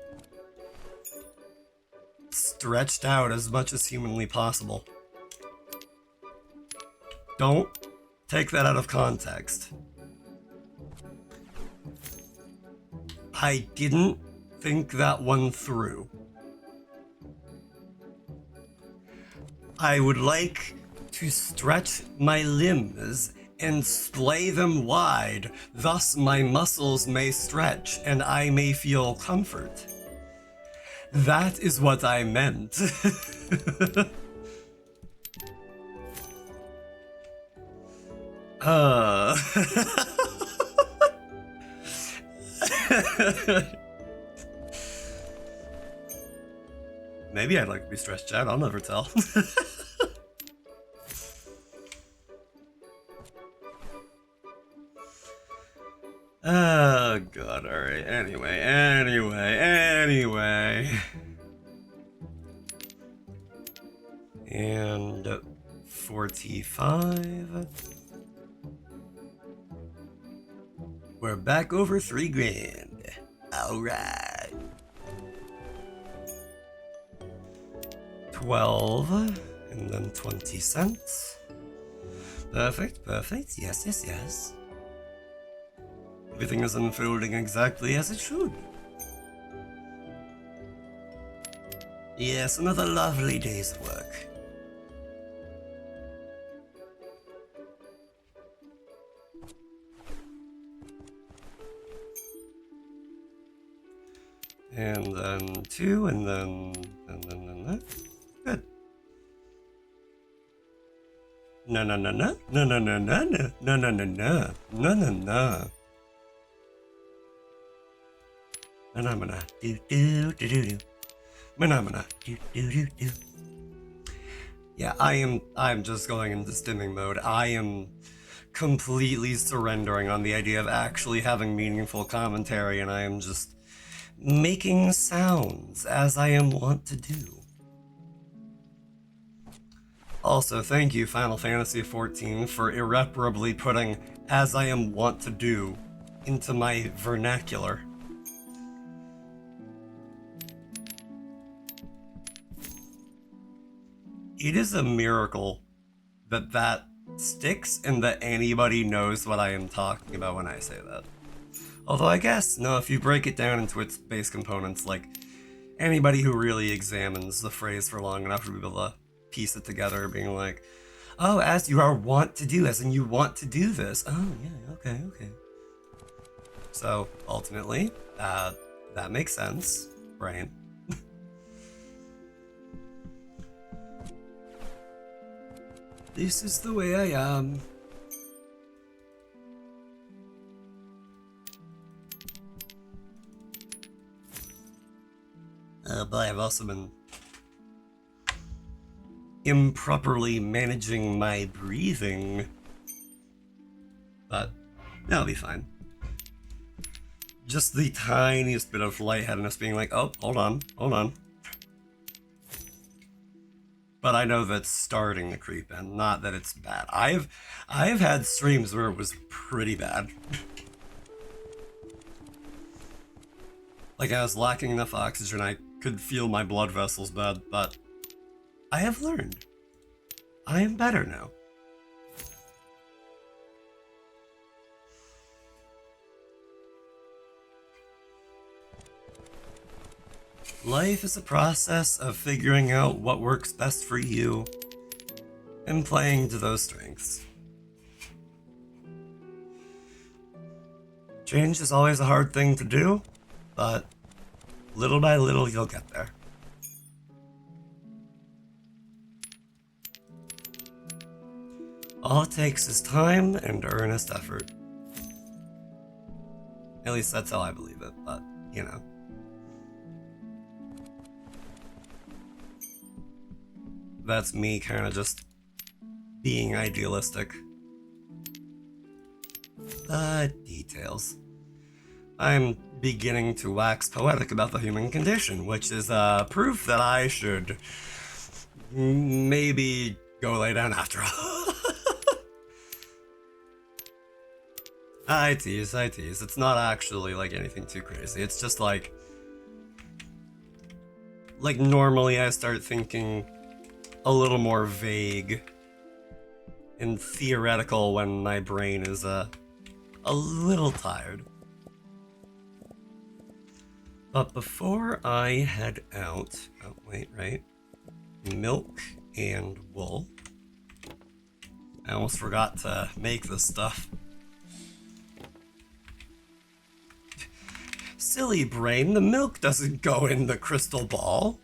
stretched out as much as humanly possible. Don't take that out of context. I didn't think that one through. I would like to stretch my limbs and splay them wide, thus my muscles may stretch and I may feel comfort. That is what I meant. Maybe I'd like to be stretched out, I'll never tell. Oh god, alright. Anyway. And 45. We're back over 3 grand. Alright. 12. And then 20 cents. Perfect. Yes. Everything is unfolding exactly as it should. Yes, another lovely day's work. And then 2, and then good. No. Phenomena. Do. Phenomena. Do. Yeah, I'm just going into stimming mode. I am completely surrendering on the idea of actually having meaningful commentary, and I am just making sounds as I am wont to do. Also, thank you, Final Fantasy XIV, for irreparably putting "as I am wont to do" into my vernacular. It is a miracle that sticks and that anybody knows what I am talking about when I say that. Although I guess, no, if you break it down into its base components, like, anybody who really examines the phrase for long enough to be able to piece it together, being like, oh, as you are wont to do, as in you want to do this. Oh, yeah, okay. So, ultimately, that makes sense, right? This is the way I am. But I've also been improperly managing my breathing. But that'll be fine. Just the tiniest bit of lightheadedness being like, oh, hold on. But I know that's starting to creep in, not that it's bad. I've had streams where it was pretty bad. Like I was lacking enough oxygen, I could feel my blood vessels bad, but I have learned. I am better now. Life is a process of figuring out what works best for you and playing to those strengths. Change is always a hard thing to do, but little by little you'll get there. All it takes is time and earnest effort. At least that's how I believe it, but, you know. That's me kind of just being idealistic. The details. I'm beginning to wax poetic about the human condition, which is proof that I should maybe go lay down after all. I tease. It's not actually like anything too crazy. It's just like normally I start thinking a little more vague and theoretical when my brain is a little tired. But before I head out, oh wait, right? Milk and wool. I almost forgot to make this stuff. Silly brain, the milk doesn't go in the crystal ball.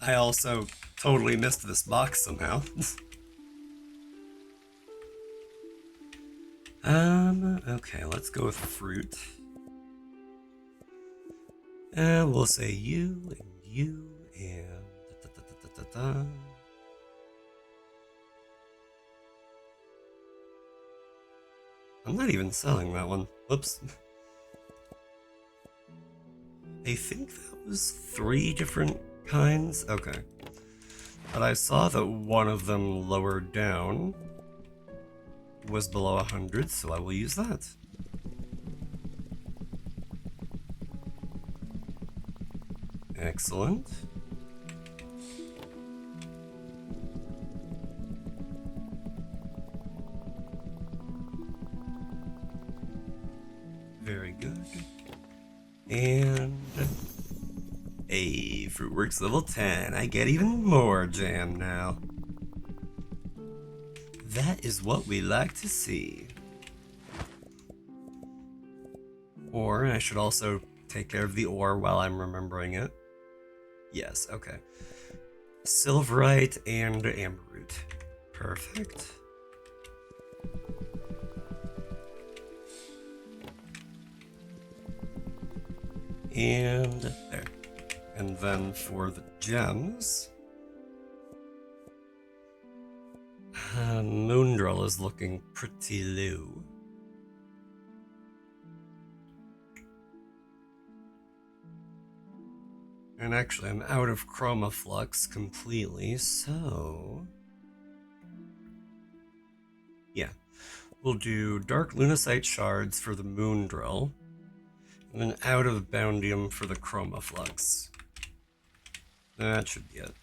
I also totally missed this box somehow. Okay, let's go with fruit. And we'll say you and you and I'm not even selling that one. Whoops. I think that was 3 different kinds. Okay. But I saw that one of them lower down was below 100, so I will use that. Excellent. Very good. And hey, Fruitworks level 10. I get even more jam now. That is what we like to see. Or I should also take care of the ore while I'm remembering it. Yes, okay. Silverite and Amberroot. Perfect. And there. And then for the gems, Moondrill is looking pretty low. And actually, I'm out of Chroma Flux completely, so yeah. We'll do Dark Lunacite Shards for the Moondrill, and then out of Boundium for the Chroma Flux. That should be it.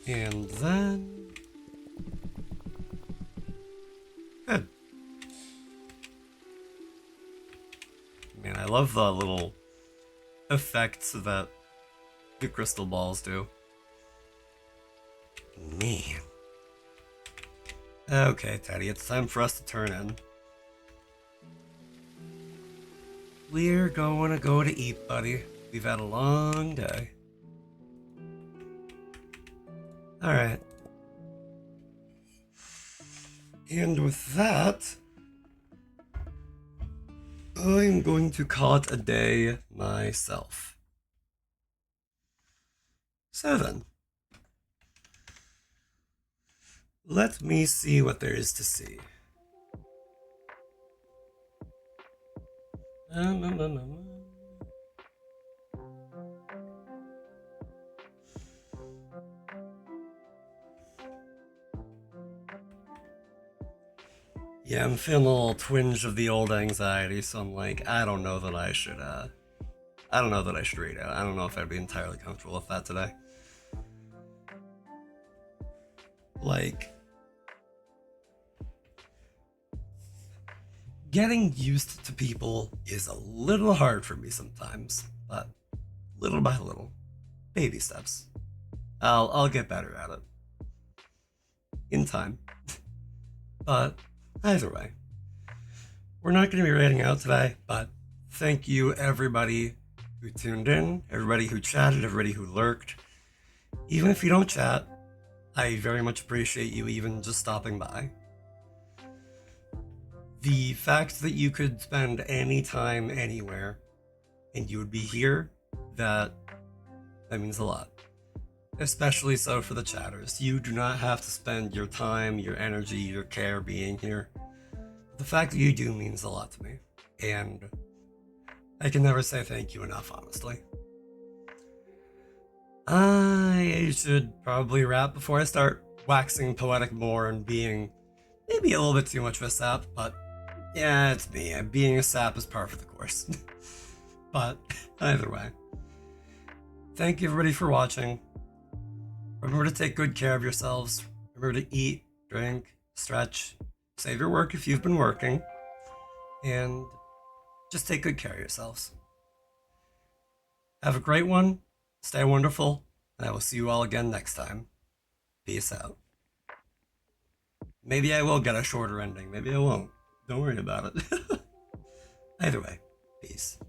And then good. Man, I love the little effects that the crystal balls do. Man. Okay, Teddy, it's time for us to turn in. We're going to go to eat, buddy. We've had a long day. Alright. And with that, I'm going to call it a day myself. So then, let me see what there is to see. Yeah, I'm feeling a little twinge of the old anxiety, so I'm like, I don't know that I should read out. I don't know if I'd be entirely comfortable with that today. Like, getting used to people is a little hard for me sometimes, but little by little, baby steps. I'll get better at it in time. But either way, we're not going to be raiding out today, but thank you everybody who tuned in, everybody who chatted, everybody who lurked. Even if you don't chat, I very much appreciate you even just stopping by. The fact that you could spend any time anywhere and you would be here, that means a lot. Especially so for the chatters. You do not have to spend your time, your energy, your care being here. The fact that you do means a lot to me, and I can never say thank you enough, honestly. I should probably wrap before I start waxing poetic more and being maybe a little bit too much of a sap, but yeah, it's me. Being a sap is par for the course. But either way, thank you everybody for watching. Remember to take good care of yourselves. Remember to eat, drink, stretch, save your work if you've been working, and just take good care of yourselves. Have a great one, stay wonderful, and I will see you all again next time. Peace out. Maybe I will get a shorter ending, maybe I won't. Don't worry about it. Either way, peace.